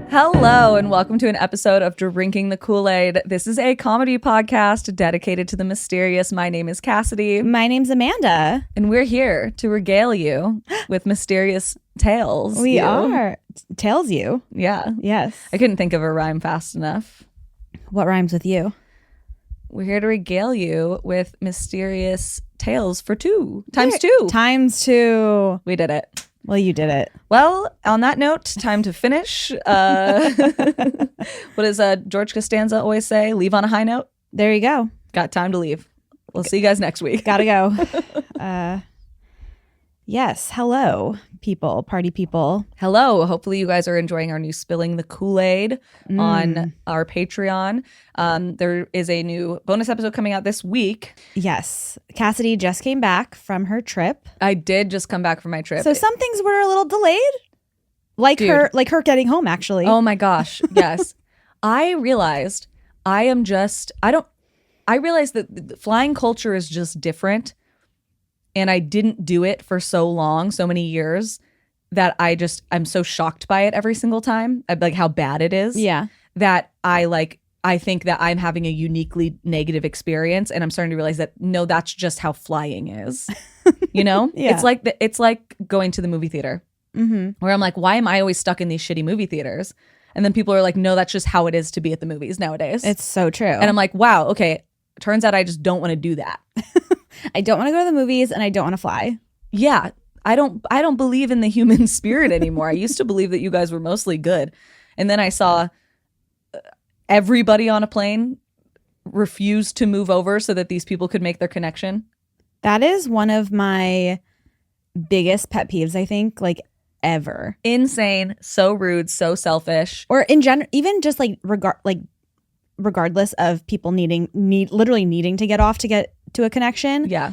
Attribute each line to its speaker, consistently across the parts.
Speaker 1: Hello and welcome to an episode of Drinking the Kool-Aid. This is a comedy podcast dedicated to the mysterious. My name is Cassidy.
Speaker 2: My name's Amanda.
Speaker 1: And we're here to regale you with mysterious tales.
Speaker 2: We are. Tales you.
Speaker 1: Yeah.
Speaker 2: Yes.
Speaker 1: I couldn't think of a rhyme fast enough.
Speaker 2: What rhymes with you?
Speaker 1: We're here to regale you with mysterious tales for two. Times two.
Speaker 2: Times two.
Speaker 1: We did it.
Speaker 2: Well, you did it.
Speaker 1: Well, on that note, time to finish. What does George Costanza always say? Leave on a high note.
Speaker 2: There you go.
Speaker 1: Got time to leave. We'll see you guys next week.
Speaker 2: Gotta go. Yes. Hello, people. Party people.
Speaker 1: Hello. Hopefully you guys are enjoying our new Spilling the Kool-Aid on our Patreon. There is a new bonus episode coming out this week.
Speaker 2: Yes. Cassidy just came back from her trip.
Speaker 1: I did just come back from my trip.
Speaker 2: So some things were a little delayed. Like her getting home, actually.
Speaker 1: Oh my gosh. Yes. I realized I realized that the flying culture is just different. And I didn't do it for so long, so many years, that I'm so shocked by it every single time. Like how bad it is.
Speaker 2: Yeah.
Speaker 1: That I think that I'm having a uniquely negative experience, and I'm starting to realize that no, that's just how flying is. You know?
Speaker 2: Yeah.
Speaker 1: It's like going to the movie theater.
Speaker 2: Mm-hmm.
Speaker 1: Where I'm like, why am I always stuck in these shitty movie theaters? And then people are like, no, that's just how it is to be at the movies nowadays.
Speaker 2: It's so true.
Speaker 1: And I'm like, wow, okay. Turns out I just don't want to do that.
Speaker 2: I don't want to go to the movies and I don't want to fly.
Speaker 1: Yeah. I don't believe in the human spirit anymore. I used to believe that you guys were mostly good. And then I saw everybody on a plane refuse to move over so that these people could make their connection.
Speaker 2: That is one of my biggest pet peeves, I think, like ever.
Speaker 1: Insane, so rude, so selfish.
Speaker 2: Or in general, even just regardless of people literally needing to get off to get to a connection.
Speaker 1: Yeah.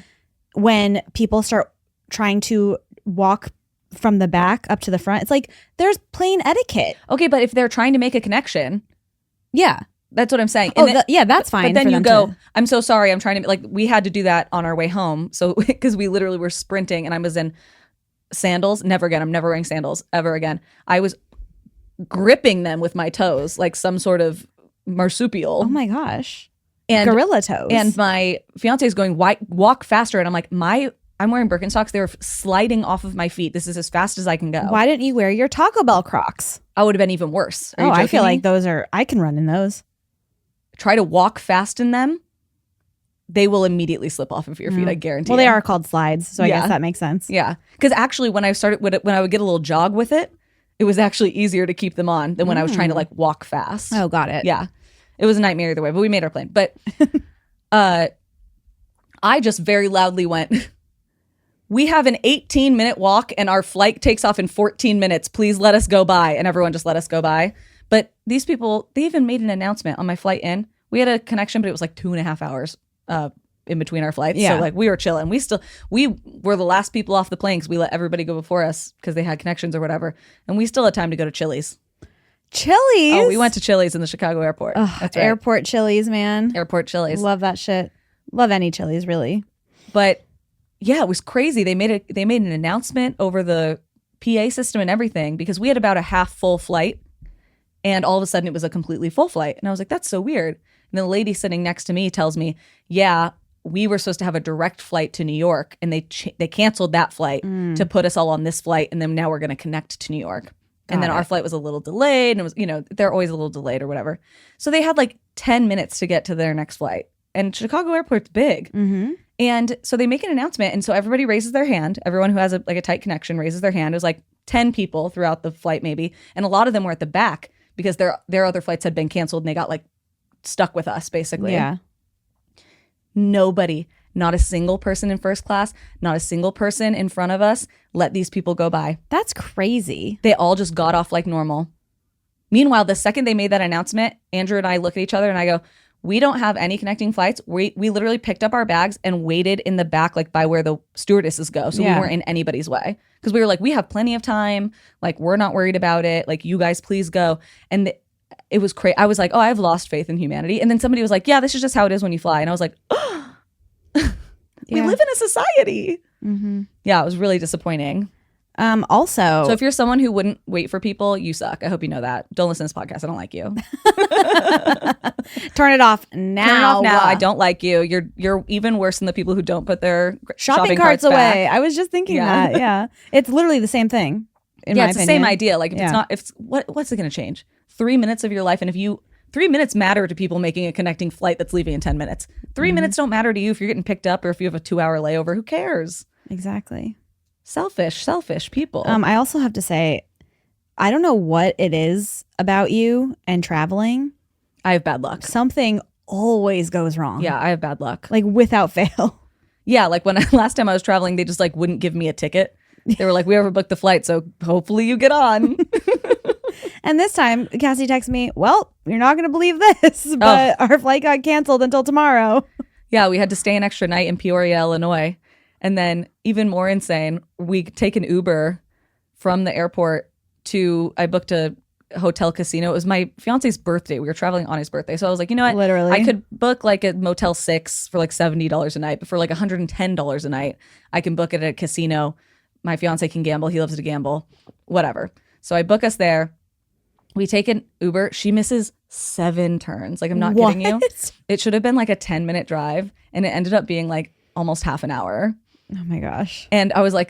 Speaker 2: When people start trying to walk from the back up to the front, it's like there's plane etiquette.
Speaker 1: Okay, but if they're trying to make a connection,
Speaker 2: yeah,
Speaker 1: that's what I'm saying.
Speaker 2: That's fine.
Speaker 1: But then you go, I'm so sorry. I'm trying to, like, we had to do that on our way home. So, because we literally were sprinting and I was in sandals. Never again. I'm never wearing sandals ever again. I was gripping them with my toes like some sort of marsupial.
Speaker 2: Oh my gosh.
Speaker 1: And
Speaker 2: gorilla toes.
Speaker 1: And my fiance is going, why walk faster? And I'm like, I'm wearing Birkenstocks. They were sliding off of my feet. This is as fast as I can go.
Speaker 2: Why didn't you wear your Taco Bell Crocs?
Speaker 1: I would have been even worse. Are you
Speaker 2: I feel
Speaker 1: joking
Speaker 2: like
Speaker 1: me?
Speaker 2: I can run in those.
Speaker 1: Try to walk fast in them. They will immediately slip off of your feet. I guarantee.
Speaker 2: Well, they are called slides. So I guess that makes sense.
Speaker 1: Yeah. Because actually when I would get a little jog with it, it was actually easier to keep them on than when I was trying to like walk fast.
Speaker 2: Oh, got it.
Speaker 1: Yeah. It was a nightmare either way, but we made our plane. But I just very loudly went, we have an 18-minute walk and our flight takes off in 14 minutes. Please let us go by. And everyone just let us go by. But these people, they even made an announcement on my flight in. We had a connection, but it was like 2.5 hours in between our flights.
Speaker 2: Yeah.
Speaker 1: So like we were chilling. We were the last people off the plane because we let everybody go before us because they had connections or whatever. And we still had time to go to Chili's.
Speaker 2: Chili's?
Speaker 1: Oh, we went to Chili's in the Chicago airport.
Speaker 2: That's right. Airport Chili's, man.
Speaker 1: Airport Chili's.
Speaker 2: Love that shit. Love any Chili's, really.
Speaker 1: But yeah, it was crazy. They made an announcement over the PA system and everything because we had about a half full flight and all of a sudden it was a completely full flight. And I was like, that's so weird. And the lady sitting next to me tells me, yeah, we were supposed to have a direct flight to New York and they canceled that flight to put us all on this flight. And then now we're going to connect to New York. And then our flight was a little delayed and it was, they're always a little delayed or whatever. So they had like 10 minutes to get to their next flight. And Chicago airport's big.
Speaker 2: Mm-hmm.
Speaker 1: And so they make an announcement. And so everybody raises their hand. Everyone who has a tight connection raises their hand. It was like 10 people throughout the flight maybe. And a lot of them were at the back because their other flights had been canceled and they got like stuck with us basically.
Speaker 2: Yeah.
Speaker 1: Nobody, not a single person in first class, not a single person in front of us let these people go by.
Speaker 2: That's crazy.
Speaker 1: They all just got off like normal. Meanwhile, the second they made that announcement, Andrew and I look at each other and I go, we don't have any connecting flights. We literally picked up our bags and waited in the back, like by where the stewardesses go. So we weren't in anybody's way. Because we were like, we have plenty of time. Like, we're not worried about it. Like, you guys please go. And it was crazy. I was like, oh, I've lost faith in humanity. And then somebody was like, yeah, this is just how it is when you fly. And I was like, oh. We
Speaker 2: Yeah.
Speaker 1: live in a society.
Speaker 2: Mm-hmm.
Speaker 1: Yeah, it was really disappointing.
Speaker 2: Also,
Speaker 1: So if you're someone who wouldn't wait for people, you suck. I hope you know that. Don't listen to this podcast. I don't like you.
Speaker 2: turn it off now.
Speaker 1: Turn it off now. I don't like you. You're even worse than the people who don't put their
Speaker 2: Shopping carts
Speaker 1: back.
Speaker 2: away. I was just thinking that. Yeah. It's literally the same thing. In my
Speaker 1: It's the
Speaker 2: opinion.
Speaker 1: same idea. Like if it's not, if what's it going to change? 3 minutes of your life, and if you 3 minutes matter to people making a connecting flight that's leaving in 10 minutes. 3 minutes don't matter to you if you're getting picked up or if you have a 2-hour layover. Who cares?
Speaker 2: Exactly.
Speaker 1: Selfish people.
Speaker 2: I also have to say, I don't know what it is about you and traveling.
Speaker 1: I have bad luck.
Speaker 2: Something always goes wrong.
Speaker 1: Yeah, I have bad luck.
Speaker 2: Like without fail.
Speaker 1: Yeah, like when last time I was traveling, they just like wouldn't give me a ticket. They were like, we overbooked the flight, so hopefully you get on.
Speaker 2: And this time, Cassie texted me, well, you're not going to believe this, but our flight got canceled until tomorrow.
Speaker 1: Yeah, we had to stay an extra night in Peoria, Illinois. And then even more insane, we take an Uber from the airport to, I booked a hotel casino. It was my fiance's birthday. We were traveling on his birthday. So I was like, you know what?
Speaker 2: Literally.
Speaker 1: I could book like a Motel 6 for like $70 a night, but for like $110 a night, I can book it at a casino. My fiance can gamble. He loves to gamble. Whatever. So I book us there. We take an Uber. She misses 7 turns. Like, I'm not kidding you. It should have been like a 10-minute drive, and it ended up being like almost half an hour.
Speaker 2: Oh my gosh.
Speaker 1: And I was like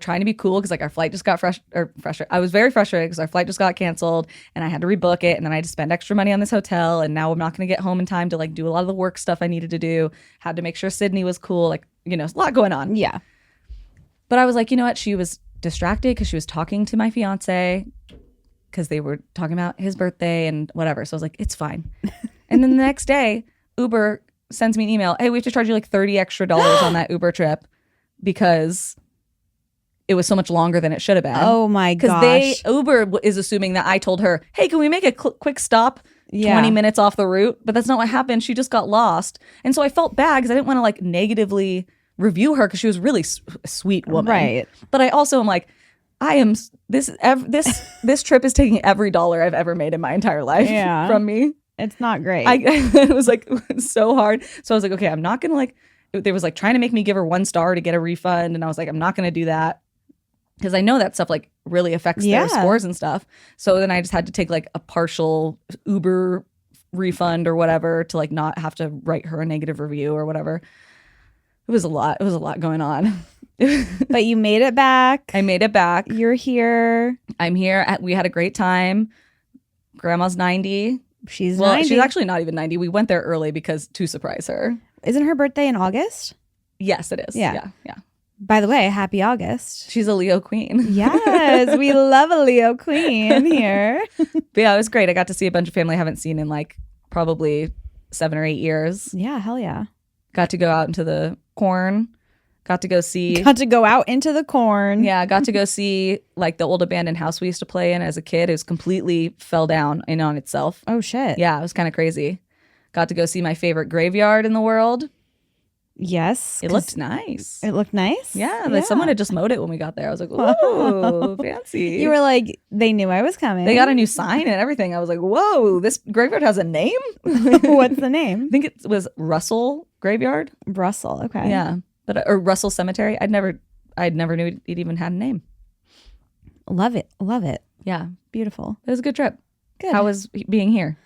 Speaker 1: trying to be cool because like our flight just got frustrated. I was very frustrated because our flight just got canceled and I had to rebook it, and then I had to spend extra money on this hotel, and now I'm not going to get home in time to like do a lot of the work stuff I needed to do. Had to make sure Sydney was cool. Like, you know, a lot going on.
Speaker 2: Yeah.
Speaker 1: But I was like, you know what? She was distracted because she was talking to my fiance because they were talking about his birthday and whatever. So I was like, it's fine. And then the next day, Uber sends me an email. Hey, we have to charge you like $30 extra on that Uber trip because it was so much longer than it should have been.
Speaker 2: Oh my gosh.
Speaker 1: Because Uber is assuming that I told her, hey, can we make a quick stop 20 minutes off the route? But that's not what happened. She just got lost. And so I felt bad because I didn't want to like negatively review her because she was a really sweet woman.
Speaker 2: Right.
Speaker 1: But I also am like, this trip is taking every dollar I've ever made in my entire life from me.
Speaker 2: It's not great.
Speaker 1: It was like so hard. So I was like, okay, I'm not gonna like. They was like trying to make me give her 1 star to get a refund, and I was like, I'm not gonna do that because I know that stuff like really affects their scores and stuff. So then I just had to take like a partial Uber refund or whatever to like not have to write her a negative review or whatever. It was a lot. It was a lot going on.
Speaker 2: But you made it back.
Speaker 1: I made it back.
Speaker 2: You're here.
Speaker 1: I'm here. We had a great time. Grandma's 90.
Speaker 2: She's 90.
Speaker 1: She's actually not even 90. We went there early because to surprise her.
Speaker 2: Isn't her birthday in August?
Speaker 1: Yes, it is. Yeah.
Speaker 2: By the way, happy August.
Speaker 1: She's a Leo queen.
Speaker 2: Yes, we love a Leo queen here.
Speaker 1: But yeah, it was great. I got to see a bunch of family I haven't seen in like probably 7 or 8 years.
Speaker 2: Yeah, hell yeah.
Speaker 1: Got to go out into the corn. Got to go out into the corn. Yeah, got to go see like the old abandoned house we used to play in as a kid. It was completely fell down in on itself.
Speaker 2: Oh shit.
Speaker 1: Yeah, it was kind of crazy. Got to go see my favorite graveyard in the world.
Speaker 2: Yes.
Speaker 1: It looked nice.
Speaker 2: It looked nice?
Speaker 1: Yeah, someone had just mowed it when we got there. I was like, whoa, fancy.
Speaker 2: You were like, they knew I was coming.
Speaker 1: They got a new sign and everything. I was like, whoa, this graveyard has a name?
Speaker 2: What's the name?
Speaker 1: I think it was Russell Graveyard.
Speaker 2: Russell, okay.
Speaker 1: Yeah. Or Russell Cemetery. I'd never knew it even had a name.
Speaker 2: Love it. Love it.
Speaker 1: Yeah.
Speaker 2: Beautiful.
Speaker 1: It was a good trip.
Speaker 2: Good.
Speaker 1: How was being here?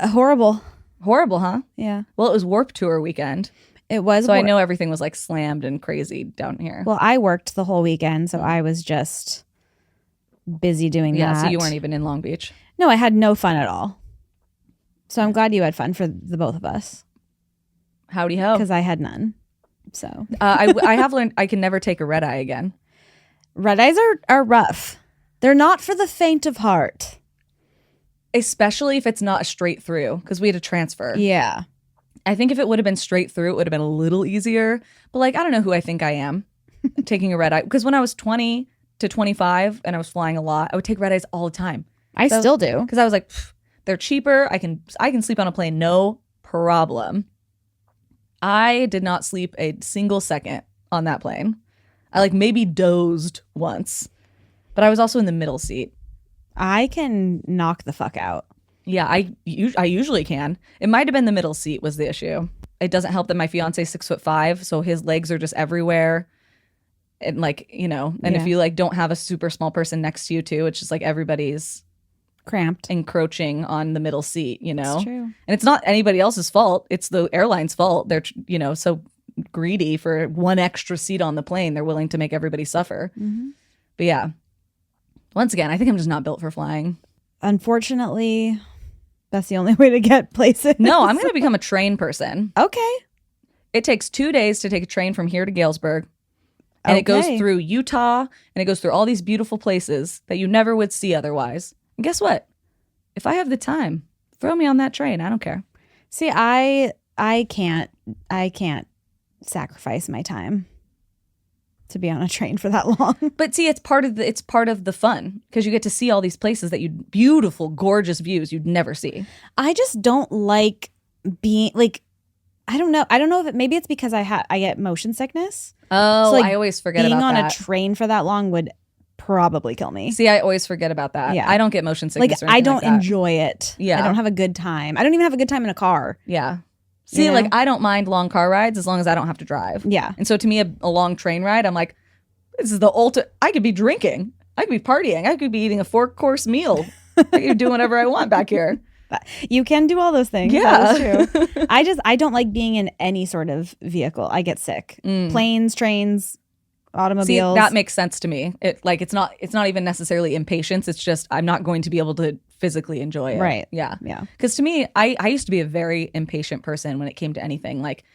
Speaker 2: Horrible.
Speaker 1: Horrible, huh?
Speaker 2: Yeah.
Speaker 1: Well, it was Warped Tour weekend.
Speaker 2: It was.
Speaker 1: So I know everything was like slammed and crazy down here.
Speaker 2: Well, I worked the whole weekend, so I was just busy doing that.
Speaker 1: Yeah, so you weren't even in Long Beach.
Speaker 2: No, I had no fun at all. So I'm glad you had fun for the both of us.
Speaker 1: Howdy ho.
Speaker 2: Because I had none. So
Speaker 1: I have learned I can never take a red eye again.
Speaker 2: Red eyes are rough. They're not for the faint of heart.
Speaker 1: Especially if it's not a straight through, because we had to transfer.
Speaker 2: Yeah.
Speaker 1: I think if it would have been straight through, it would have been a little easier. But like, I don't know who I think I am taking a red eye. Because when I was 20 to 25 and I was flying a lot, I would take red eyes all the time.
Speaker 2: I still do.
Speaker 1: Because I was like, they're cheaper. I can sleep on a plane, no problem. I did not sleep a single second on that plane. I like maybe dozed once, but I was also in the middle seat.
Speaker 2: I can knock the fuck out.
Speaker 1: Yeah, I usually can. It might have been the middle seat was the issue. it doesn't help that my fiance's 6'5", so his legs are just everywhere. And like, you know, and if you like don't have a super small person next to you too, it's just like everybody's
Speaker 2: cramped,
Speaker 1: encroaching on the middle seat, you know?
Speaker 2: It's true.
Speaker 1: And it's not anybody else's fault. It's the airline's fault. They're, you know, so greedy for one extra seat on the plane. They're willing to make everybody suffer. But yeah, once again, I think I'm just not built for flying.
Speaker 2: Unfortunately, that's the only way to get places.
Speaker 1: No, I'm going to become a train person.
Speaker 2: Okay.
Speaker 1: It takes 2 days to take a train from here to Galesburg. And it goes through Utah, and it goes through all these beautiful places that you never would see otherwise. And guess what? If I have the time, throw me on that train. I don't care.
Speaker 2: See, I can't sacrifice my time to be on a train for that long.
Speaker 1: But see, it's part of the fun, because you get to see all these places that beautiful, gorgeous views you'd never see.
Speaker 2: I just don't like being like, I don't know if maybe it's because I get motion sickness.
Speaker 1: Oh,
Speaker 2: so, like,
Speaker 1: I always forget about that.
Speaker 2: Being on a train for that long would probably kill me.
Speaker 1: See, I always forget about that. Yeah. I don't get motion sickness.
Speaker 2: Like, I don't enjoy it.
Speaker 1: Yeah.
Speaker 2: I don't have a good time. I don't even have a good time in a car.
Speaker 1: Yeah. See, like, I don't mind long car rides as long as I don't have to drive.
Speaker 2: Yeah.
Speaker 1: And so to me, a long train ride, I'm like, this is the ultimate. I could be drinking. I could be partying. I could be eating a 4-course meal. I could do whatever I want back here.
Speaker 2: You can do all those things.
Speaker 1: Yeah.
Speaker 2: That is true. I don't like being in any sort of vehicle. I get sick. Planes, trains, automobiles.
Speaker 1: See, that makes sense to me. It's not even necessarily impatience. It's just I'm not going to be able to physically enjoy it.
Speaker 2: Right.
Speaker 1: Yeah.
Speaker 2: Yeah.
Speaker 1: Because to me, I used to be a very impatient person when it came to anything. Like,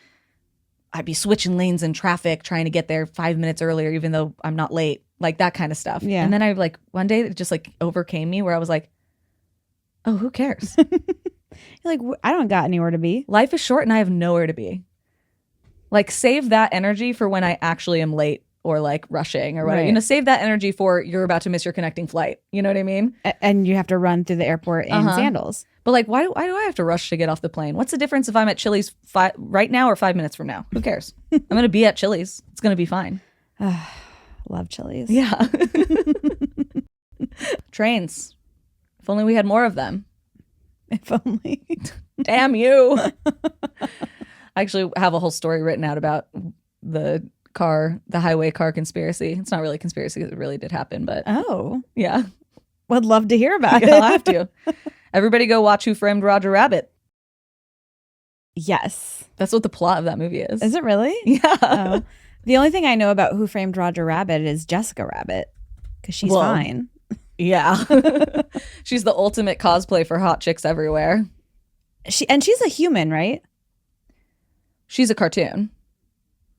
Speaker 1: I'd be switching lanes in traffic, trying to get there 5 minutes earlier, even though I'm not late. Like that kind of stuff.
Speaker 2: Yeah.
Speaker 1: And then I like one day it just like overcame me where I was like, oh, who cares?
Speaker 2: You're like, I don't got anywhere to be.
Speaker 1: Life is short and I have nowhere to be. Like, save that energy for when I actually am late or like rushing or whatever.
Speaker 2: Right.
Speaker 1: You know, save that energy for you're about to miss your connecting flight. You know what I mean?
Speaker 2: And you have to run through the airport in sandals.
Speaker 1: But like, why do I have to rush to get off the plane? What's the difference if I'm at Chili's right now or 5 minutes from now? Who cares? I'm going to be at Chili's. It's going to be fine.
Speaker 2: Love Chili's.
Speaker 1: Yeah. Trains. If only we had more of them.
Speaker 2: If only.
Speaker 1: Damn you. I actually have a whole story written out about the highway car conspiracy. It's not really a conspiracy because it really did happen, but yeah.
Speaker 2: Would love to hear about it.
Speaker 1: I'll have to. Everybody go watch Who Framed Roger Rabbit.
Speaker 2: Yes.
Speaker 1: That's what the plot of that movie is.
Speaker 2: Is it really?
Speaker 1: Yeah.
Speaker 2: Oh. The only thing I know about Who Framed Roger Rabbit is Jessica Rabbit, because she's fine.
Speaker 1: Yeah. She's the ultimate cosplay for hot chicks everywhere.
Speaker 2: She's a human, right?
Speaker 1: She's a cartoon.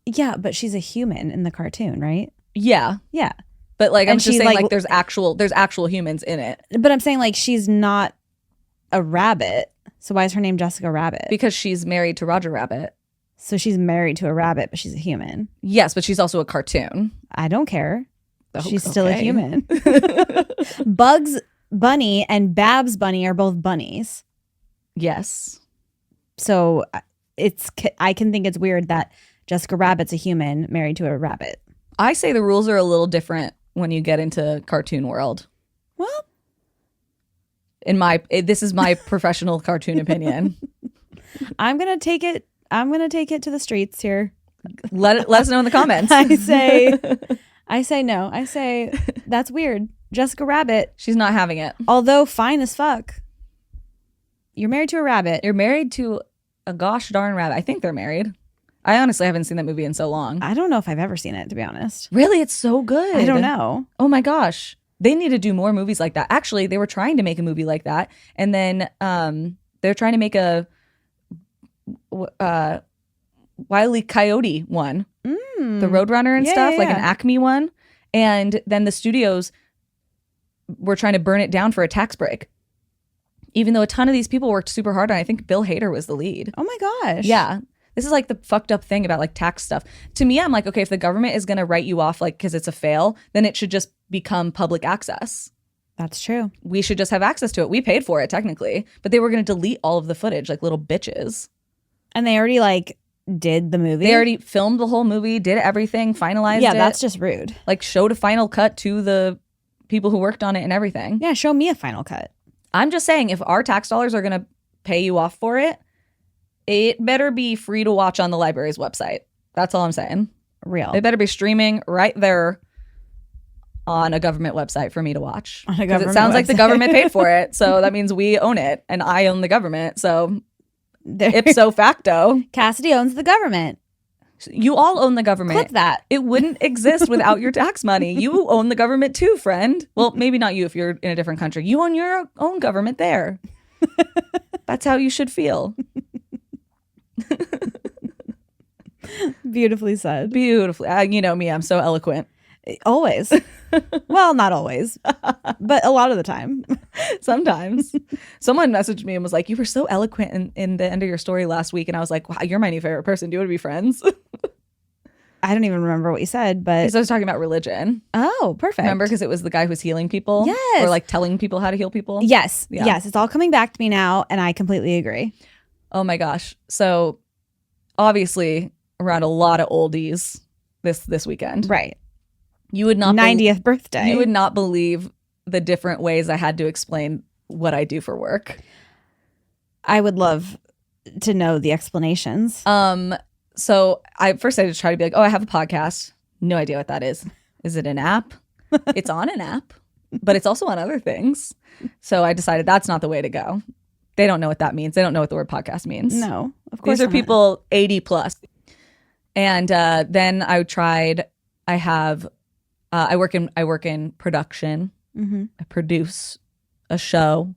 Speaker 2: Yeah, but she's a human in the cartoon, right?
Speaker 1: Yeah.
Speaker 2: Yeah.
Speaker 1: But like, I'm just saying, like, there's actual humans in it.
Speaker 2: But I'm saying, like, she's not a rabbit. So why is her name Jessica Rabbit?
Speaker 1: Because she's married to Roger Rabbit.
Speaker 2: So she's married to a rabbit, but she's a human.
Speaker 1: Yes, but she's also a cartoon.
Speaker 2: I don't care.
Speaker 1: Oh,
Speaker 2: she's still a human. Bugs Bunny and Babs Bunny are both bunnies.
Speaker 1: Yes.
Speaker 2: So I can think it's weird that Jessica Rabbit's a human married to a rabbit.
Speaker 1: I say the rules are a little different when you get into cartoon world.
Speaker 2: Well,
Speaker 1: this is my professional cartoon opinion.
Speaker 2: I'm gonna take it to the streets here.
Speaker 1: Let us know in the comments.
Speaker 2: I say no. I say that's weird. Jessica Rabbit.
Speaker 1: She's not having it.
Speaker 2: Although fine as fuck. You're married to a rabbit.
Speaker 1: You're married to a gosh darn rabbit. I think they're married. I honestly haven't seen that movie in so long.
Speaker 2: I don't know if I've ever seen it, to be honest.
Speaker 1: Really? It's so good.
Speaker 2: I don't know.
Speaker 1: Oh my gosh. They need to do more movies like that. Actually, they were trying to make a movie like that. And then they're trying to make a Wile E. Coyote one. The Roadrunner and stuff, like an Acme one. And then the studios were trying to burn it down for a tax break. Even though a ton of these people worked super hard on it. I think Bill Hader was the lead.
Speaker 2: Oh my gosh.
Speaker 1: Yeah. This is like the fucked up thing about like tax stuff. To me, I'm like, okay, if the government is going to write you off like because it's a fail, then it should just become public access.
Speaker 2: That's true.
Speaker 1: We should just have access to it. We paid for it technically, but they were going to delete all of the footage like little bitches.
Speaker 2: And they already like did the movie.
Speaker 1: They already filmed the whole movie, did everything, finalized it.
Speaker 2: Yeah, that's just rude.
Speaker 1: Like showed a final cut to the people who worked on it and everything.
Speaker 2: Yeah, show me a final cut.
Speaker 1: I'm just saying if our tax dollars are going to pay you off for it, It better be free to watch on the library's website. That's all I'm saying.
Speaker 2: Real.
Speaker 1: It better be streaming right there on a government website for me to watch. Because it sounds like the government paid for it. So that means we own it and I own the government. So ipso facto.
Speaker 2: Cassidy owns the government.
Speaker 1: You all own the government.
Speaker 2: Clip that.
Speaker 1: It wouldn't exist without your tax money. You own the government too, friend. Well, maybe not you if you're in a different country. You own your own government there. That's how you should feel.
Speaker 2: Beautifully said.
Speaker 1: Beautifully. You know me, I'm so eloquent.
Speaker 2: Always. Well, not always, but a lot of the time.
Speaker 1: Sometimes. Someone messaged me and was like, you were so eloquent in the end of your story last week. And I was like, wow, you're my new favorite person. Do you want to be friends?
Speaker 2: I don't even remember what you said, but
Speaker 1: Because I was talking about religion.
Speaker 2: oh, perfect.
Speaker 1: Remember? Because it was the guy who was healing people?
Speaker 2: Yes.
Speaker 1: Or like telling people how to heal people?
Speaker 2: Yes.
Speaker 1: Yeah.
Speaker 2: Yes. It's all coming back to me now, and I completely agree.
Speaker 1: Oh my gosh. So obviously around a lot of oldies this weekend.
Speaker 2: Right.
Speaker 1: You would not
Speaker 2: 90th birthday.
Speaker 1: You would not believe the different ways I had to explain what I do for work.
Speaker 2: I would love to know the explanations.
Speaker 1: So I just try to be like, oh, I have a podcast. No idea what that is. Is it an app? It's on an app, but it's also on other things. So I decided that's not the way to go. They don't know what that means. They don't know what the word podcast means.
Speaker 2: No, of course
Speaker 1: These are
Speaker 2: not.
Speaker 1: people 80 plus. And then I tried, I work in production.
Speaker 2: Mm-hmm.
Speaker 1: I produce a show.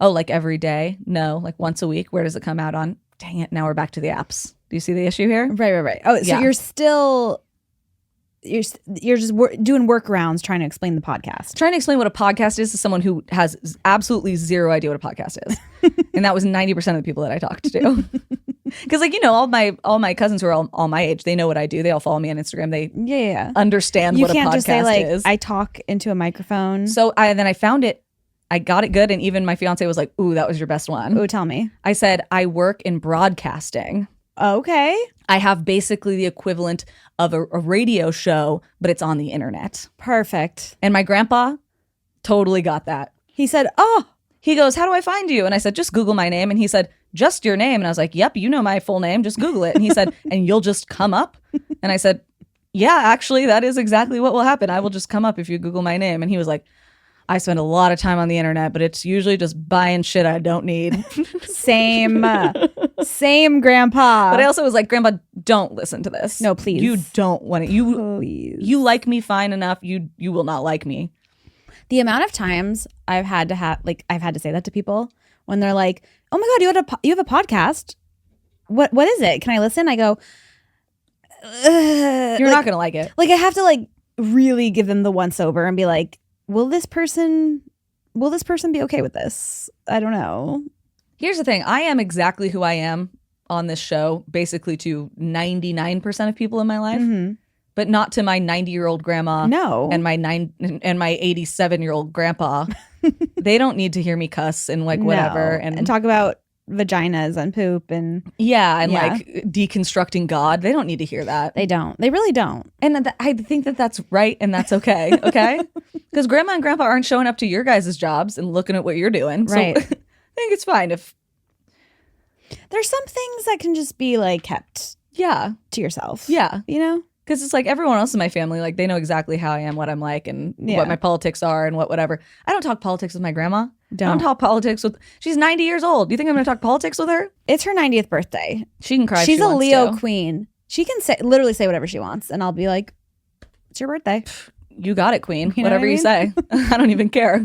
Speaker 1: Oh, like every day? No, like once a week. Where does it come out on? Dang it. Now we're back to the apps. Do you see the issue here?
Speaker 2: Right. Oh, so
Speaker 1: Yeah.
Speaker 2: you're still you're just doing workarounds trying to explain the podcast.
Speaker 1: Trying to explain what a podcast is to someone who has absolutely zero idea what a podcast is. And that was 90% of the people that I talked to. Because like, you know, all my cousins who are all my age, they know what I do. They all follow me on Instagram. They
Speaker 2: Yeah.
Speaker 1: understand
Speaker 2: You
Speaker 1: what a
Speaker 2: can't
Speaker 1: podcast
Speaker 2: just say like
Speaker 1: is.
Speaker 2: I talk into a microphone.
Speaker 1: So then I found it. I got it good. And even my fiance was like, ooh, that was your best one.
Speaker 2: Oh, tell me.
Speaker 1: I said, I work in broadcasting.
Speaker 2: Okay.
Speaker 1: I have basically the equivalent of a radio show, but it's on the internet.
Speaker 2: Perfect.
Speaker 1: And my grandpa totally got that.
Speaker 2: He said, "Oh,
Speaker 1: He goes, how do I find you? And I said, just Google my name. And he said, just your name. And I was like, yep, you know my full name. Just Google it. And he said, and you'll just come up? And I said, yeah, actually, that is exactly what will happen. I will just come up if you Google my name. And he was like, I spend a lot of time on the internet, but it's usually just buying shit I don't need.
Speaker 2: same, same, Grandpa."
Speaker 1: But I also was like, Grandpa, don't listen to this.
Speaker 2: No, please.
Speaker 1: You don't want it.
Speaker 2: Please.
Speaker 1: You like me fine enough. You will not like me.
Speaker 2: The amount of times I've had to say that to people when they're like, "Oh my God, you have a podcast. What is it? Can I listen?" I go,
Speaker 1: You're not gonna like it.
Speaker 2: Like I have to like really give them the once over and be like, will this person be okay with this? I don't know.
Speaker 1: Here's the thing. I am exactly who I am on this show, basically to 99% of people in my life, but not to my 90-year-old grandma.
Speaker 2: No.
Speaker 1: And my 87-year-old grandpa. They don't need to hear me cuss and like whatever
Speaker 2: No. And talk about vaginas and poop and
Speaker 1: like deconstructing God. They don't need to hear that.
Speaker 2: they really don't.
Speaker 1: And I think that that's right and that's okay. Okay. Because grandma and grandpa aren't showing up to your guys' jobs and looking at what you're doing.
Speaker 2: Right.
Speaker 1: So I think it's fine if.
Speaker 2: There's some things that can just be like kept
Speaker 1: Yeah.
Speaker 2: to yourself.
Speaker 1: Yeah.
Speaker 2: You know?
Speaker 1: Because it's like everyone else in my family, like they know exactly how I am, what I'm like, and
Speaker 2: Yeah.
Speaker 1: what my politics are and whatever. I don't talk politics with my grandma. I
Speaker 2: Don't.
Speaker 1: don't talk politics with. She's 90 years old. Do you think I'm going to talk politics with her?
Speaker 2: It's her 90th birthday.
Speaker 1: She can cry. if
Speaker 2: She's
Speaker 1: she
Speaker 2: a
Speaker 1: wants
Speaker 2: Leo
Speaker 1: to.
Speaker 2: queen. She can literally say whatever she wants, and I'll be like, "It's your birthday."
Speaker 1: You got it, queen.
Speaker 2: You know
Speaker 1: Whatever
Speaker 2: what I
Speaker 1: you say. I don't even care.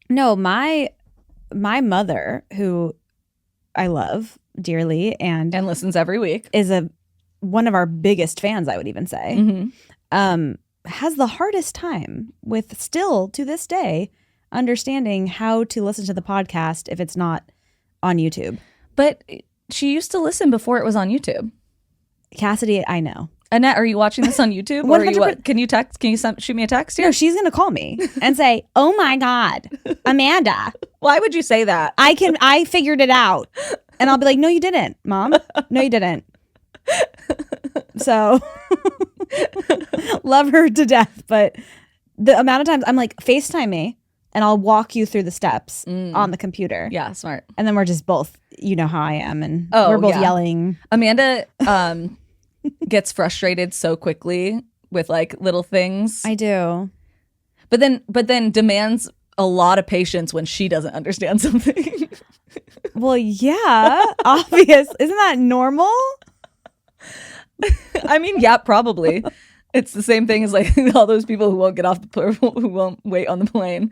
Speaker 2: No, my mother, who I love dearly, and
Speaker 1: And listens every week.
Speaker 2: is one of our biggest fans, I would even say,
Speaker 1: Mhm.
Speaker 2: has the hardest time with still to this day understanding how to listen to the podcast if it's not on YouTube.
Speaker 1: But she used to listen before it was on YouTube.
Speaker 2: Cassidy, I know.
Speaker 1: Annette, are you watching this on YouTube? Or are you
Speaker 2: 100%.
Speaker 1: can you text? Can you shoot me a text here?
Speaker 2: No, she's gonna call me and say, "Oh my God, Amanda,
Speaker 1: Why would you say that?
Speaker 2: I figured it out," and I'll be like, "No, you didn't, Mom. No, you didn't." So love her to death, but the amount of times I'm like, FaceTime me, and I'll walk you through the steps on the computer.
Speaker 1: Yeah, smart.
Speaker 2: And then we're just both, you know how I am, and
Speaker 1: Oh,
Speaker 2: we're both
Speaker 1: yeah.
Speaker 2: yelling.
Speaker 1: Amanda gets frustrated so quickly with like little things.
Speaker 2: I do.
Speaker 1: But then demands a lot of patience when she doesn't understand something.
Speaker 2: Well, yeah, obvious. Isn't that normal?
Speaker 1: I mean, yeah, probably. It's the same thing as like all those people who won't get off the plane, who won't wait on the plane.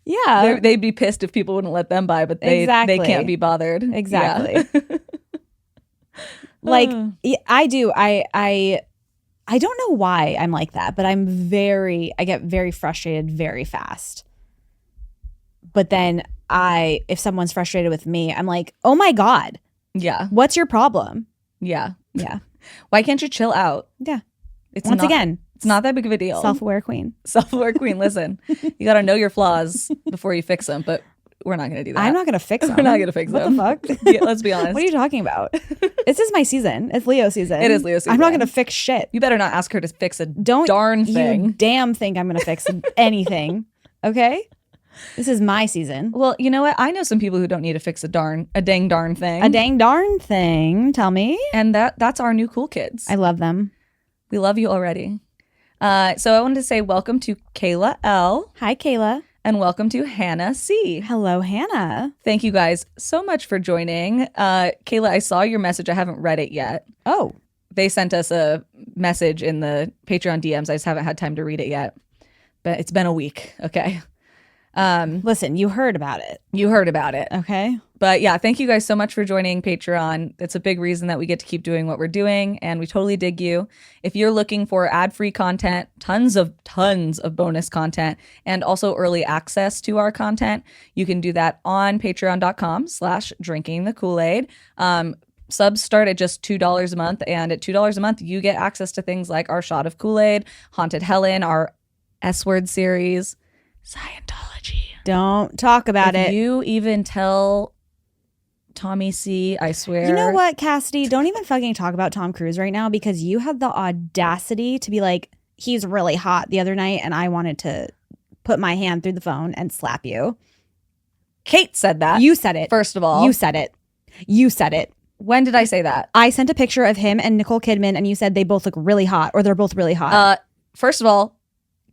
Speaker 2: Yeah.
Speaker 1: They'd be pissed if people wouldn't let them by, but they can't be bothered.
Speaker 2: Exactly.
Speaker 1: Yeah.
Speaker 2: Like I do. I don't know why I'm like that, but I get very frustrated very fast. But then if someone's frustrated with me, I'm like, oh my God,
Speaker 1: Yeah.
Speaker 2: what's your problem?
Speaker 1: Yeah.
Speaker 2: Yeah.
Speaker 1: Why can't you chill out?
Speaker 2: Yeah.
Speaker 1: It's
Speaker 2: Once again,
Speaker 1: it's not that big of a deal.
Speaker 2: self-aware queen.
Speaker 1: Self-aware queen. Listen, you got to know your flaws before you fix them, but we're not going to do that.
Speaker 2: I'm not going to fix them.
Speaker 1: We're not going to fix them.
Speaker 2: What the fuck?
Speaker 1: Yeah, let's be honest.
Speaker 2: What are you talking about? This is my season. It's Leo season.
Speaker 1: It is Leo season.
Speaker 2: I'm not going to fix shit.
Speaker 1: You better not ask her to fix a
Speaker 2: Don't
Speaker 1: darn
Speaker 2: you
Speaker 1: thing.
Speaker 2: damn think I'm going to fix anything. Okay? This is my season.
Speaker 1: Well, you know what? I know some people who don't need to fix a dang darn thing.
Speaker 2: A dang darn thing. Tell me.
Speaker 1: And that's our new cool kids.
Speaker 2: I love them.
Speaker 1: We love you already. So I wanted to say welcome to Kayla L.
Speaker 2: Hi, Kayla.
Speaker 1: And welcome to Hannah C.
Speaker 2: Hello, Hannah.
Speaker 1: Thank you guys so much for joining. Kayla, I saw your message. I haven't read it yet.
Speaker 2: Oh.
Speaker 1: They sent us a message in the Patreon DMs. I just haven't had time to read it yet. But it's been a week. Okay.
Speaker 2: Listen, you heard about it.
Speaker 1: You heard about it.
Speaker 2: Okay.
Speaker 1: But yeah, thank you guys so much for joining Patreon. It's a big reason that we get to keep doing what we're doing, and we totally dig you. If you're looking for ad-free content, tons of bonus content, and also early access to our content, you can do that on patreon.com/drinkingthekool-aid. Subs start at just $2 a month, and at $2 a month, you get access to things like our Shot of Kool-Aid, Haunted Helen, our S-Word series, Scientology.
Speaker 2: Don't talk about
Speaker 1: If
Speaker 2: it.
Speaker 1: you even tell Tommy C, I swear.
Speaker 2: You know what, Cassidy? Don't even fucking talk about Tom Cruise right now, because you had the audacity to be like, he's really hot the other night, and I wanted to put my hand through the phone and slap you.
Speaker 1: Kate said that.
Speaker 2: You said it.
Speaker 1: First of all.
Speaker 2: You said it. You said it.
Speaker 1: When did I say that?
Speaker 2: I sent a picture of him and Nicole Kidman, and you said they both look really hot, or they're both really hot.
Speaker 1: First of all,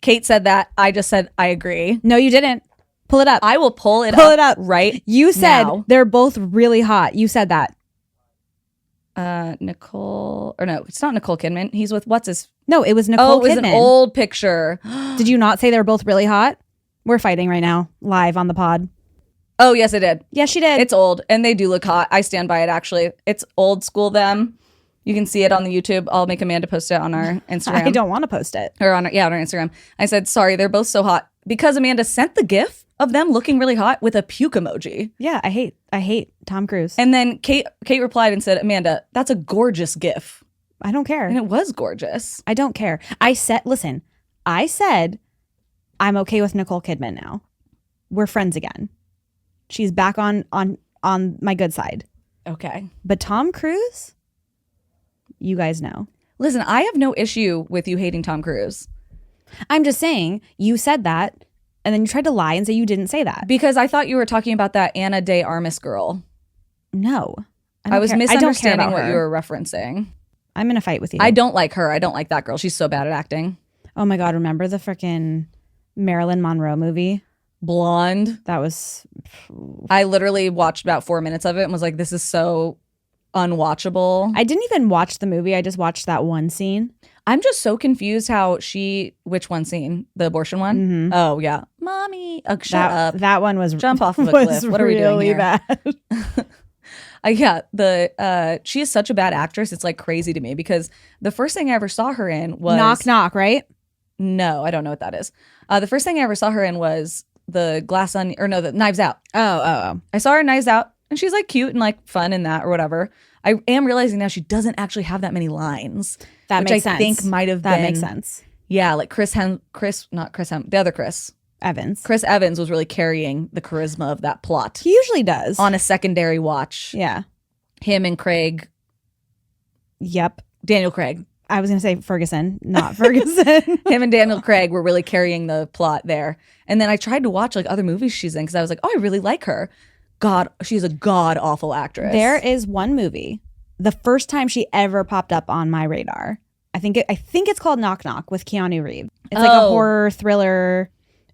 Speaker 1: Kate said that. I just said I agree.
Speaker 2: No, you didn't. Pull it up.
Speaker 1: I will pull it up right
Speaker 2: You said
Speaker 1: now.
Speaker 2: they're both really hot. You said that.
Speaker 1: Nicole, or no, it's not Nicole Kidman. He's with what's his?
Speaker 2: No, it was Nicole
Speaker 1: Oh, it was
Speaker 2: Kidman.
Speaker 1: an old picture.
Speaker 2: Did you not say they're both really hot? We're fighting right now, live on the pod.
Speaker 1: Oh, yes, I did.
Speaker 2: Yes, she did.
Speaker 1: It's old, and they do look hot. I stand by it, actually. It's old school them. You can see it on the YouTube. I'll make Amanda post it on our Instagram.
Speaker 2: I don't want to post it.
Speaker 1: Or on our Instagram. I said, sorry, they're both so hot. Because Amanda sent the gif of them looking really hot with a puke emoji.
Speaker 2: Yeah, I hate Tom Cruise.
Speaker 1: And then Kate replied and said, Amanda, that's a gorgeous gif.
Speaker 2: I don't care.
Speaker 1: And it was gorgeous.
Speaker 2: I don't care. I said I'm okay with Nicole Kidman now. We're friends again. She's back on my good side.
Speaker 1: Okay.
Speaker 2: But Tom Cruise, you guys know.
Speaker 1: Listen, I have no issue with you hating Tom Cruise.
Speaker 2: I'm just saying, you said that, and then you tried to lie and say you didn't say that.
Speaker 1: Because I thought you were talking about that Anna de Armas girl.
Speaker 2: No.
Speaker 1: I was
Speaker 2: don't care
Speaker 1: misunderstanding
Speaker 2: about
Speaker 1: what
Speaker 2: her.
Speaker 1: you were referencing.
Speaker 2: I'm in a fight with you.
Speaker 1: I don't like her. I don't like that girl. She's so bad at acting.
Speaker 2: Oh my God, remember the freaking Marilyn Monroe movie?
Speaker 1: Blonde.
Speaker 2: That was...
Speaker 1: I literally watched about 4 minutes of it and was like, this is so unwatchable.
Speaker 2: I didn't even watch the movie. I just watched that one scene.
Speaker 1: I'm just so confused how which one scene? The abortion one?
Speaker 2: Mm-hmm.
Speaker 1: Oh, yeah. Mommy. Oh, shut up.
Speaker 2: That one was...
Speaker 1: Jump off of a cliff. What are we doing here?
Speaker 2: Bad.
Speaker 1: Yeah, she is such a bad actress. It's like crazy to me because the first thing I ever saw her in was...
Speaker 2: Knock, knock, right?
Speaker 1: No, I don't know what that is. The first thing I ever saw her in was the the Knives Out.
Speaker 2: Oh.
Speaker 1: I saw her in Knives Out, and she's like cute and like fun in that or whatever. I am realizing now she doesn't actually have that many lines.
Speaker 2: That
Speaker 1: which
Speaker 2: makes
Speaker 1: I
Speaker 2: sense.
Speaker 1: think might have been...
Speaker 2: That makes sense.
Speaker 1: Yeah, like the other Chris
Speaker 2: Evans.
Speaker 1: Chris Evans was really carrying the charisma of that plot
Speaker 2: He usually does.
Speaker 1: on a secondary watch.
Speaker 2: Yeah.
Speaker 1: Him and Craig,
Speaker 2: Yep.
Speaker 1: Daniel Craig.
Speaker 2: I was going to say Ferguson, not Ferguson.
Speaker 1: Him and Daniel Craig were really carrying the plot there. And then I tried to watch like other movies she's in because I was like, oh, I really like her. God, she's a god awful actress.
Speaker 2: There is one movie, the first time she ever popped up on my radar. I think it's called Knock Knock with Keanu Reeves. It's like a horror thriller.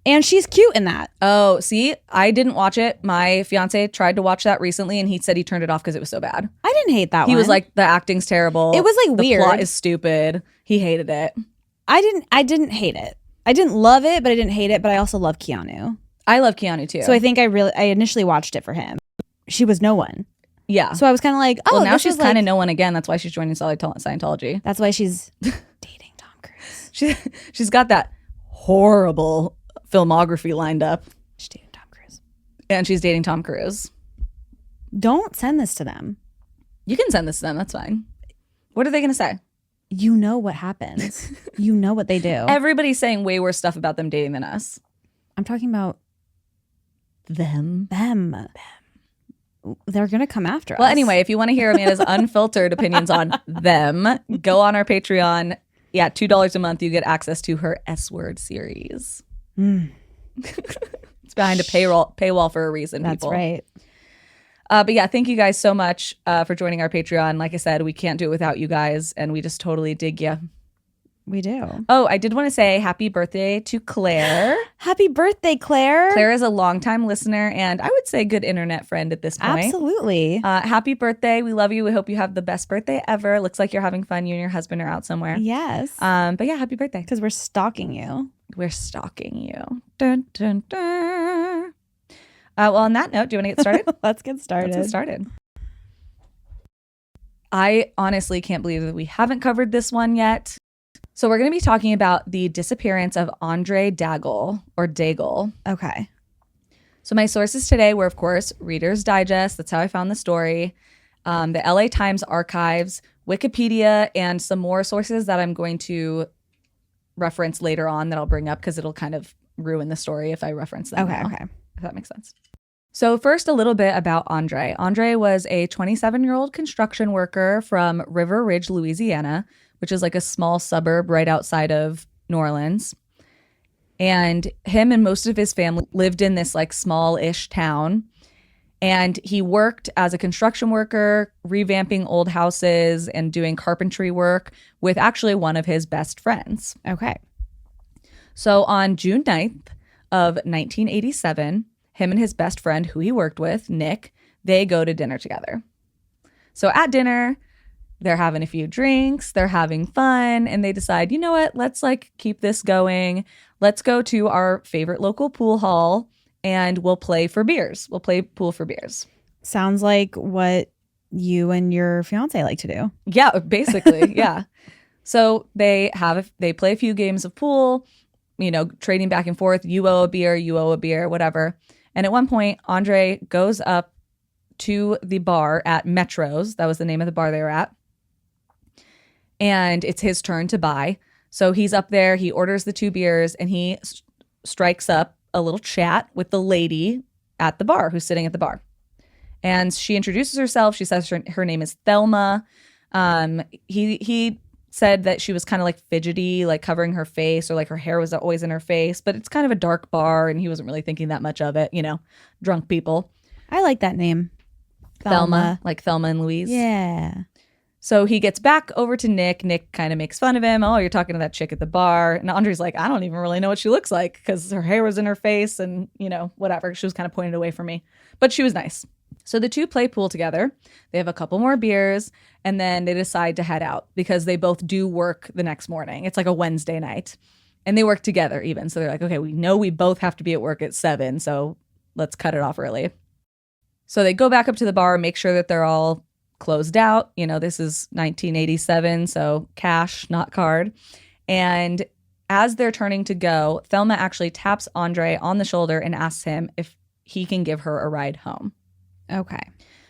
Speaker 2: And she's cute in that.
Speaker 1: Oh, see, I didn't watch it. My fiance tried to watch that recently, and he said he turned it off because it was so bad.
Speaker 2: I didn't hate that one.
Speaker 1: He was like, the acting's terrible.
Speaker 2: It was like weird.
Speaker 1: The plot is stupid. He hated it.
Speaker 2: I didn't hate it. I didn't love it, but I didn't hate it. But I also love Keanu.
Speaker 1: I love Keanu too.
Speaker 2: So I think I initially watched it for him. She was no one.
Speaker 1: Yeah.
Speaker 2: So I was kind of like, oh,
Speaker 1: well, now she's kind of
Speaker 2: like,
Speaker 1: no one again. That's why she's joining Scientology.
Speaker 2: That's why she's dating Tom Cruise.
Speaker 1: She's got that horrible filmography lined up.
Speaker 2: She's dating Tom Cruise.
Speaker 1: And she's dating Tom Cruise.
Speaker 2: Don't send this to them.
Speaker 1: You can send this to them. That's fine. What are they going to say?
Speaker 2: You know what happens. You know what they do.
Speaker 1: Everybody's saying way worse stuff about them dating than us.
Speaker 2: I'm talking about
Speaker 1: them.
Speaker 2: They're going to come after us.
Speaker 1: Well, anyway, if you want to hear Amanda's unfiltered opinions on them, go on our Patreon. Yeah, $2 a month. You get access to her S-word series. It's behind a paywall for a reason.
Speaker 2: That's
Speaker 1: people.
Speaker 2: Right.
Speaker 1: But yeah, thank you guys so much for joining our Patreon. Like I said, we can't do it without you guys, and we just totally dig you.
Speaker 2: We do.
Speaker 1: Oh, I did want to say happy birthday to Claire.
Speaker 2: Happy birthday, Claire.
Speaker 1: Claire is a longtime listener and I would say good internet friend at this point.
Speaker 2: Absolutely.
Speaker 1: Happy birthday. We love you. We hope you have the best birthday ever. Looks like you're having fun. You and your husband are out somewhere.
Speaker 2: Yes.
Speaker 1: But yeah, happy birthday.
Speaker 2: Because we're stalking you.
Speaker 1: We're stalking you. Dun, dun, dun. Well, on that note, do you want to get started?
Speaker 2: Let's get started.
Speaker 1: I honestly can't believe that we haven't covered this one yet. So we're going to be talking about the disappearance of Andre Daigle or Daigle.
Speaker 2: Okay.
Speaker 1: So my sources today were, of course, Reader's Digest. That's how I found the story. The LA Times archives, Wikipedia, and some more sources that I'm going to reference later on that I'll bring up because it'll kind of ruin the story if I reference them.
Speaker 2: Okay.
Speaker 1: If that makes sense. So first, a little bit about Andre. Andre was a 27-year-old construction worker from River Ridge, Louisiana, which is like a small suburb right outside of New Orleans. And him and most of his family lived in this like small-ish town. And he worked as a construction worker, revamping old houses and doing carpentry work with actually one of his best friends.
Speaker 2: Okay.
Speaker 1: So on June 9th of 1987, him and his best friend who he worked with, Nick, they go to dinner together. So at dinner, they're having a few drinks, they're having fun, and they decide, you know what, let's like keep this going. Let's go to our favorite local pool hall and we'll play for beers. We'll play pool for beers.
Speaker 2: Sounds like what you and your fiance like to do.
Speaker 1: Yeah, basically. Yeah. So they play a few games of pool, you know, trading back and forth. You owe a beer, whatever. And at one point, Andre goes up to the bar at Metro's. That was the name of the bar they were at. And it's his turn to buy. So he's up there, he orders the 2 beers, and he strikes up a little chat with the lady at the bar who's sitting at the bar. And she introduces herself. She says her name is Thelma. He said that she was kind of like fidgety, like covering her face, or like her hair was always in her face. But it's kind of a dark bar, and he wasn't really thinking that much of it, you know, drunk people.
Speaker 2: I like that name.
Speaker 1: Thelma, like Thelma and Louise.
Speaker 2: Yeah.
Speaker 1: So he gets back over to Nick. Nick kind of makes fun of him. Oh, you're talking to that chick at the bar. And Andre's like, I don't even really know what she looks like because her hair was in her face and, you know, whatever. She was kind of pointed away from me. But she was nice. So the two play pool together. They have a couple more beers and then they decide to head out because they both do work the next morning. It's like a Wednesday night. And they work together even. So they're like, okay, we know we both have to be at work at 7. So let's cut it off early. So they go back up to the bar, make sure that they're all closed out. You know, this is 1987, so cash, not card. And as they're turning to go, Thelma actually taps Andre on the shoulder and asks him if he can give her a ride home.
Speaker 2: Okay.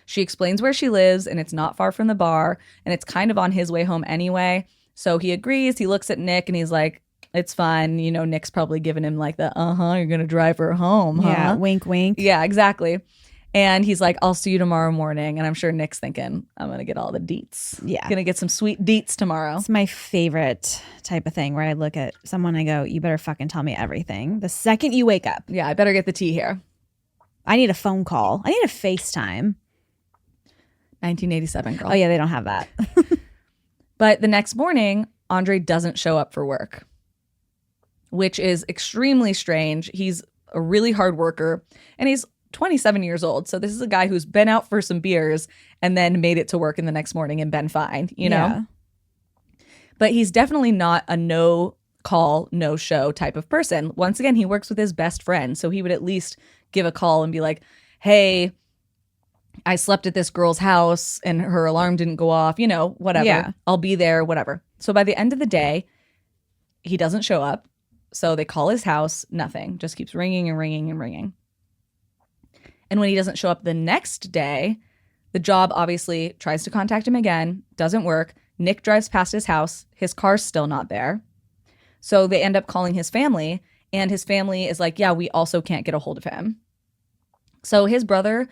Speaker 1: She explains where she lives, and it's not far from the bar, and it's kind of on his way home anyway. So he agrees. He looks at Nick, and he's like, it's fine. You know, Nick's probably giving him like the, you're going to drive her home, huh?
Speaker 2: Yeah, wink, wink.
Speaker 1: Yeah, exactly. And he's like, I'll see you tomorrow morning. And I'm sure Nick's thinking, I'm going to get all the deets.
Speaker 2: Yeah.
Speaker 1: Going to get some sweet deets tomorrow.
Speaker 2: It's my favorite type of thing where I look at someone and I go, you better fucking tell me everything. The second you wake up.
Speaker 1: Yeah, I better get the tea here.
Speaker 2: I need a phone call. I need a FaceTime.
Speaker 1: 1987, girl.
Speaker 2: Oh, yeah, they don't have that.
Speaker 1: But the next morning, Andre doesn't show up for work, which is extremely strange. He's a really hard worker, and he's 27 years old. So this is a guy who's been out for some beers and then made it to work in the next morning and been fine, you know?
Speaker 2: Yeah.
Speaker 1: But he's definitely not a no call, no show type of person. Once again, he works with his best friend. So he would at least give a call and be like, hey, I slept at this girl's house and her alarm didn't go off, you know, whatever.
Speaker 2: Yeah.
Speaker 1: I'll be there, whatever. So by the end of the day, he doesn't show up. So they call his house, nothing. Just keeps ringing and ringing and ringing. And when he doesn't show up the next day, the job obviously tries to contact him again, doesn't work. Nick drives past his house. His car's still not there. So they end up calling his family, and his family is like, yeah, we also can't get a hold of him. So his brother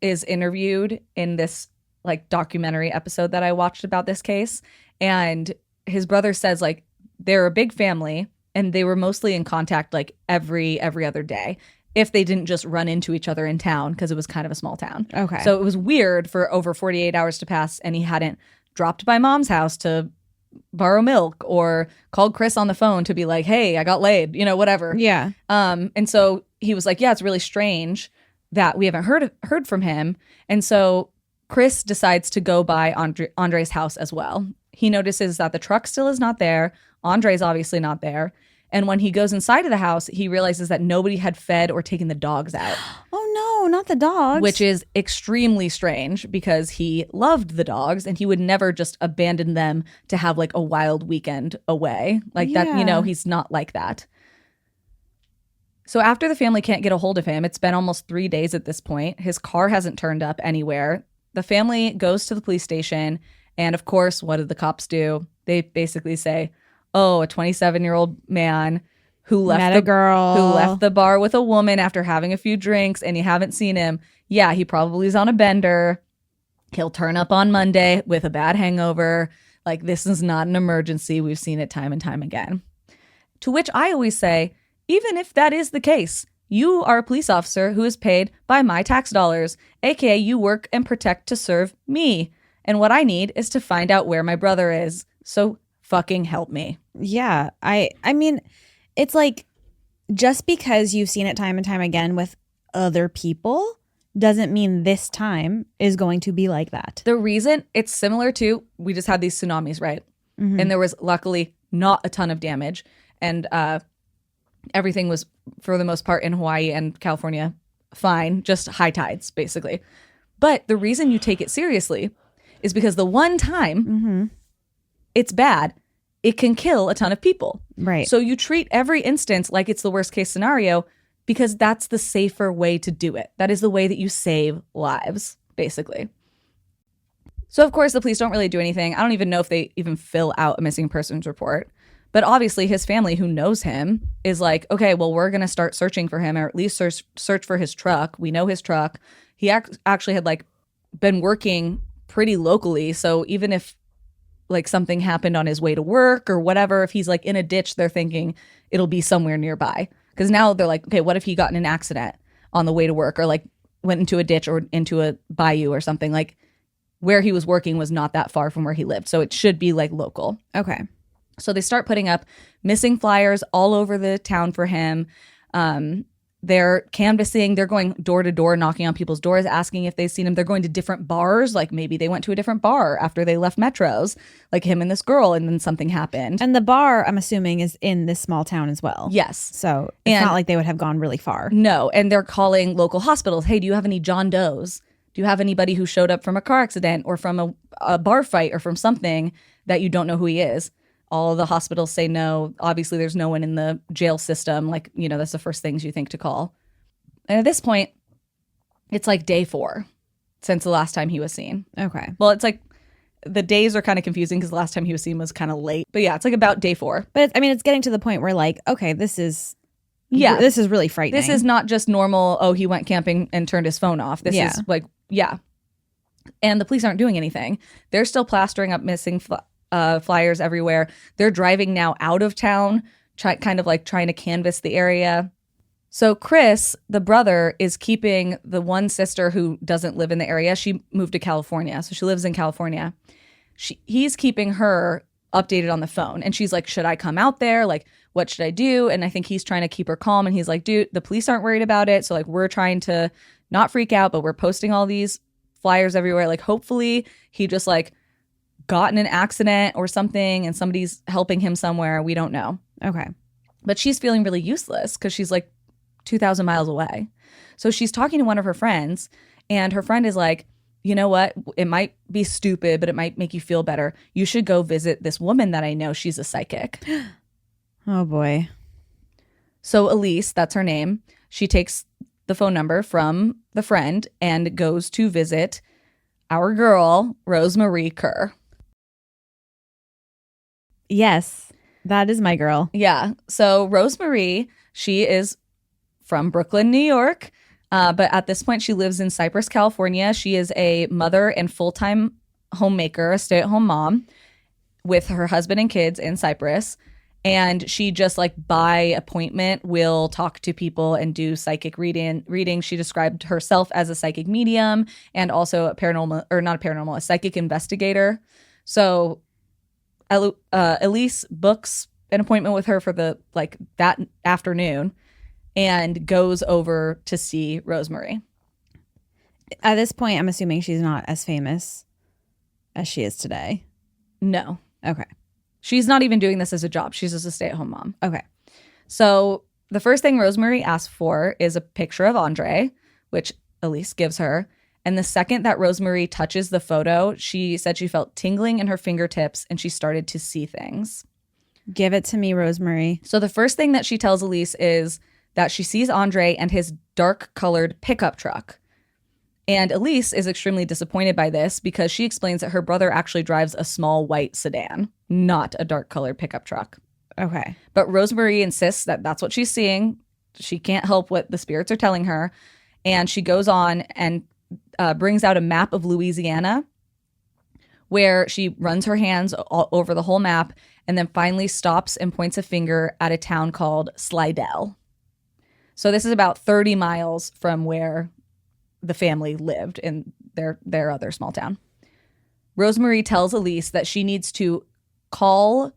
Speaker 1: is interviewed in this like documentary episode that I watched about this case. And his brother says like they're a big family and they were mostly in contact like every other day if they didn't just run into each other in town because it was kind of a small town.
Speaker 2: Okay.
Speaker 1: So it was weird for over 48 hours to pass and he hadn't dropped by mom's house to borrow milk or called Chris on the phone to be like, hey, I got laid, you know, whatever.
Speaker 2: Yeah.
Speaker 1: And so he was like, yeah, it's really strange that we haven't heard from him. And so Chris decides to go by Andre's house as well. He notices that the truck still is not there. Andre's obviously not there. And when he goes inside of the house, he realizes that nobody had fed or taken the dogs out.
Speaker 2: Oh, no, not the dogs.
Speaker 1: Which is extremely strange because he loved the dogs and he would never just abandon them to have like a wild weekend away. Like that, you know, he's not like that. So after the family can't get a hold of him, it's been almost 3 days at this point. His car hasn't turned up anywhere. The family goes to the police station. And of course, what did the cops do? They basically say, oh, a 27-year-old man who left the bar with a woman after having a few drinks and you haven't seen him. Yeah, he probably is on a bender. He'll turn up on Monday with a bad hangover. Like, this is not an emergency. We've seen it time and time again. To which I always say, even if that is the case, you are a police officer who is paid by my tax dollars, aka you work and protect to serve me. And what I need is to find out where my brother is. So fucking help me.
Speaker 2: Yeah. I mean, it's like just because you've seen it time and time again with other people doesn't mean this time is going to be like that.
Speaker 1: The reason it's similar to, we just had these tsunamis, right? Mm-hmm. And there was luckily not a ton of damage. And everything was, for the most part, in Hawaii and California, fine. Just high tides, basically. But the reason you take it seriously is because the one time it's bad, it can kill a ton of people.
Speaker 2: Right.
Speaker 1: So you treat every instance like it's the worst case scenario because that's the safer way to do it. That is the way that you save lives, basically. So, of course, the police don't really do anything. I don't even know if they even fill out a missing persons report. But obviously his family, who knows him, is like, okay, well, we're going to start searching for him, or at least search for his truck. We know his truck. He actually had like been working pretty locally. So even if like something happened on his way to work or whatever, if he's like in a ditch, they're thinking it'll be somewhere nearby. Because now they're like, okay, what if he got in an accident on the way to work or like went into a ditch or into a bayou or something? Like where he was working was not that far from where he lived. So it should be like local.
Speaker 2: Okay.
Speaker 1: So they start putting up missing flyers all over the town for him. They're canvassing. They're going door to door, knocking on people's doors, asking if they've seen him. They're going to different bars. Like maybe they went to a different bar after they left Metros, like him and this girl, and then something happened.
Speaker 2: And the bar, I'm assuming, is in this small town as well.
Speaker 1: Yes.
Speaker 2: So it's not like they would have gone really far.
Speaker 1: No. And they're calling local hospitals. Hey, do you have any John Does? Do you have anybody who showed up from a car accident or from a bar fight or from something that you don't know who he is? All of the hospitals say no. Obviously, there's no one in the jail system. Like, you know, that's the first things you think to call. And at this point, it's like day 4 since the last time he was seen.
Speaker 2: Okay.
Speaker 1: Well, it's like the days are kind of confusing because the last time he was seen was kind of late. But yeah, it's like about day 4.
Speaker 2: But I mean, it's getting to the point where like, okay, this is
Speaker 1: Yeah.
Speaker 2: This is really frightening.
Speaker 1: This is not just normal, oh, he went camping and turned his phone off. This is like, yeah. And the police aren't doing anything. They're still plastering up missing flyers everywhere. They're driving now out of town, kind of like trying to canvass the area. So Chris, the brother, is keeping the one sister who doesn't live in the area. She moved to California, so she lives in California. He's keeping her updated on the phone. And she's like, should I come out there? Like, what should I do? And I think he's trying to keep her calm. And he's like, dude, the police aren't worried about it. So like, we're trying to not freak out, but we're posting all these flyers everywhere. Like, hopefully he just like got in an accident or something and somebody's helping him somewhere. We don't know.
Speaker 2: Okay.
Speaker 1: But she's feeling really useless because she's like 2,000 miles away. So she's talking to one of her friends, and her friend is like, you know what? It might be stupid, but it might make you feel better. You should go visit this woman that I know. She's a psychic.
Speaker 2: Oh, boy.
Speaker 1: So Elise, that's her name, she takes the phone number from the friend and goes to visit our girl, Rosemarie Kerr.
Speaker 2: Yes, that is my girl.
Speaker 1: Yeah. So Rosemarie, she is from Brooklyn, New York. But at this point, she lives in Cypress, California. She is a mother and full-time homemaker, a stay-at-home mom with her husband and kids in Cypress. And she just like by appointment will talk to people and do psychic reading. She described herself as a psychic medium and also a paranormal, or not a paranormal, a psychic investigator. So Elise books an appointment with her for that afternoon and goes over to see Rosemarie.
Speaker 2: At this point, I'm assuming she's not as famous as she is today.
Speaker 1: No.
Speaker 2: Okay.
Speaker 1: She's not even doing this as a job. She's just a stay-at-home mom.
Speaker 2: Okay.
Speaker 1: So the first thing Rosemarie asks for is a picture of Andre, which Elise gives her. And the second that Rosemarie touches the photo, she said she felt tingling in her fingertips and she started to see things.
Speaker 2: Give it to me, Rosemarie.
Speaker 1: So the first thing that she tells Elise is that she sees Andre and his dark-colored pickup truck. And Elise is extremely disappointed by this because she explains that her brother actually drives a small white sedan, not a dark-colored pickup truck.
Speaker 2: Okay.
Speaker 1: But Rosemarie insists that that's what she's seeing. She can't help what the spirits are telling her. And she goes on and brings out a map of Louisiana where she runs her hands all over the whole map and then finally stops and points a finger at a town called Slidell. So this is about 30 miles from where the family lived in their other small town. Rosemarie tells Elise that she needs to call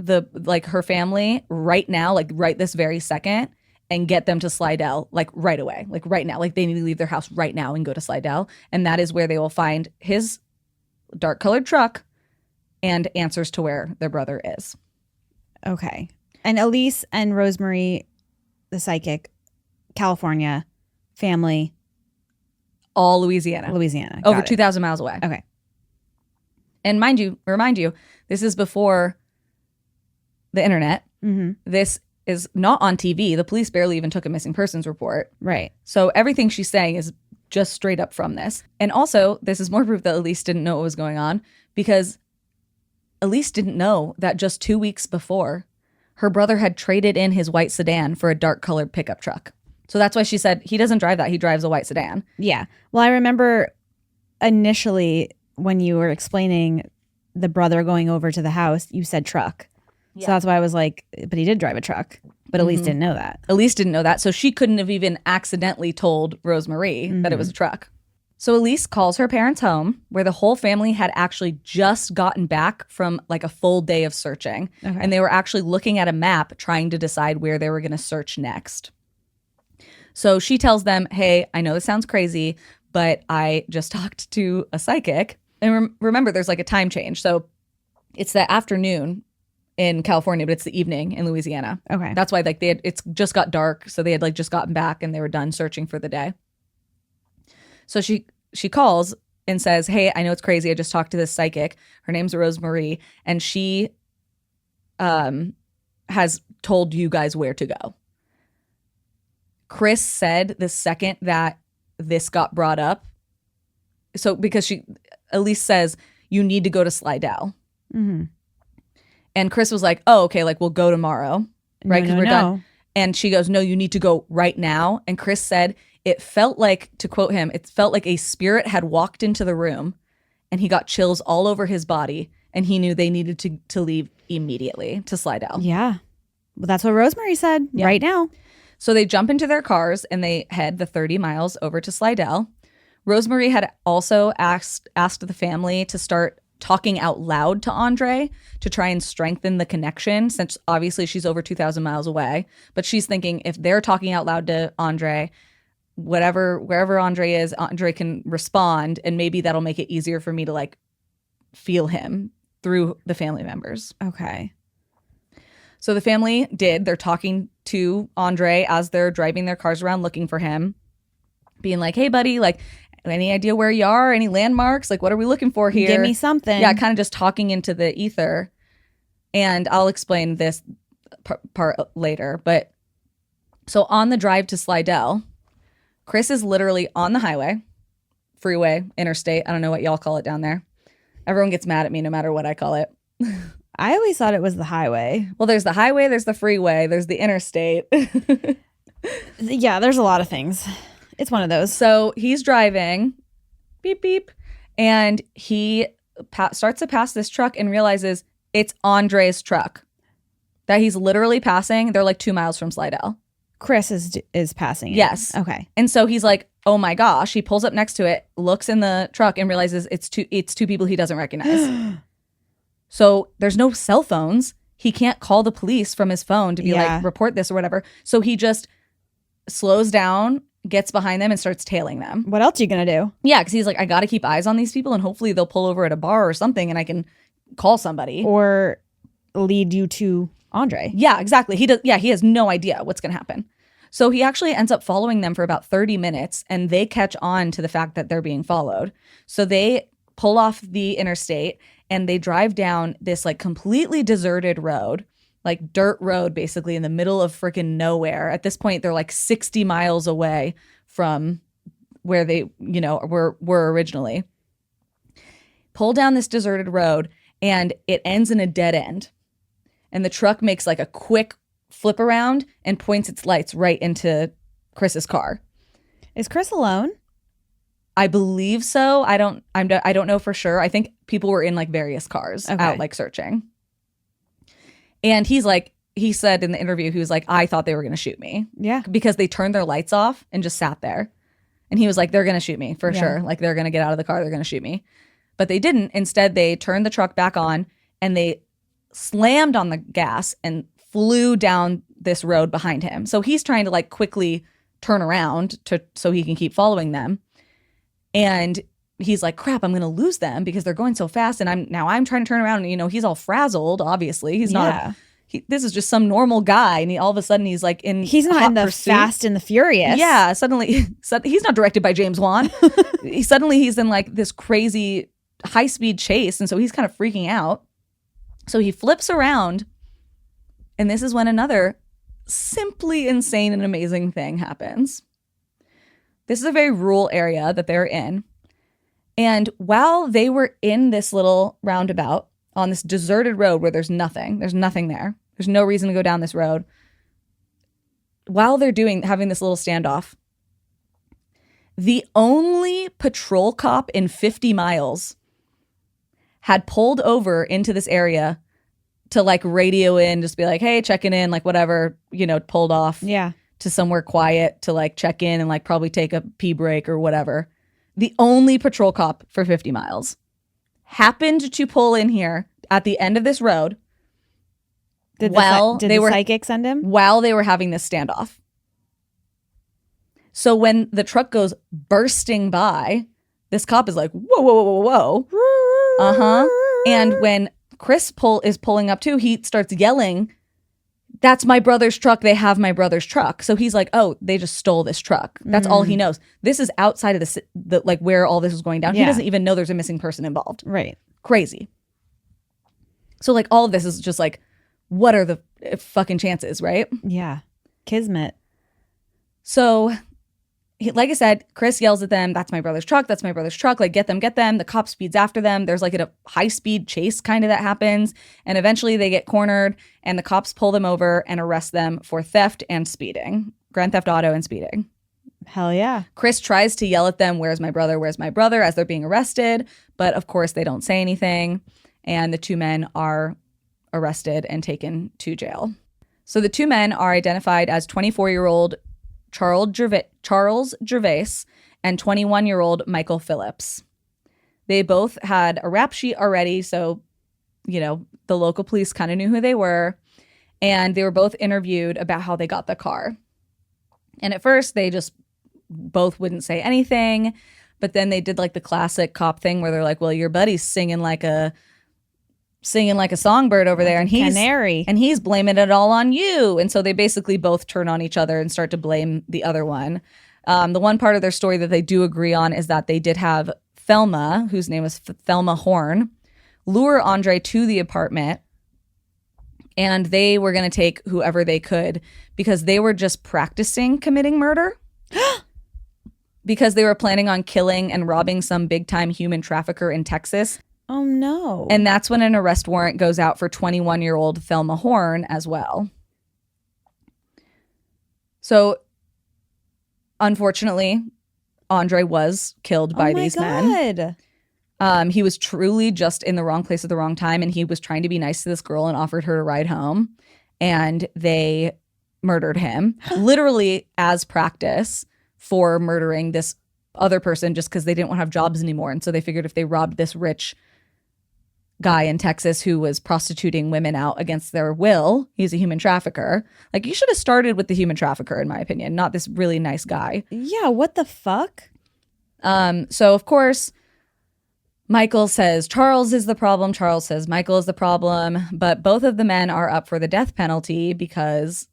Speaker 1: her family right now, like right this very second, and get them to Slidell like right away, like right now. Like they need to leave their house right now and go to Slidell. And that is where they will find his dark colored truck and answers to where their brother is.
Speaker 2: Okay. And Elise and Rosemarie, the psychic, California, family.
Speaker 1: All Louisiana. Over 2,000 miles away.
Speaker 2: Okay.
Speaker 1: And remind you, this is before the internet.
Speaker 2: Mm-hmm.
Speaker 1: This is not on TV. The police barely even took a missing persons report.
Speaker 2: Right.
Speaker 1: So everything she's saying is just straight up from this. And also, this is more proof that Elise didn't know what was going on because Elise didn't know that just 2 weeks before, her brother had traded in his white sedan for a dark colored pickup truck. So that's why she said he doesn't drive that. He drives a white sedan.
Speaker 2: Yeah. Well, I remember initially when you were explaining the brother going over to the house, you said truck. Yeah. So that's why I was like, but he did drive a truck. But Elise didn't know that.
Speaker 1: Elise didn't know that. So she couldn't have even accidentally told Rosemarie that it was a truck. So Elise calls her parents' home where the whole family had actually just gotten back from like a full day of searching. Okay. And they were actually looking at a map trying to decide where they were going to search next. So she tells them, hey, I know this sounds crazy, but I just talked to a psychic. And remember, there's like a time change. So it's the afternoon in California, but it's the evening in Louisiana.
Speaker 2: Okay.
Speaker 1: That's why it's just got dark. So they had like just gotten back and they were done searching for the day. So she calls and says, hey, I know it's crazy. I just talked to this psychic. Her name's Rosemarie. And she has told you guys where to go. Chris said the second that this got brought up, so because Elise says, you need to go to Slidell. Mm-hmm. And Chris was like, oh, okay, like we'll go tomorrow, right? Because we're done. And she goes, no, you need to go right now. And Chris said it felt like, to quote him, it felt like a spirit had walked into the room and he got chills all over his body. And he knew they needed to leave immediately to Slidell.
Speaker 2: Yeah. Well, that's what Rosemary said right now.
Speaker 1: So they jump into their cars and they head the 30 miles over to Slidell. Rosemarie had also asked the family to start talking out loud to Andre to try and strengthen the connection, since obviously she's over 2,000 miles away. But she's thinking if they're talking out loud to Andre, wherever Andre is, Andre can respond, and maybe that'll make it easier for me to like feel him through the family members.
Speaker 2: Okay.
Speaker 1: So the family did. They're talking to Andre as they're driving their cars around looking for him, being like, hey, buddy, like, any idea where you are? Any landmarks? Like, what are we looking for here?
Speaker 2: Give me something.
Speaker 1: Yeah, kind of just talking into the ether. And I'll explain this part later. But so on the drive to Slidell, Chris is literally on the highway, freeway, interstate. I don't know what y'all call it down there. Everyone gets mad at me no matter what I call it.
Speaker 2: I always thought it was the highway.
Speaker 1: Well, there's the highway, there's the freeway, there's the interstate.
Speaker 2: Yeah, there's a lot of things. It's one of those.
Speaker 1: So he's driving, beep, beep, and he starts to pass this truck and realizes it's Andre's truck that he's literally passing. They're like 2 miles from Slidell.
Speaker 2: Chris is passing it.
Speaker 1: Yes.
Speaker 2: Okay.
Speaker 1: And so he's like, oh my gosh. He pulls up next to it, looks in the truck, and realizes it's two people he doesn't recognize. So there's no cell phones. He can't call the police from his phone to be like, report this or whatever. So he just slows down, gets behind them, and starts tailing them.
Speaker 2: What else are you going to do?
Speaker 1: Yeah, because he's like, I got to keep eyes on these people, and hopefully they'll pull over at a bar or something, and I can call somebody.
Speaker 2: Or lead you to Andre.
Speaker 1: Yeah, exactly. He does. Yeah, he has no idea what's going to happen. So he actually ends up following them for about 30 minutes, and they catch on to the fact that they're being followed. So they pull off the interstate, and they drive down this like completely deserted road, like dirt road, basically in the middle of freaking nowhere. At this point, they're like 60 miles away from where they, were originally. Pull down this deserted road, and it ends in a dead end. And the truck makes like a quick flip around and points its lights right into Chris's car.
Speaker 2: Is Chris alone?
Speaker 1: I believe so. I don't know for sure. I think people were in like various cars out like searching. And he said in the interview, he was like, I thought they were going to shoot me.
Speaker 2: Yeah.
Speaker 1: Because they turned their lights off and just sat there. And he was like, they're going to shoot me for sure. Like they're going to get out of the car. They're going to shoot me. But they didn't. Instead, they turned the truck back on and they slammed on the gas and flew down this road behind him. So he's trying to like quickly turn around so he can keep following them. And he's like, crap, I'm going to lose them because they're going so fast. And I'm trying to turn around and, he's all frazzled. Obviously he's not, this is just some normal guy. And all of a sudden he's like
Speaker 2: he's not in the
Speaker 1: pursuit.
Speaker 2: Fast and the Furious.
Speaker 1: Yeah. Suddenly he's not directed by James Wan. He's in like this crazy high speed chase. And so he's kind of freaking out. So he flips around. And this is when another simply insane and amazing thing happens. This is a very rural area that they're in. And while they were in this little roundabout on this deserted road where there's nothing there. There's no reason to go down this road. While they're having this little standoff, the only patrol cop in 50 miles had pulled over into this area to like radio in, just be like, hey, checking in, like whatever, pulled off.
Speaker 2: Yeah.
Speaker 1: To somewhere quiet to like check in and like probably take a pee break or whatever. The only patrol cop for 50 miles happened to pull in here at the end of this road.
Speaker 2: Did the psychic send him?
Speaker 1: While they were having this standoff. So when the truck goes bursting by, this cop is like, whoa, whoa, whoa, whoa, whoa. Uh-huh. And when Chris is pulling up too, he starts yelling, that's my brother's truck. They have my brother's truck. So he's like, oh, they just stole this truck. That's all he knows. This is outside of the like where all this is going down. Yeah. He doesn't even know there's a missing person involved.
Speaker 2: Right.
Speaker 1: Crazy. So like all of this is just like, what are the fucking chances, right?
Speaker 2: Yeah. Kismet.
Speaker 1: So like I said, Chris yells at them, "That's my brother's truck. That's my brother's truck. Like, get them, get them." The cop speeds after them. There's like a high speed chase kind of that happens. And eventually they get cornered and the cops pull them over and arrest them for theft and speeding, grand theft auto and speeding.
Speaker 2: Hell yeah.
Speaker 1: Chris tries to yell at them, "Where's my brother? Where's my brother?" as they're being arrested. But of course they don't say anything. And the two men are arrested and taken to jail. So the two men are identified as 24-year-old Charles Gervais and 21-year-old Michael Phillips. They both had a rap sheet already, so, the local police kind of knew who they were, and they were both interviewed about how they got the car. And at first, they just both wouldn't say anything, but then they did like the classic cop thing where they're like, "Well, your buddy's singing like a songbird over there, and he's blaming it all on you." And so they basically both turn on each other and start to blame the other one. The one part of their story that they do agree on is that they did have Thelma, whose name was Thelma Horn, lure Andre to the apartment, and they were going to take whoever they could because they were just practicing committing murder because they were planning on killing and robbing some big-time human trafficker in Texas.
Speaker 2: Oh, no.
Speaker 1: And that's when an arrest warrant goes out for 21-year-old Thelma Horn as well. So, unfortunately, Andre was killed by these men. He was truly just in the wrong place at the wrong time, and he was trying to be nice to this girl and offered her a ride home. And they murdered him, literally as practice for murdering this other person just because they didn't want to have jobs anymore. And so they figured if they robbed this rich guy in Texas who was prostituting women out against their will, he's a human trafficker. Like, you should have started with the human trafficker, in my opinion, not this really nice guy.
Speaker 2: Yeah, what the fuck?
Speaker 1: So, of course, Michael says Charles is the problem. Charles says Michael is the problem. But both of the men are up for the death penalty because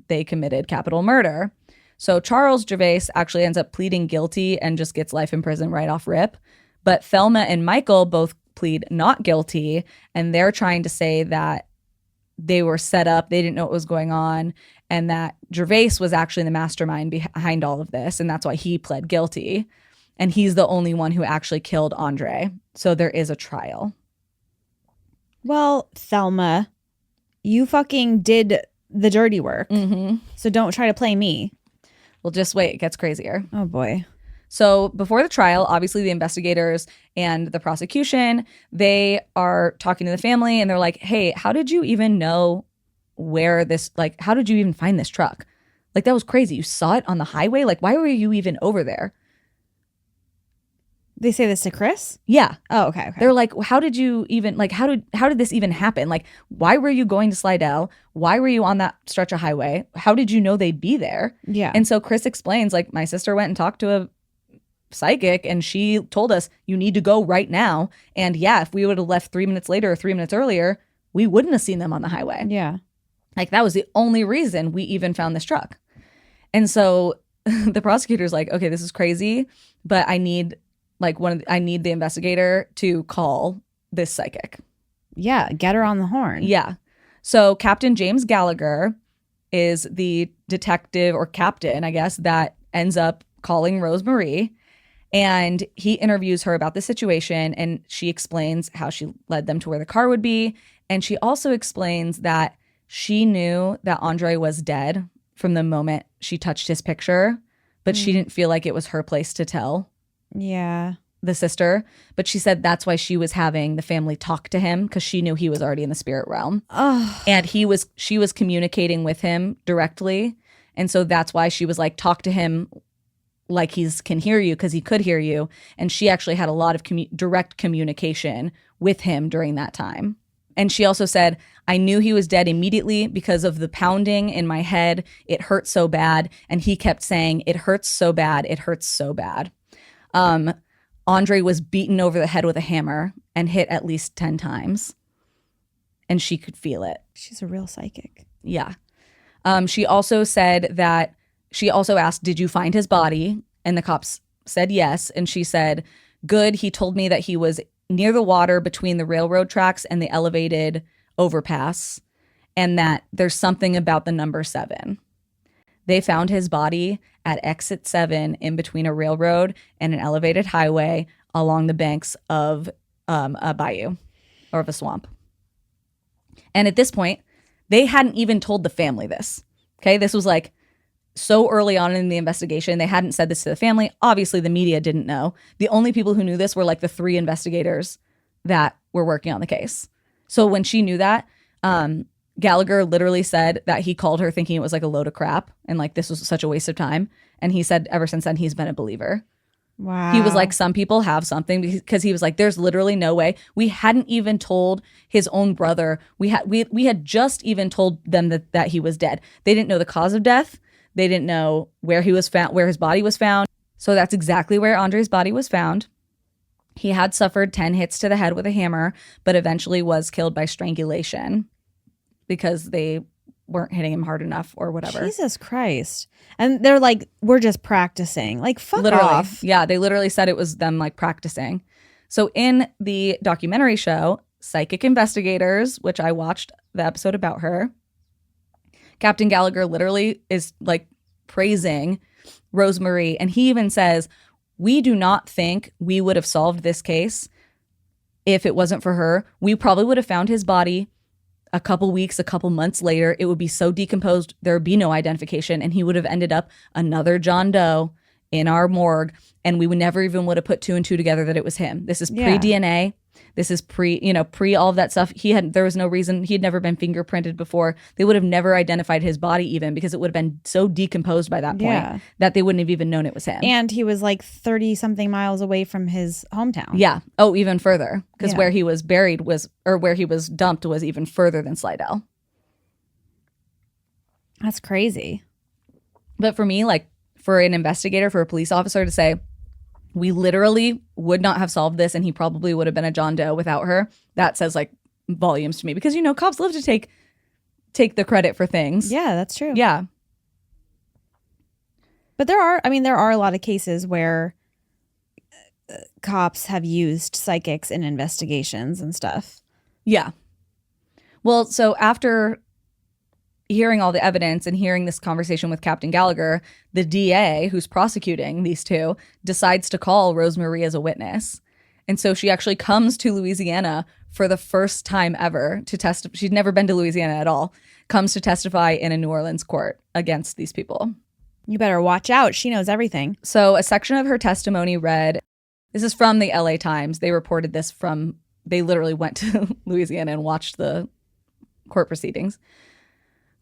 Speaker 1: they committed capital murder. So Charles Gervais actually ends up pleading guilty and just gets life in prison right off rip. But Thelma and Michael both plead not guilty, and they're trying to say that they were set up, they didn't know what was going on, and that Gervais was actually the mastermind behind all of this, and that's why he pled guilty. And he's the only one who actually killed Andre. So there is a trial.
Speaker 2: Well, Thelma, you fucking did the dirty work.
Speaker 1: Mm-hmm.
Speaker 2: So don't try to play me.
Speaker 1: Well, just wait. It gets crazier.
Speaker 2: Oh, boy.
Speaker 1: So before the trial, obviously the investigators and the prosecution, they are talking to the family and they're like, "Hey, how did you even know where this, like, how did you even find this truck? Like, that was crazy. You saw it on the highway? Like, why were you even over there?"
Speaker 2: They say this to Chris?
Speaker 1: Yeah.
Speaker 2: Oh, okay.
Speaker 1: They're like, "How did you even, like, how did this even happen? Like, why were you going to Slidell? Why were you on that stretch of highway? How did you know they'd be there?"
Speaker 2: Yeah.
Speaker 1: And so Chris explains, like, "My sister went and talked to a psychic and she told us you need to go right now. And yeah, if we would have left 3 minutes later or 3 minutes earlier, we wouldn't have seen them on the highway."
Speaker 2: Yeah.
Speaker 1: Like, that was the only reason we even found this truck. And so the prosecutor's like, "Okay, this is crazy, but I need the investigator to call this psychic."
Speaker 2: Yeah, get her on the horn.
Speaker 1: Yeah. So Captain James Gallagher is the detective or captain, I guess, that ends up calling Rosemarie. And he interviews her about the situation, and she explains how she led them to where the car would be. And she also explains that she knew that Andre was dead from the moment she touched his picture, but she didn't feel like it was her place to tell
Speaker 2: Yeah.
Speaker 1: the sister. But she said that's why she was having the family talk to him, because she knew he was already in the spirit realm.
Speaker 2: Oh.
Speaker 1: And she was communicating with him directly. And so that's why she was like, talk to him like can hear you, because he could hear you. And she actually had a lot of direct communication with him during that time. And she also said, "I knew he was dead immediately because of the pounding in my head. It hurt so bad." And he kept saying, "It hurts so bad. It hurts so bad." Andre was beaten over the head with a hammer and hit at least 10 times. And she could feel it.
Speaker 2: She's a real psychic.
Speaker 1: Yeah. She also said that she also asked, "Did you find his body?" And the cops said yes. And she said, "Good. He told me that he was near the water between the railroad tracks and the elevated overpass, and that there's something about the number 7. They found his body at exit 7 in between a railroad and an elevated highway along the banks of a bayou or of a swamp. And at this point, they hadn't even told the family this. Okay, this was like so early on in the investigation. They hadn't said this to the family. Obviously, the media didn't know. The only people who knew this were like the 3 investigators that were working on the case. So when she knew that, Gallagher literally said that he called her thinking it was like a load of crap and like this was such a waste of time. And he said ever since then he's been a believer.
Speaker 2: Wow.
Speaker 1: He was like, some people have something, because he was like, there's literally no way. We hadn't even told his own brother. We had just even told them that he was dead. They didn't know the cause of death. They didn't know where he was found, where his body was found. So that's exactly where Andre's body was found. He had suffered 10 hits to the head with a hammer, but eventually was killed by strangulation because they weren't hitting him hard enough or whatever.
Speaker 2: Jesus Christ. And they're like, we're just practicing. Like, fuck
Speaker 1: literally
Speaker 2: off.
Speaker 1: Yeah, they literally said it was them like practicing. So in the documentary show, Psychic Investigators, which I watched the episode about her, Captain Gallagher literally is like praising Rosemarie. And he even says, we do not think we would have solved this case if it wasn't for her. We probably would have found his body a couple weeks, a couple months later. It would be so decomposed, there would be no identification, and he would have ended up another John Doe in our morgue, and we would never even would have put 2 and 2 together that it was him. This is pre-DNA. This is pre all of that stuff. There was no reason. He had never been fingerprinted before. They would have never identified his body even, because it would have been so decomposed by that point that they wouldn't have even known it was him.
Speaker 2: And he was like 30 something miles away from his hometown.
Speaker 1: Yeah. Oh, even further, because where he was buried where he was dumped was even further than Slidell.
Speaker 2: That's crazy.
Speaker 1: But for me, like for an investigator, for a police officer to say, we literally would not have solved this and he probably would have been a John Doe without her, that says like volumes to me, because cops love to take the credit for things.
Speaker 2: Yeah, that's true.
Speaker 1: Yeah.
Speaker 2: But there are a lot of cases where cops have used psychics in investigations and stuff.
Speaker 1: Yeah. Well, so after hearing all the evidence and hearing this conversation with Captain Gallagher, the DA who's prosecuting these two decides to call Rosemarie as a witness. And so she actually comes to Louisiana for the first time ever to testify. She'd never been to Louisiana at all. Comes to testify in a New Orleans court against these people.
Speaker 2: You better watch out. She knows everything.
Speaker 1: So a section of her testimony read, this is from the LA Times. They reported this they literally went to Louisiana and watched the court proceedings.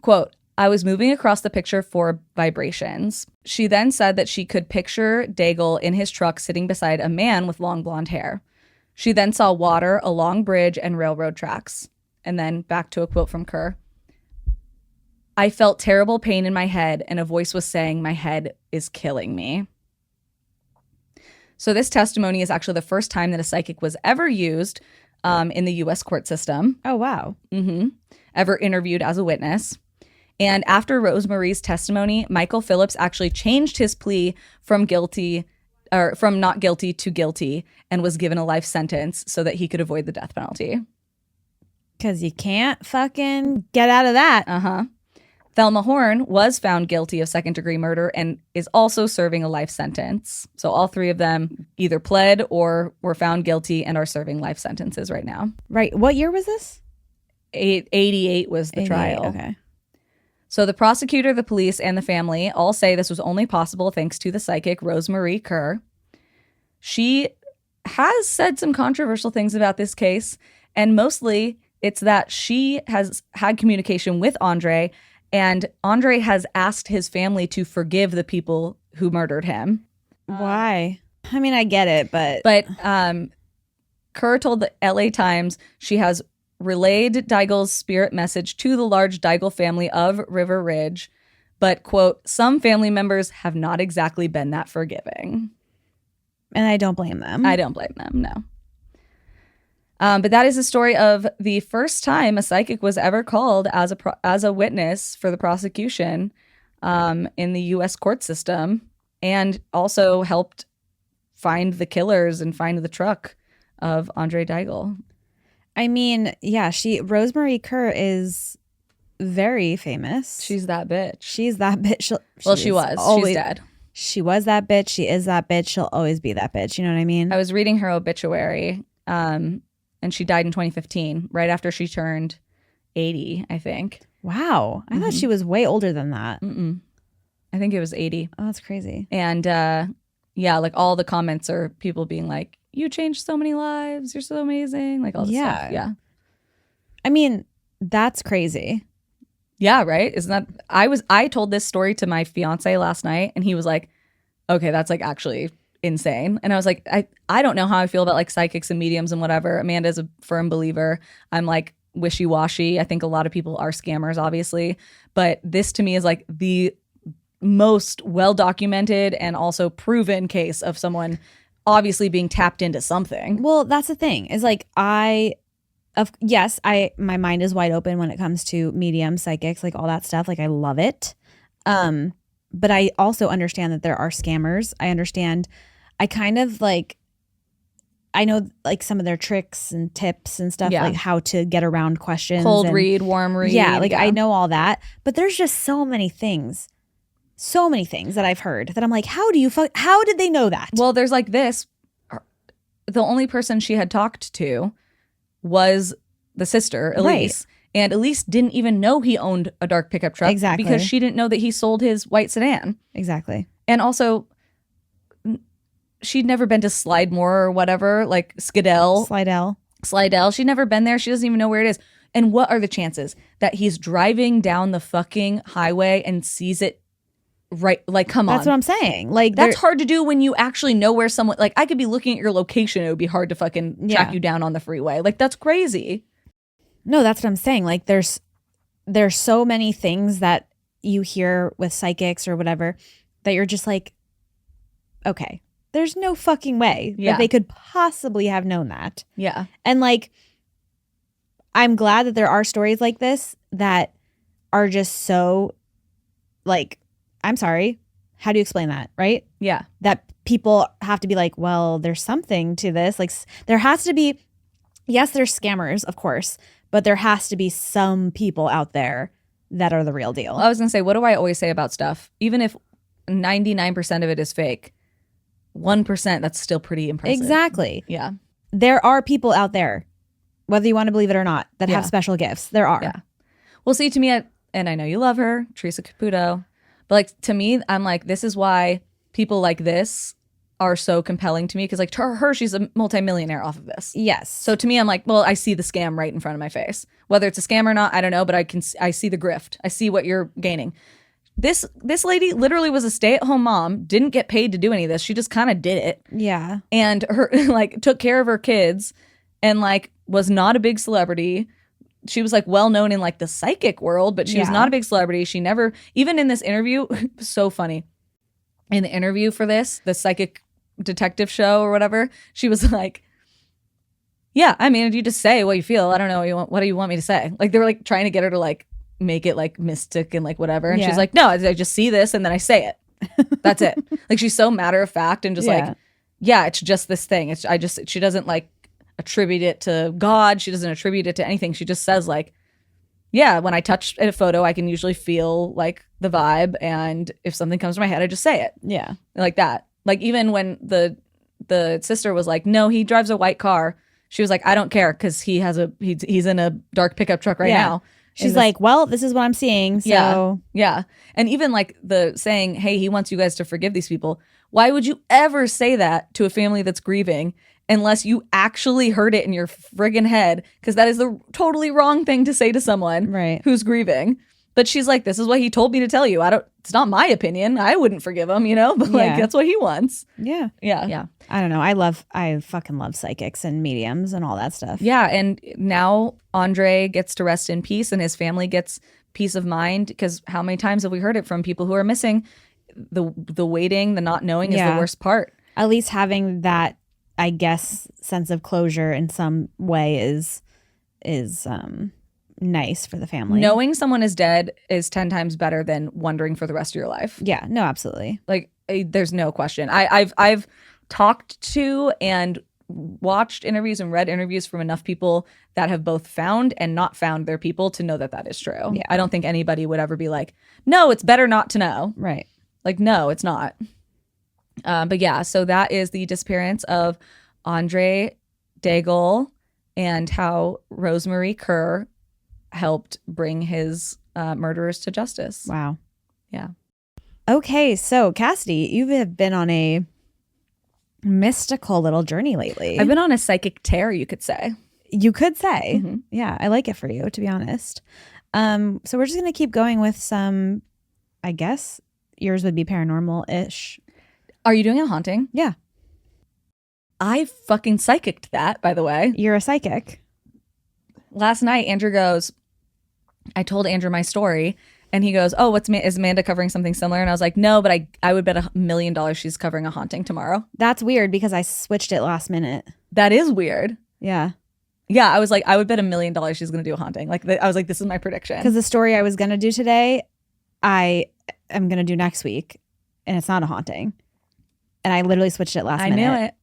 Speaker 1: Quote, I was moving across the picture for vibrations. She then said that she could picture Daigle in his truck sitting beside a man with long blonde hair. She then saw water, a long bridge, and railroad tracks. And then back to a quote from Kerr. I felt terrible pain in my head, and a voice was saying, my head is killing me. So this testimony is actually the first time that a psychic was ever used in the U.S. court system.
Speaker 2: Oh, wow.
Speaker 1: Mm-hmm. Ever interviewed as a witness. And after Rosemarie's testimony, Michael Phillips actually changed his plea from not guilty to guilty and was given a life sentence so that he could avoid the death penalty.
Speaker 2: Because you can't fucking get out of that.
Speaker 1: Uh-huh. Thelma Horn was found guilty of second-degree murder and is also serving a life sentence. So all 3 of them either pled or were found guilty and are serving life sentences right now.
Speaker 2: Right. What year was this?
Speaker 1: 88 was the trial.
Speaker 2: Okay.
Speaker 1: So the prosecutor, the police, and the family all say this was only possible thanks to the psychic Rosemarie Kerr. She has said some controversial things about this case, and mostly it's that she has had communication with Andre, and Andre has asked his family to forgive the people who murdered him.
Speaker 2: Why? I mean, I get it, but...
Speaker 1: But Kerr told the LA Times she has relayed Daigle's spirit message to the large Daigle family of River Ridge, but, quote, some family members have not exactly been that forgiving.
Speaker 2: And I don't blame them.
Speaker 1: I don't blame them, no. But that is the story of the first time a psychic was ever called as a witness for the prosecution in the U.S. court system, and also helped find the killers and find the truck of Andre Daigle.
Speaker 2: I mean, yeah, Rosemarie Kerr is very famous.
Speaker 1: She's that bitch.
Speaker 2: She's that bitch.
Speaker 1: Well, she was. She's dead.
Speaker 2: she was that bitch. She is that bitch. She'll always be that bitch. You know what I mean?
Speaker 1: I was reading her obituary, and she died in 2015, right after she turned 80, I think.
Speaker 2: Wow. I thought she was way older than that.
Speaker 1: I think it was 80.
Speaker 2: Oh, that's crazy.
Speaker 1: And yeah, like all the comments are people being like, you changed so many lives. You're so amazing. Like all this stuff. Yeah.
Speaker 2: I mean, that's crazy.
Speaker 1: Yeah, right? Isn't that I told this story to my fiance last night and he was like, okay, that's like actually insane. And I was like, I don't know how I feel about like psychics and mediums and whatever. Amanda's a firm believer. I'm like wishy-washy. I think a lot of people are scammers, obviously. But this to me is like the most well-documented and also proven case of someone obviously being tapped into something.
Speaker 2: Well, that's the thing is like my mind is wide open when it comes to medium, psychics, like all that stuff. Like I love it. But I also understand that there are scammers. I kind of like, I know like some of their tricks and tips and stuff, like how to get around questions.
Speaker 1: Cold read, warm read.
Speaker 2: Yeah, like I know all that. But there's just so many things that I've heard that I'm like, how did they know that?
Speaker 1: Well, there's like this. The only person she had talked to was the sister, Elise. Right. And Elise didn't even know he owned a dark pickup truck.
Speaker 2: Exactly.
Speaker 1: Because she didn't know that he sold his white sedan.
Speaker 2: Exactly.
Speaker 1: And also, she'd never been to Slidemore or whatever, like Slidell. She'd never been there. She doesn't even know where it is. And what are the chances that he's driving down the fucking highway and sees it right? Like, come on.
Speaker 2: That's what I'm saying. Like,
Speaker 1: that's hard to do when you actually know where someone, like, I could be looking at your location. It would be hard to fucking track you down on the freeway. Like, that's crazy.
Speaker 2: No, that's what I'm saying. Like there's so many things that you hear with psychics or whatever that you're just like, okay, there's no fucking way that they could possibly have known that.
Speaker 1: Yeah.
Speaker 2: And like, I'm glad that there are stories like this that are just so like, I'm sorry, how do you explain that? Right?
Speaker 1: Yeah.
Speaker 2: That people have to be like, well, there's something to this. Like there has to be, yes, there's scammers, of course, but there has to be some people out there that are the real deal.
Speaker 1: Well, I was going to say, what do I always say about stuff? Even if 99% of it is fake, 1%, that's still pretty impressive.
Speaker 2: Exactly.
Speaker 1: Yeah.
Speaker 2: There are people out there, whether you want to believe it or not, that have special gifts. There are.
Speaker 1: Yeah. Well, see, to me, and I know you love her, Teresa Caputo, but like to me, I'm like, this is why people like this are so compelling to me, because like to her, she's a multimillionaire off of this.
Speaker 2: Yes.
Speaker 1: So to me, I'm like, well, I see the scam right in front of my face. Whether it's a scam or not, I don't know, but I see the grift. I see what you're gaining. This lady literally was a stay-at-home mom, didn't get paid to do any of this. She just kind of did it.
Speaker 2: Yeah.
Speaker 1: And her like took care of her kids and like was not a big celebrity. She was like well known in like the psychic world, but she was not a big celebrity. She never, even in this interview, so funny. In the interview for this, the psychic detective show or whatever, she was like, yeah, I mean, you just say what you feel. I don't know what do you want me to say? Like they were like trying to get her to like make it like mystic and like whatever. And she's like, no, I just see this and then I say it. That's it. Like she's so matter of fact and just like, yeah, it's just this thing. She doesn't like attribute it to God. She doesn't attribute it to anything. She just says like, yeah, when I touch a photo, I can usually feel like the vibe. And if something comes to my head, I just say it.
Speaker 2: Yeah.
Speaker 1: Like that. Like even when the sister was like, no, he drives a white car. She was like, I don't care because he's in a dark pickup truck right now.
Speaker 2: She's like, well, this is what I'm seeing. So
Speaker 1: yeah. And even like the saying, hey, he wants you guys to forgive these people. Why would you ever say that to a family that's grieving unless you actually heard it in your friggin' head? Because that is the totally wrong thing to say to someone who's grieving. But she's like, this is what he told me to tell you. It's not my opinion. I wouldn't forgive him, but like that's what he wants.
Speaker 2: Yeah. I don't know. I fucking love psychics and mediums and all that stuff.
Speaker 1: Yeah. And now Andre gets to rest in peace and his family gets peace of mind, because how many times have we heard it from people who are missing? The waiting, the not knowing is the worst part.
Speaker 2: At least having that, I guess, sense of closure in some way is nice for the family.
Speaker 1: Knowing someone is dead is 10 times better than wondering for the rest of your life.
Speaker 2: Yeah, no, absolutely.
Speaker 1: Like there's no question. I've talked to and watched interviews and read interviews from enough people that have both found and not found their people to know that that is true. Yeah. I don't think anybody would ever be like, no, it's better not to know.
Speaker 2: Right.
Speaker 1: Like, no, it's not. But yeah, so that is the disappearance of Andre Daigle and how Rosemarie Kerr helped bring his murderers to justice.
Speaker 2: Wow.
Speaker 1: Yeah.
Speaker 2: Okay, so Cassidy, you have been on a mystical little journey lately.
Speaker 1: I've been on a psychic tear, you could say.
Speaker 2: You could say.
Speaker 1: Mhm.
Speaker 2: Yeah, I like it for you, to be honest. So we're just going to keep going with some, I guess yours would be paranormal-ish.
Speaker 1: Are you doing a haunting?
Speaker 2: Yeah.
Speaker 1: I fucking psychicked that, by the way.
Speaker 2: You're a psychic.
Speaker 1: Last night, Andrew goes, I told Andrew my story, and he goes, oh, is Amanda covering something similar? And I was like, no, but I would bet $1 million she's covering a haunting tomorrow.
Speaker 2: That's weird because I switched it last minute.
Speaker 1: That is weird.
Speaker 2: Yeah.
Speaker 1: Yeah, I was like, I would bet $1 million she's going to do a haunting. Like, I was like, this is my prediction.
Speaker 2: Because the story I was going to do today, I am going to do next week, and it's not a haunting. And I literally switched it last minute.
Speaker 1: I knew it.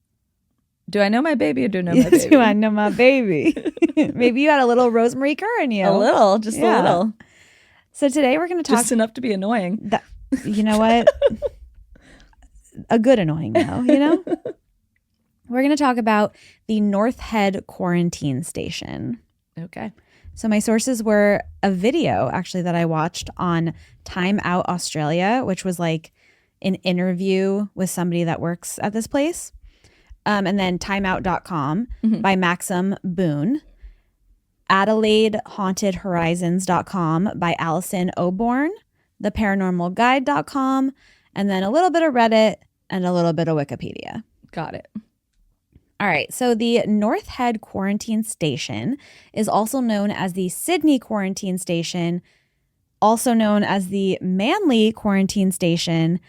Speaker 1: Do I know my baby or do I know my baby?
Speaker 2: Do I know my baby? Maybe you had a little Rosemarie Kerr in you.
Speaker 1: A little, just a little.
Speaker 2: So today we're going to talk.
Speaker 1: Just enough to be annoying.
Speaker 2: You know what? A good annoying though, you know? We're going to talk about the North Head Quarantine Station.
Speaker 1: Okay.
Speaker 2: So my sources were a video actually that I watched on Time Out Australia, which was like an interview with somebody that works at this place. And then timeout.com by Maxim Boone. AdelaideHauntedHorizons.com by Allison Oborn. TheParanormalGuide.com. And then a little bit of Reddit and a little bit of Wikipedia.
Speaker 1: Got it.
Speaker 2: All right, so the North Head Quarantine Station is also known as the Sydney Quarantine Station, also known as the Manly Quarantine Station,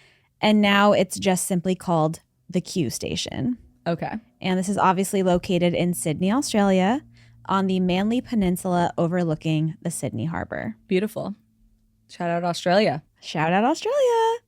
Speaker 2: and now it's just simply called the Q Station.
Speaker 1: Okay.
Speaker 2: And this is obviously located in Sydney, Australia, on the Manly Peninsula overlooking the Sydney Harbour.
Speaker 1: Beautiful. Shout out Australia.
Speaker 2: Shout out Australia.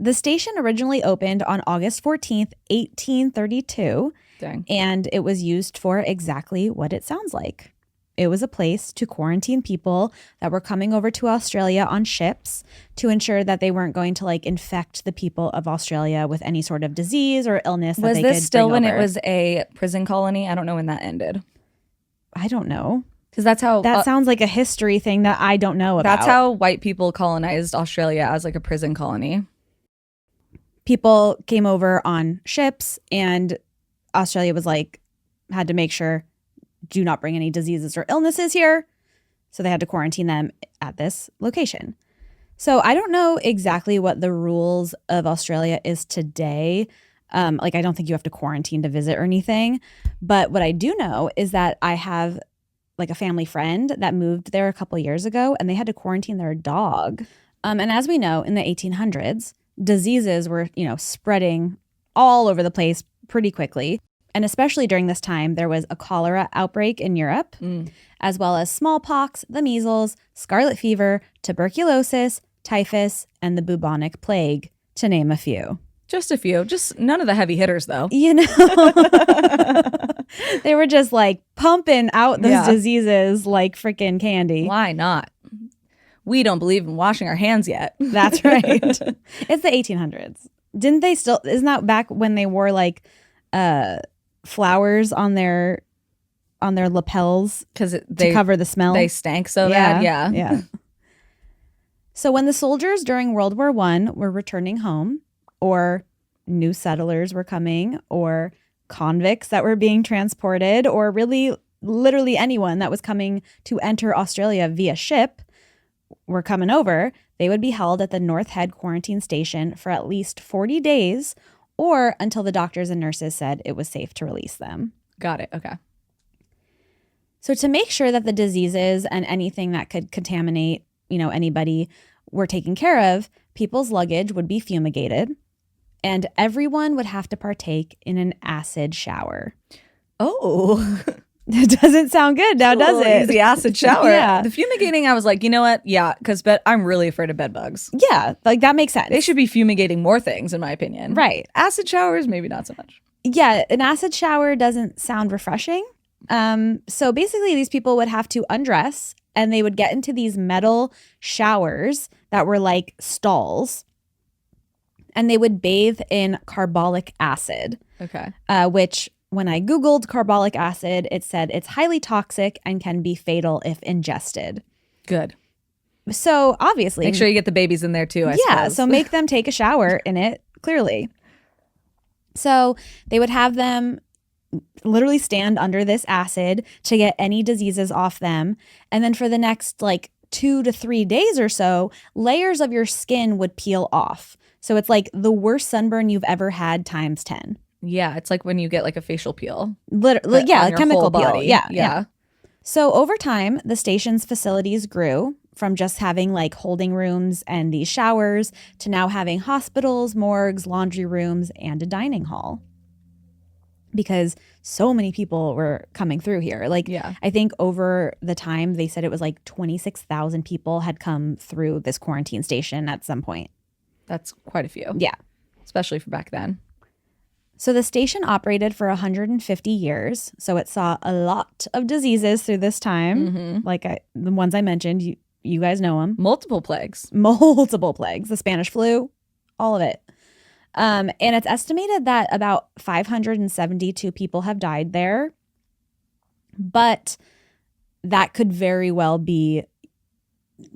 Speaker 2: The station originally opened on August 14th, 1832.
Speaker 1: Dang.
Speaker 2: And it was used for exactly what it sounds like. It was a place to quarantine people that were coming over to Australia on ships to ensure that they weren't going to like infect the people of Australia with any sort of disease or illness.
Speaker 1: Was this still when it was a prison colony? I don't know when that ended.
Speaker 2: I don't know.
Speaker 1: Because that's how...
Speaker 2: That sounds like a history thing that I don't know about.
Speaker 1: That's how white people colonized Australia, as like a prison colony.
Speaker 2: People came over on ships and Australia was like, had to make sure, do not bring any diseases or illnesses here. So they had to quarantine them at this location. So I don't know exactly what the rules of Australia is today. Like, I don't think you have to quarantine to visit or anything. But what I do know is that I have like a family friend that moved there a couple of years ago and they had to quarantine their dog. And as we know, in the 1800s, diseases were, spreading all over the place pretty quickly. And especially during this time, there was a cholera outbreak in Europe, as well as smallpox, the measles, scarlet fever, tuberculosis, typhus, and the bubonic plague, to name a few.
Speaker 1: Just a few. Just none of the heavy hitters, though.
Speaker 2: They were just like pumping out those diseases like freaking candy.
Speaker 1: Why not? We don't believe in washing our hands yet.
Speaker 2: That's right. It's the 1800s. Didn't they still, isn't that back when they wore like flowers on their lapels to cover the smell?
Speaker 1: They stank so bad.
Speaker 2: Yeah. So when the soldiers during World War I were returning home, or new settlers were coming, or convicts that were being transported, or really literally anyone that was coming to enter Australia via ship were coming over, they would be held at the North Head Quarantine Station for at least 40 days or until the doctors and nurses said it was safe to release them.
Speaker 1: Got it. Okay.
Speaker 2: So to make sure that the diseases and anything that could contaminate, anybody were taken care of, people's luggage would be fumigated and everyone would have to partake in an acid shower.
Speaker 1: Oh,
Speaker 2: it doesn't sound good now, does it?
Speaker 1: Easy acid shower.
Speaker 2: Yeah.
Speaker 1: The fumigating, I was like, you know what? Yeah, because I'm really afraid of bed bugs.
Speaker 2: Yeah, like that makes sense.
Speaker 1: They should be fumigating more things, in my opinion.
Speaker 2: Right.
Speaker 1: Acid showers, maybe not so much.
Speaker 2: Yeah, an acid shower doesn't sound refreshing. So basically, these people would have to undress and they would get into these metal showers that were like stalls. and they would bathe in carbolic acid,
Speaker 1: Okay.
Speaker 2: which when I Googled carbolic acid, it said it's highly toxic and can be fatal if ingested.
Speaker 1: Good.
Speaker 2: So obviously,
Speaker 1: Make sure you get the babies in there too, I suppose.
Speaker 2: so make them take a shower in it, clearly. So they would have them literally stand under this acid to get any diseases off them. And then for the next like 2 to 3 days or so, layers of your skin would peel off. So it's like the worst sunburn you've ever had times 10.
Speaker 1: Yeah, it's like when you get like a facial peel.
Speaker 2: Literally,
Speaker 1: But
Speaker 2: yeah,
Speaker 1: on
Speaker 2: a
Speaker 1: your
Speaker 2: chemical
Speaker 1: whole
Speaker 2: peel.
Speaker 1: body.
Speaker 2: Yeah. So over time, the station's facilities grew from just having like holding rooms and these showers to now having hospitals, morgues, laundry rooms, and a dining hall. Because so many people were coming through here. Like,
Speaker 1: Yeah.
Speaker 2: I think over the time, they said it was like 26,000 people had come through this quarantine station at some point.
Speaker 1: That's quite a few.
Speaker 2: Yeah.
Speaker 1: Especially for back then.
Speaker 2: So the station operated for 150 years. So it saw a lot of diseases through this time. Like the ones I mentioned, you guys know them.
Speaker 1: Multiple plagues.
Speaker 2: Multiple plagues, the Spanish flu, all of it. And it's estimated that about 572 people have died there. But that could very well be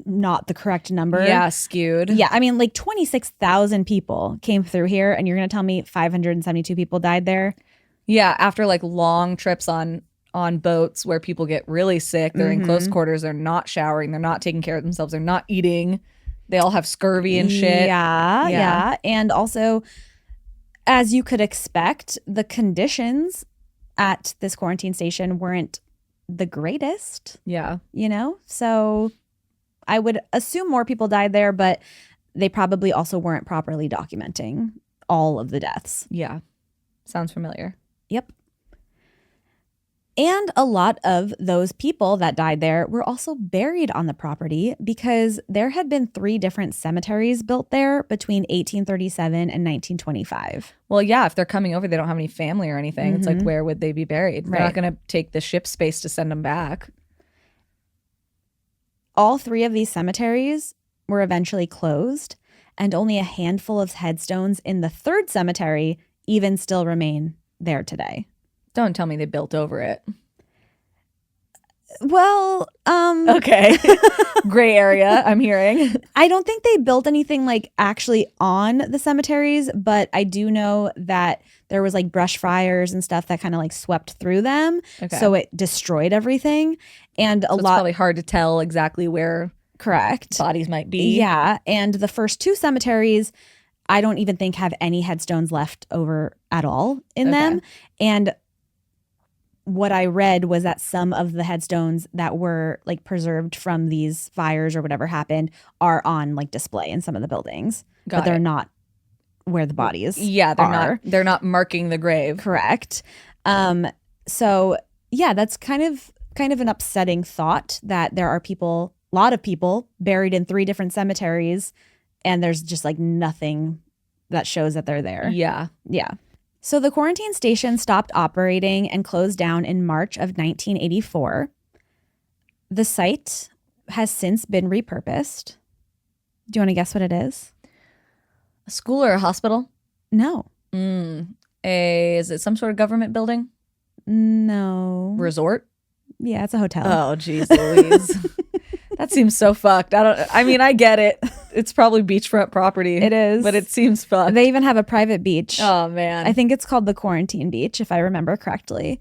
Speaker 2: not the correct number.
Speaker 1: Yeah, skewed.
Speaker 2: Yeah, I mean, like 26,000 people came through here, and you're going to tell me 572 people died there?
Speaker 1: Yeah, after like long trips on boats where people get really sick, they're in close quarters, they're not showering, they're not taking care of themselves, they're not eating. They all have scurvy and shit.
Speaker 2: Yeah. And also, as you could expect, the conditions at this quarantine station weren't the greatest,
Speaker 1: Yeah.
Speaker 2: you know? So I would assume more people died there, but they probably also weren't properly documenting all of the deaths.
Speaker 1: Yeah. Sounds familiar.
Speaker 2: Yep. And a lot of those people that died there were also buried on the property because there had been 3 different cemeteries built there between 1837 and 1925.
Speaker 1: Well, yeah, if they're coming over, they don't have any family or anything. It's like, where would they be buried? They're not going to take the ship space to send them back.
Speaker 2: All 3 of these cemeteries were eventually closed, and only a handful of headstones in the 3rd cemetery even still remain there today.
Speaker 1: Don't tell me they built over it.
Speaker 2: Well,
Speaker 1: Okay. Gray area, I'm hearing.
Speaker 2: I don't think they built anything like actually on the cemeteries, but I do know that there was like brush fires and stuff that kind of like swept through them.
Speaker 1: Okay.
Speaker 2: So it destroyed everything. And
Speaker 1: So it's probably hard to tell exactly where
Speaker 2: correct.
Speaker 1: bodies might be.
Speaker 2: Yeah. And the first 2 cemeteries, I don't even think have any headstones left over at all in them. And what I read was that some of the headstones that were like preserved from these fires or whatever happened are on like display in some of the buildings, but they're not where the bodies
Speaker 1: Yeah,
Speaker 2: are.
Speaker 1: they're not marking the grave.
Speaker 2: Correct. So yeah, that's kind of an upsetting thought that there are a lot of people buried in 3 different cemeteries, and there's just like nothing that shows that they're there.
Speaker 1: Yeah.
Speaker 2: Yeah. So the quarantine station stopped operating and closed down in March of 1984. The site has since been repurposed. Do you want to guess what it is?
Speaker 1: A school or a hospital?
Speaker 2: No.
Speaker 1: Is it some sort of government building?
Speaker 2: No.
Speaker 1: Resort?
Speaker 2: Yeah, it's a hotel.
Speaker 1: Oh, geez, Louise. That seems so fucked. I mean, I get it. It's probably beachfront property.
Speaker 2: It is.
Speaker 1: But it seems fucked.
Speaker 2: They even have a private beach.
Speaker 1: Oh, man.
Speaker 2: I think it's called the Quarantine Beach, if I remember correctly.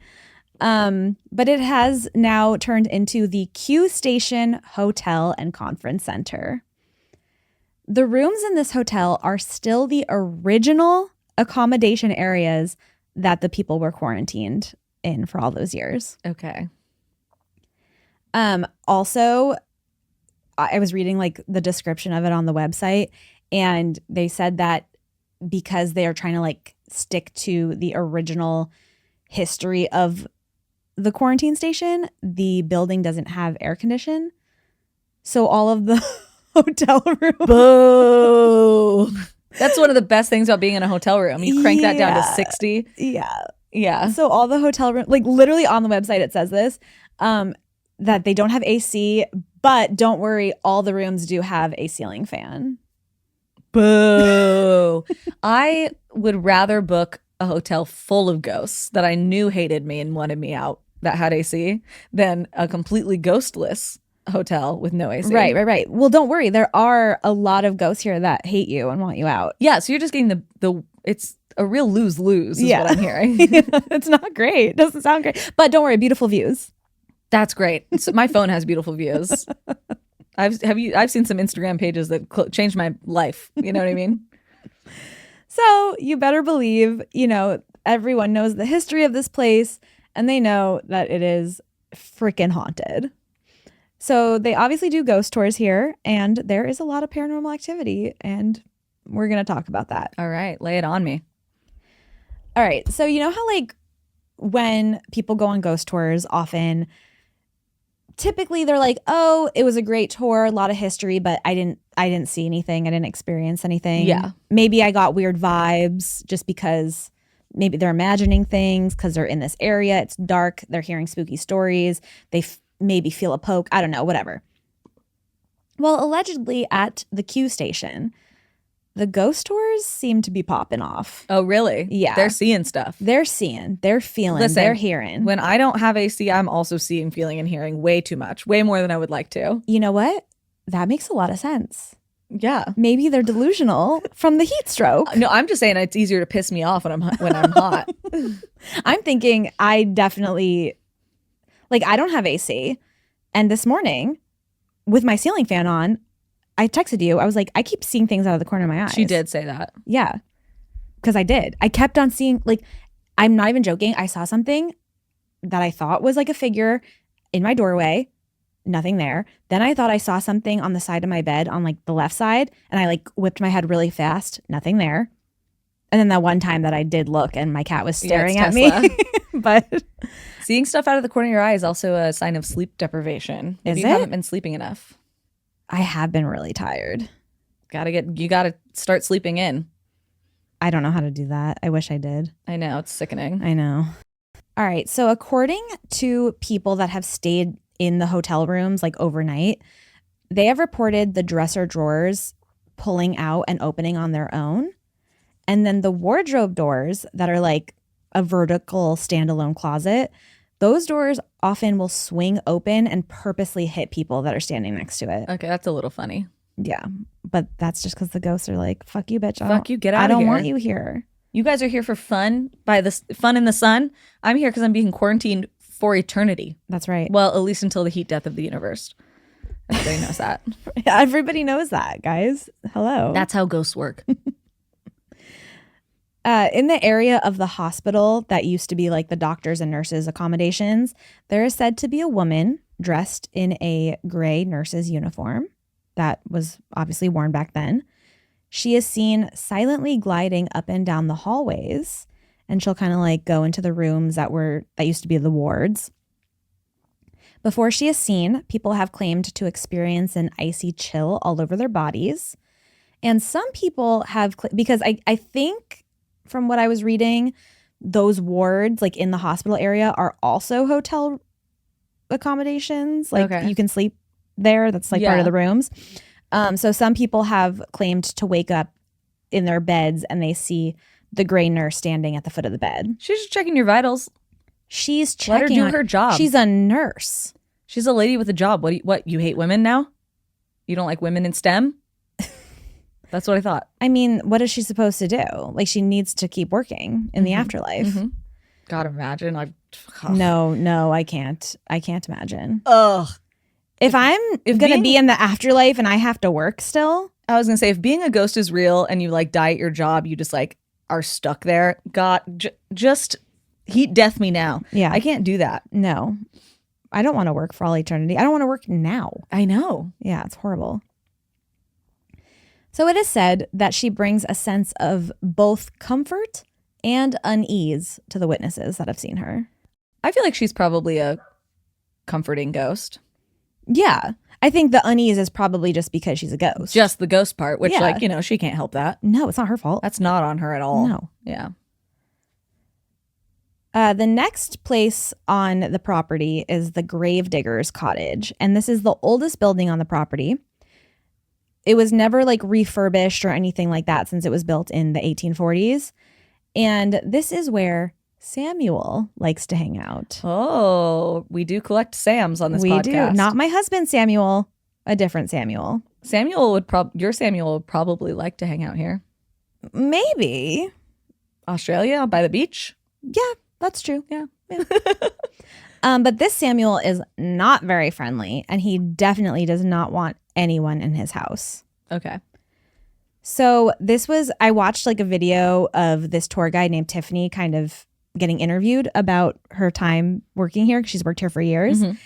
Speaker 2: But it has now turned into the Q Station Hotel and Conference Center. The rooms in this hotel are still the original accommodation areas that the people were quarantined in for all those years.
Speaker 1: Okay.
Speaker 2: Also, I was reading like the description of it on the website, and they said that because they are trying to like stick to the original history of the quarantine station, the building doesn't have air condition. So all of the hotel rooms.
Speaker 1: Boo. That's one of the best things about being in a hotel room. You crank that down to 60.
Speaker 2: Yeah.
Speaker 1: Yeah.
Speaker 2: So all the hotel rooms, like literally on the website, it says this, that they don't have AC, but don't worry, all the rooms do have a ceiling fan.
Speaker 1: Boo. I would rather book a hotel full of ghosts that I knew hated me and wanted me out that had AC than a completely ghostless hotel with no AC.
Speaker 2: Right. Well, don't worry. There are a lot of ghosts here that hate you and want you out.
Speaker 1: Yeah, so you're just getting the it's a real lose-lose is what I'm hearing.
Speaker 2: It's not great. It doesn't sound great. But don't worry, beautiful views.
Speaker 1: That's great. So my phone has beautiful views. I've seen some Instagram pages that changed my life. You know what I mean?
Speaker 2: So you better believe, everyone knows the history of this place and they know that it is freaking haunted. So they obviously do ghost tours here and there is a lot of paranormal activity and we're going to talk about that.
Speaker 1: All right. Lay it on me.
Speaker 2: All right. So you know how when people go on ghost tours often, typically they're like, oh, it was a great tour, a lot of history, but I didn't see anything. I didn't experience anything.
Speaker 1: Yeah.
Speaker 2: Maybe I got weird vibes just because maybe they're imagining things because they're in this area. It's dark. They're hearing spooky stories. They maybe feel a poke. I don't know, whatever. Well, allegedly at the Q station, the ghost tours seem to be popping off.
Speaker 1: Oh, really?
Speaker 2: Yeah.
Speaker 1: They're seeing stuff.
Speaker 2: They're seeing, they're feeling,
Speaker 1: Listen,
Speaker 2: they're hearing.
Speaker 1: When I don't have AC, I'm also seeing, feeling, and hearing way too much. Way more than I would like to.
Speaker 2: You know what? That makes a lot of sense.
Speaker 1: Yeah.
Speaker 2: Maybe they're delusional from the heat stroke.
Speaker 1: No, I'm just saying it's easier to piss me off when I'm hot.
Speaker 2: I'm thinking I definitely, I don't have AC. And this morning, with my ceiling fan on, I texted you. I was like, I keep seeing things out of the corner of my eyes.
Speaker 1: She did say that.
Speaker 2: Yeah. Because I did. I kept on seeing, I'm not even joking. I saw something that I thought was like a figure in my doorway. Nothing there. Then I thought I saw something on the side of my bed on the left side. And I whipped my head really fast. Nothing there. And then that one time that I did look and my cat was staring at me. But
Speaker 1: seeing stuff out of the corner of your eye is also a sign of sleep deprivation. Maybe you haven't been sleeping enough.
Speaker 2: I have been really tired.
Speaker 1: You gotta start sleeping in.
Speaker 2: I don't know how to do that. I wish I did.
Speaker 1: I know, it's sickening.
Speaker 2: I know. All right. So according to people that have stayed in the hotel rooms overnight, they have reported the dresser drawers pulling out and opening on their own. And then the wardrobe doors that are a vertical standalone closet, those doors often will swing open and purposely hit people that are standing next to it.
Speaker 1: Okay, that's a little funny.
Speaker 2: Yeah, but that's just because the ghosts are like, fuck you, bitch.
Speaker 1: Fuck you, get out of here.
Speaker 2: I don't want you here.
Speaker 1: You guys are here for fun, fun in the sun. I'm here because I'm being quarantined for eternity.
Speaker 2: That's right.
Speaker 1: Well, at least until the heat death of the universe. Everybody knows that.
Speaker 2: Everybody knows that, guys. Hello.
Speaker 1: That's how ghosts work.
Speaker 2: In the area of the hospital that used to be the doctors and nurses accommodations, there is said to be a woman dressed in a gray nurse's uniform that was obviously worn back then. She is seen silently gliding up and down the hallways, and she'll kind of go into the rooms that used to be the wards. Before she is seen, people have claimed to experience an icy chill all over their bodies. And some people have, because I think from what I was reading, those wards in the hospital area are also hotel accommodations.
Speaker 1: Okay.
Speaker 2: You can sleep there. That's part of the rooms. So some people have claimed to wake up in their beds and they see the gray nurse standing at the foot of the bed.
Speaker 1: She's just checking your vitals.
Speaker 2: She's checking.
Speaker 1: Let her do her job.
Speaker 2: She's a nurse.
Speaker 1: She's a lady with a job. What you hate women now? You don't like women in STEM? That's what I thought.
Speaker 2: I mean, what is she supposed to do? She needs to keep working in the afterlife.
Speaker 1: Mm-hmm. God, imagine.
Speaker 2: No, I can't. I can't imagine.
Speaker 1: Ugh.
Speaker 2: If I'm going to be in the afterlife and I have to work still.
Speaker 1: I was going to say, if being a ghost is real and you die at your job, you just are stuck there. God, just heat death me now.
Speaker 2: Yeah.
Speaker 1: I can't do that.
Speaker 2: No. I don't want to work for all eternity. I don't want to work now.
Speaker 1: I know.
Speaker 2: Yeah, it's horrible. So it is said that she brings a sense of both comfort and unease to the witnesses that have seen her.
Speaker 1: I feel like she's probably a comforting ghost.
Speaker 2: Yeah. I think the unease is probably just because she's a ghost.
Speaker 1: Just the ghost part, which
Speaker 2: Yeah.
Speaker 1: She can't help that.
Speaker 2: No, it's not her fault.
Speaker 1: That's not on her at all.
Speaker 2: No.
Speaker 1: Yeah.
Speaker 2: The next place on the property is the Gravedigger's Cottage. And this is the oldest building on the property. it was never like refurbished or anything like that since it was built in the 1840s. And this is where Samuel likes to hang out.
Speaker 1: Oh, we do collect Sams on this podcast.
Speaker 2: Do. Not my husband Samuel, a different Samuel.
Speaker 1: Your Samuel would probably like to hang out here.
Speaker 2: Maybe.
Speaker 1: Australia by the beach?
Speaker 2: Yeah, that's true. Yeah. But this Samuel is not very friendly, and he definitely does not want anyone in his house.
Speaker 1: Okay.
Speaker 2: So I watched like a video of this tour guide named Tiffany kind of getting interviewed about her time working here, because she's worked here for years.
Speaker 1: Mm-hmm.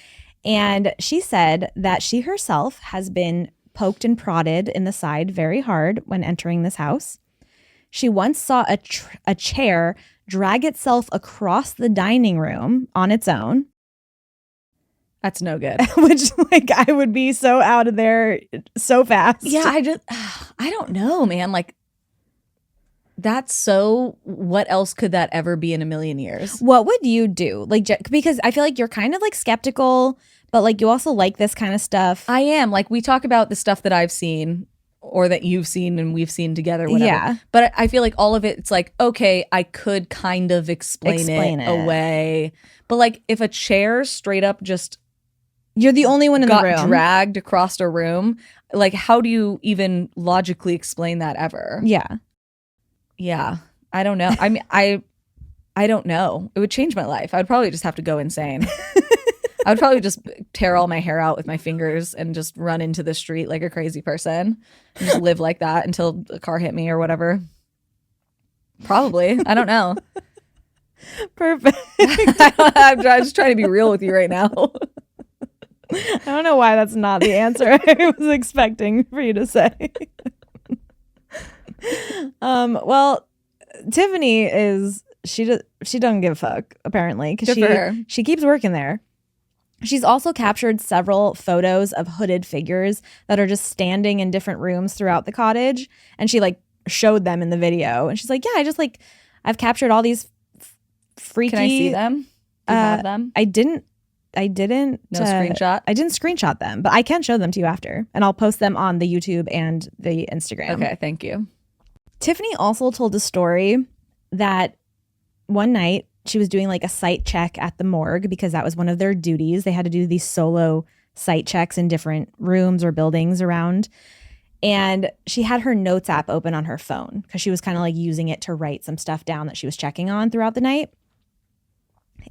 Speaker 2: And she said that she herself has been poked and prodded in the side very hard when entering this house. She once saw a chair drag itself across the dining room on its own.
Speaker 1: That's no good.
Speaker 2: Which, like, I would be so out of there so fast.
Speaker 1: Yeah, I don't know, man. Like, that's so, what else could that ever be in a million years?
Speaker 2: What would you do? Like, because I feel like you're kind of like skeptical, but like you also like this kind of stuff.
Speaker 1: I am. Like, we talk about the stuff that I've seen or that you've seen and we've seen together, whatever.
Speaker 2: Yeah.
Speaker 1: But I feel like all of it, it's like, okay, I could kind of explain it away. But like, if a chair straight up just
Speaker 2: you're the only one in the room,
Speaker 1: got dragged across a room, like, how do you even logically explain that ever?
Speaker 2: Yeah.
Speaker 1: Yeah. I don't know. I mean, I don't know. It would change my life. I would probably just have to go insane. I would probably just tear all my hair out with my fingers and just run into the street like a crazy person and just live like that until a car hit me or whatever. Probably. I don't know.
Speaker 2: Perfect.
Speaker 1: I'm just trying to be real with you right now.
Speaker 2: I don't know why that's not the answer I was expecting for you to say. Well, Tiffany she doesn't give a fuck, apparently, because she keeps working there. She's also captured several photos of hooded figures that are just standing in different rooms throughout the cottage, and she like showed them in the video, and she's like, yeah, I've captured all these freaky.
Speaker 1: Can I see them? Do you have them?
Speaker 2: I didn't.
Speaker 1: No screenshot?
Speaker 2: I didn't screenshot them, but I can show them to you after, and I'll post them on the YouTube and the Instagram.
Speaker 1: Okay, thank you.
Speaker 2: Tiffany also told a story that one night she was doing like a site check at the morgue, because that was one of their duties. They had to do these solo site checks in different rooms or buildings around. And she had her notes app open on her phone because she was kind of like using it to write some stuff down that she was checking on throughout the night.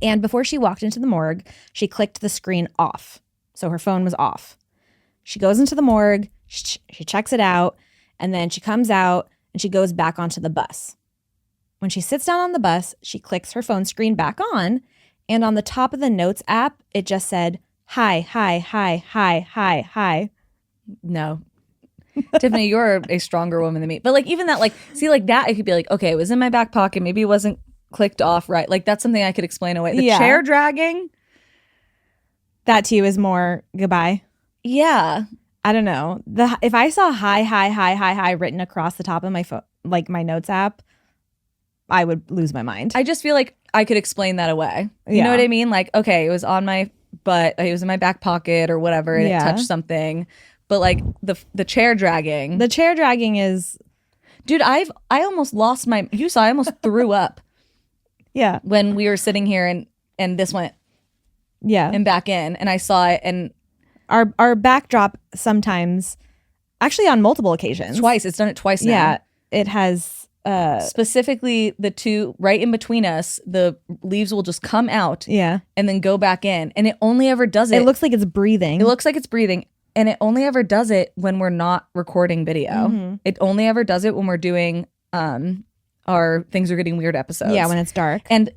Speaker 2: And before she walked into the morgue, she clicked the screen off. So her phone was off. She goes into the morgue, she checks it out, and then she comes out and she goes back onto the bus. When she sits down on the bus, she clicks her phone screen back on, and on the top of the notes app, it just said, hi, hi, hi, hi, hi, hi.
Speaker 1: No. Tiffany, you're a stronger woman than me. But like, even that, like, see, like that, it could be like, okay, it was in my back pocket. Maybe it wasn't clicked off right. Like, that's something I could explain away. The chair dragging.
Speaker 2: That to you is more goodbye.
Speaker 1: Yeah.
Speaker 2: I don't know. If I saw hi, hi, hi, hi, hi written across the top of my phone, like my notes app, I would lose my mind.
Speaker 1: I just feel like I could explain that away. You know what I mean? Like, okay, it was on my butt, it was in my back pocket or whatever, and it touched something. But like the chair dragging.
Speaker 2: The chair dragging is,
Speaker 1: dude, I almost lost my, you saw, I almost threw up.
Speaker 2: Yeah.
Speaker 1: When we were sitting here and this went and back in, and I saw it, and
Speaker 2: our backdrop sometimes, actually on multiple occasions.
Speaker 1: Twice. It's done it twice now.
Speaker 2: Yeah. It has
Speaker 1: specifically the two right in between us, the leaves will just come out and then go back in, and it only ever does it.
Speaker 2: It looks like it's breathing.
Speaker 1: It looks like it's breathing, and it only ever does it when we're not recording video. Mm-hmm. It only ever does it when we're doing our Things Are Getting Weird episodes.
Speaker 2: Yeah, when it's dark.
Speaker 1: And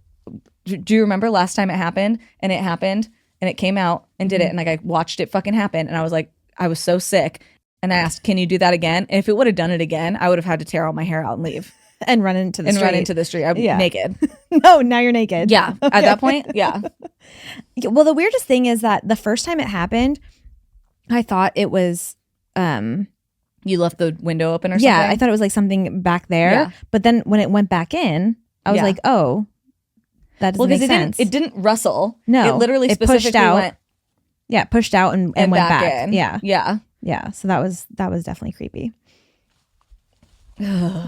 Speaker 1: do you remember last time it happened and it came out and did it, and like I watched it fucking happen, and I was like, I was so sick, and I asked, can you do that again? And if it would have done it again, I would have had to tear all my hair out and leave.
Speaker 2: And run into the street.
Speaker 1: I'm naked.
Speaker 2: No, now you're naked.
Speaker 1: Yeah. At that point, yeah.
Speaker 2: Well, the weirdest thing is that the first time it happened, I thought it was
Speaker 1: you left the window open or something?
Speaker 2: Yeah, I thought it was like something back there. Yeah. But then when it went back in, I was like, oh, that doesn't make sense.
Speaker 1: It didn't rustle.
Speaker 2: No.
Speaker 1: It literally specifically
Speaker 2: pushed out.
Speaker 1: Went.
Speaker 2: Yeah, pushed out and went back in. Yeah.
Speaker 1: Yeah.
Speaker 2: Yeah, so that was definitely creepy.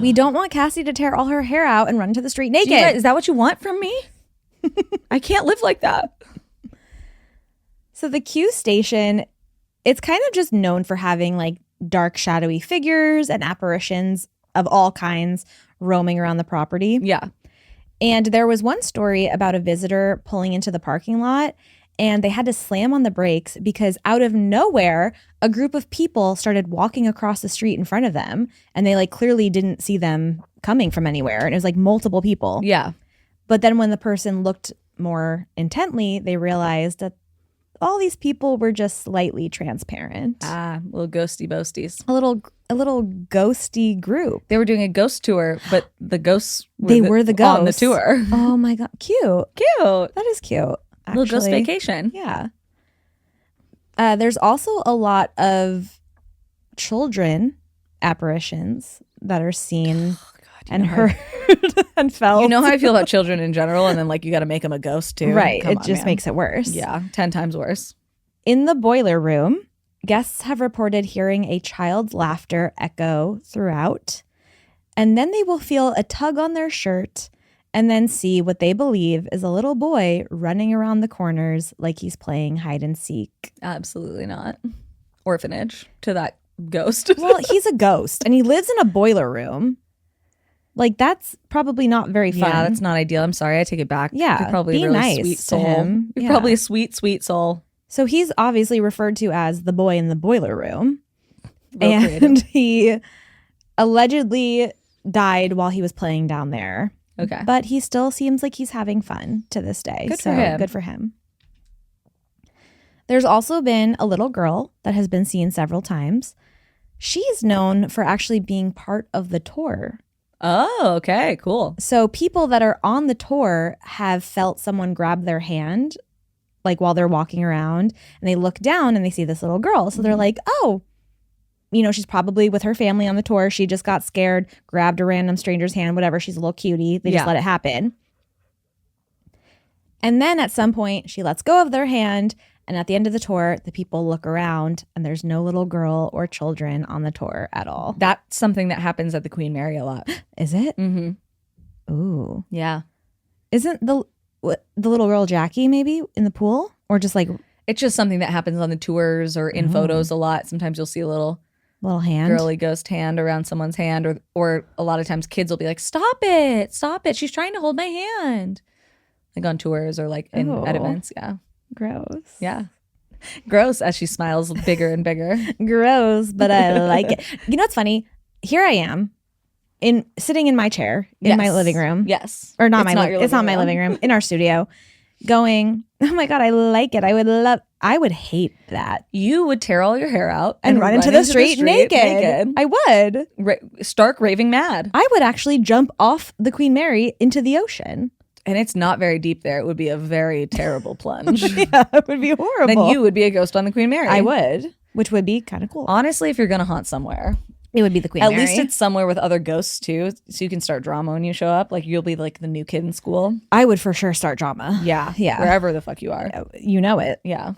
Speaker 2: We don't want Cassie to tear all her hair out and run to the street naked.
Speaker 1: Is that what you want from me? I can't live like that.
Speaker 2: So the Q station, it's kind of just known for having like dark, shadowy figures and apparitions of all kinds roaming around the property.
Speaker 1: Yeah.
Speaker 2: And there was one story about a visitor pulling into the parking lot, and they had to slam on the brakes because out of nowhere, a group of people started walking across the street in front of them, and they like clearly didn't see them coming from anywhere. And it was like multiple people.
Speaker 1: Yeah.
Speaker 2: But then when the person looked more intently, they realized that all these people were just slightly transparent.
Speaker 1: Little ghosty boasties.
Speaker 2: A little ghosty group.
Speaker 1: They were doing a ghost tour, but the ghosts
Speaker 2: were the ghosts
Speaker 1: on the tour.
Speaker 2: Oh my God. Cute.
Speaker 1: Cute.
Speaker 2: That is cute.
Speaker 1: Little ghost
Speaker 2: actually.
Speaker 1: vacation.
Speaker 2: Yeah. There's also a lot of children apparitions that are seen and heard and felt.
Speaker 1: You know how I feel about children in general, and then like you got to make them a ghost too.
Speaker 2: Right.
Speaker 1: Come
Speaker 2: It
Speaker 1: on,
Speaker 2: just
Speaker 1: man.
Speaker 2: makes it worse.
Speaker 1: Yeah, 10 times worse.
Speaker 2: In the boiler room, guests have reported hearing a child's laughter echo throughout, and then they will feel a tug on their shirt and then see what they believe is a little boy running around the corners like he's playing hide and seek.
Speaker 1: Absolutely not. Orphanage to that ghost.
Speaker 2: Well, he's a ghost and he lives in a boiler room. Like, that's probably not very fun.
Speaker 1: Yeah, that's not ideal. I'm sorry. I take it back.
Speaker 2: Yeah,
Speaker 1: You're probably
Speaker 2: be
Speaker 1: a really
Speaker 2: nice
Speaker 1: sweet
Speaker 2: to
Speaker 1: soul.
Speaker 2: him.
Speaker 1: You're
Speaker 2: Yeah.
Speaker 1: probably a sweet, sweet soul.
Speaker 2: So he's obviously referred to as the boy in the boiler room.
Speaker 1: Real
Speaker 2: and
Speaker 1: creative.
Speaker 2: he allegedly died while he was playing down there.
Speaker 1: Okay.
Speaker 2: But he still seems like he's having fun to this day.
Speaker 1: Good
Speaker 2: so
Speaker 1: for him.
Speaker 2: Good for him. There's also been a little girl that has been seen several times. She's known for actually being part of the tour.
Speaker 1: Oh, okay. Cool.
Speaker 2: So people that are on the tour have felt someone grab their hand, like while they're walking around, and they look down and they see this little girl. So they're like, oh, you know, she's probably with her family on the tour. She just got scared, grabbed a random stranger's hand, whatever. She's a little cutie. They just
Speaker 1: Yeah.
Speaker 2: let it happen. And then at some point, she lets go of their hand. And at the end of the tour, the people look around and there's no little girl or children on the tour at all.
Speaker 1: That's something that happens at the Queen Mary a lot.
Speaker 2: Is it?
Speaker 1: Mm-hmm.
Speaker 2: Ooh.
Speaker 1: Yeah.
Speaker 2: Isn't the little girl Jackie maybe in the pool? Or just like
Speaker 1: It's just something that happens on the tours or in photos a lot. Sometimes you'll see a little
Speaker 2: little hand?
Speaker 1: girly ghost hand around someone's hand, or a lot of times kids will be like, stop it, she's trying to hold my hand, like on tours or like in
Speaker 2: Ew.
Speaker 1: at events. Yeah.
Speaker 2: Gross.
Speaker 1: Yeah. Gross, as she smiles bigger and bigger.
Speaker 2: Gross, but I like it. You know what's funny? Here I am sitting in my chair in my
Speaker 1: Yes.
Speaker 2: living room.
Speaker 1: Yes.
Speaker 2: Or not
Speaker 1: your
Speaker 2: it's not my living room, in our studio, going, oh my God, I like it. I would hate that.
Speaker 1: You would tear all your hair out
Speaker 2: And run into the street naked. I would.
Speaker 1: Stark raving mad.
Speaker 2: I would actually jump off the Queen Mary into the ocean.
Speaker 1: And it's not very deep there. It would be a very terrible plunge.
Speaker 2: Yeah, it would be horrible.
Speaker 1: Then you would be a ghost on the Queen Mary.
Speaker 2: I would, which would be kind of cool.
Speaker 1: Honestly, if you're going to haunt somewhere,
Speaker 2: It would be the Queen
Speaker 1: at
Speaker 2: Mary.
Speaker 1: least it's somewhere with other ghosts too, so you can start drama when you show up. Like you'll be like the new kid in school.
Speaker 2: I would for sure start drama.
Speaker 1: Yeah.
Speaker 2: Yeah.
Speaker 1: Wherever the fuck you are.
Speaker 2: You know it.
Speaker 1: Yeah.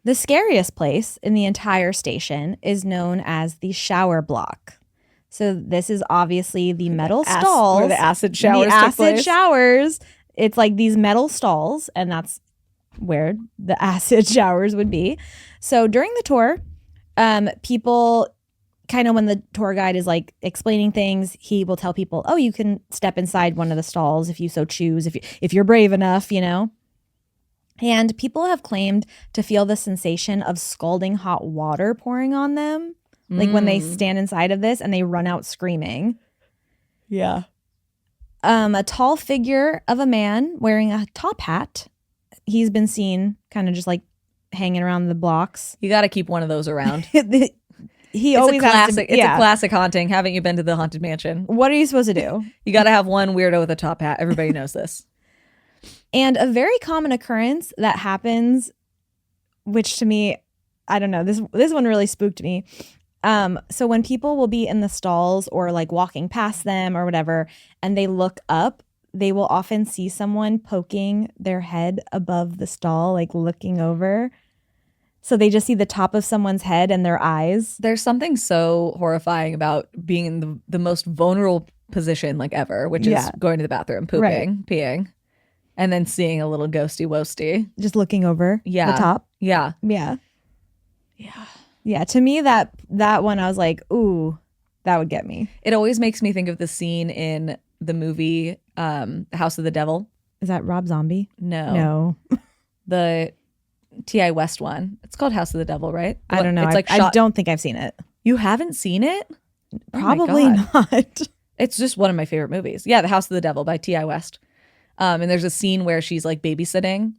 Speaker 2: The scariest place in the entire station is known as the shower block. So this is obviously the metal stalls.
Speaker 1: Where the acid showers
Speaker 2: The
Speaker 1: took
Speaker 2: acid
Speaker 1: place.
Speaker 2: showers. It's like these metal stalls, and that's where the acid showers would be. So during the tour, people kind of, when the tour guide is like explaining things, he will tell people, oh, you can step inside one of the stalls if you so choose, if you're brave enough, you know. And people have claimed to feel the sensation of scalding hot water pouring on them, like when they stand inside of this and they run out screaming.
Speaker 1: Yeah.
Speaker 2: A tall figure of a man wearing a top hat. He's been seen kind of just like hanging around the blocks.
Speaker 1: You got to keep one of those around.
Speaker 2: He
Speaker 1: It's
Speaker 2: always
Speaker 1: a
Speaker 2: has
Speaker 1: classic.
Speaker 2: to.
Speaker 1: It's
Speaker 2: Yeah.
Speaker 1: a classic haunting. Haven't you been to the haunted mansion?
Speaker 2: What are you supposed to do?
Speaker 1: You got to have one weirdo with a top hat. Everybody knows this.
Speaker 2: And a very common occurrence that happens, which to me, I don't know, this one really spooked me. So when people will be in the stalls or like walking past them or whatever, and they look up, they will often see someone poking their head above the stall, like looking over. So they just see the top of someone's head and their eyes.
Speaker 1: There's something so horrifying about being in the most vulnerable position like ever, which is going to the bathroom, pooping, peeing, and then seeing a little ghosty woasty.
Speaker 2: Just looking over the top.
Speaker 1: Yeah.
Speaker 2: Yeah. Yeah. Yeah. To me, that one, I was like, ooh, that would get me.
Speaker 1: It always makes me think of the scene in the movie The House of the Devil.
Speaker 2: Is that Rob Zombie?
Speaker 1: No. The T.I. West one. It's called House of the Devil, right?
Speaker 2: I don't know.
Speaker 1: It's like
Speaker 2: I don't think I've seen it.
Speaker 1: You haven't seen it?
Speaker 2: Probably not.
Speaker 1: It's just one of my favorite movies. Yeah, The House of the Devil by T.I. West. And there's a scene where she's like babysitting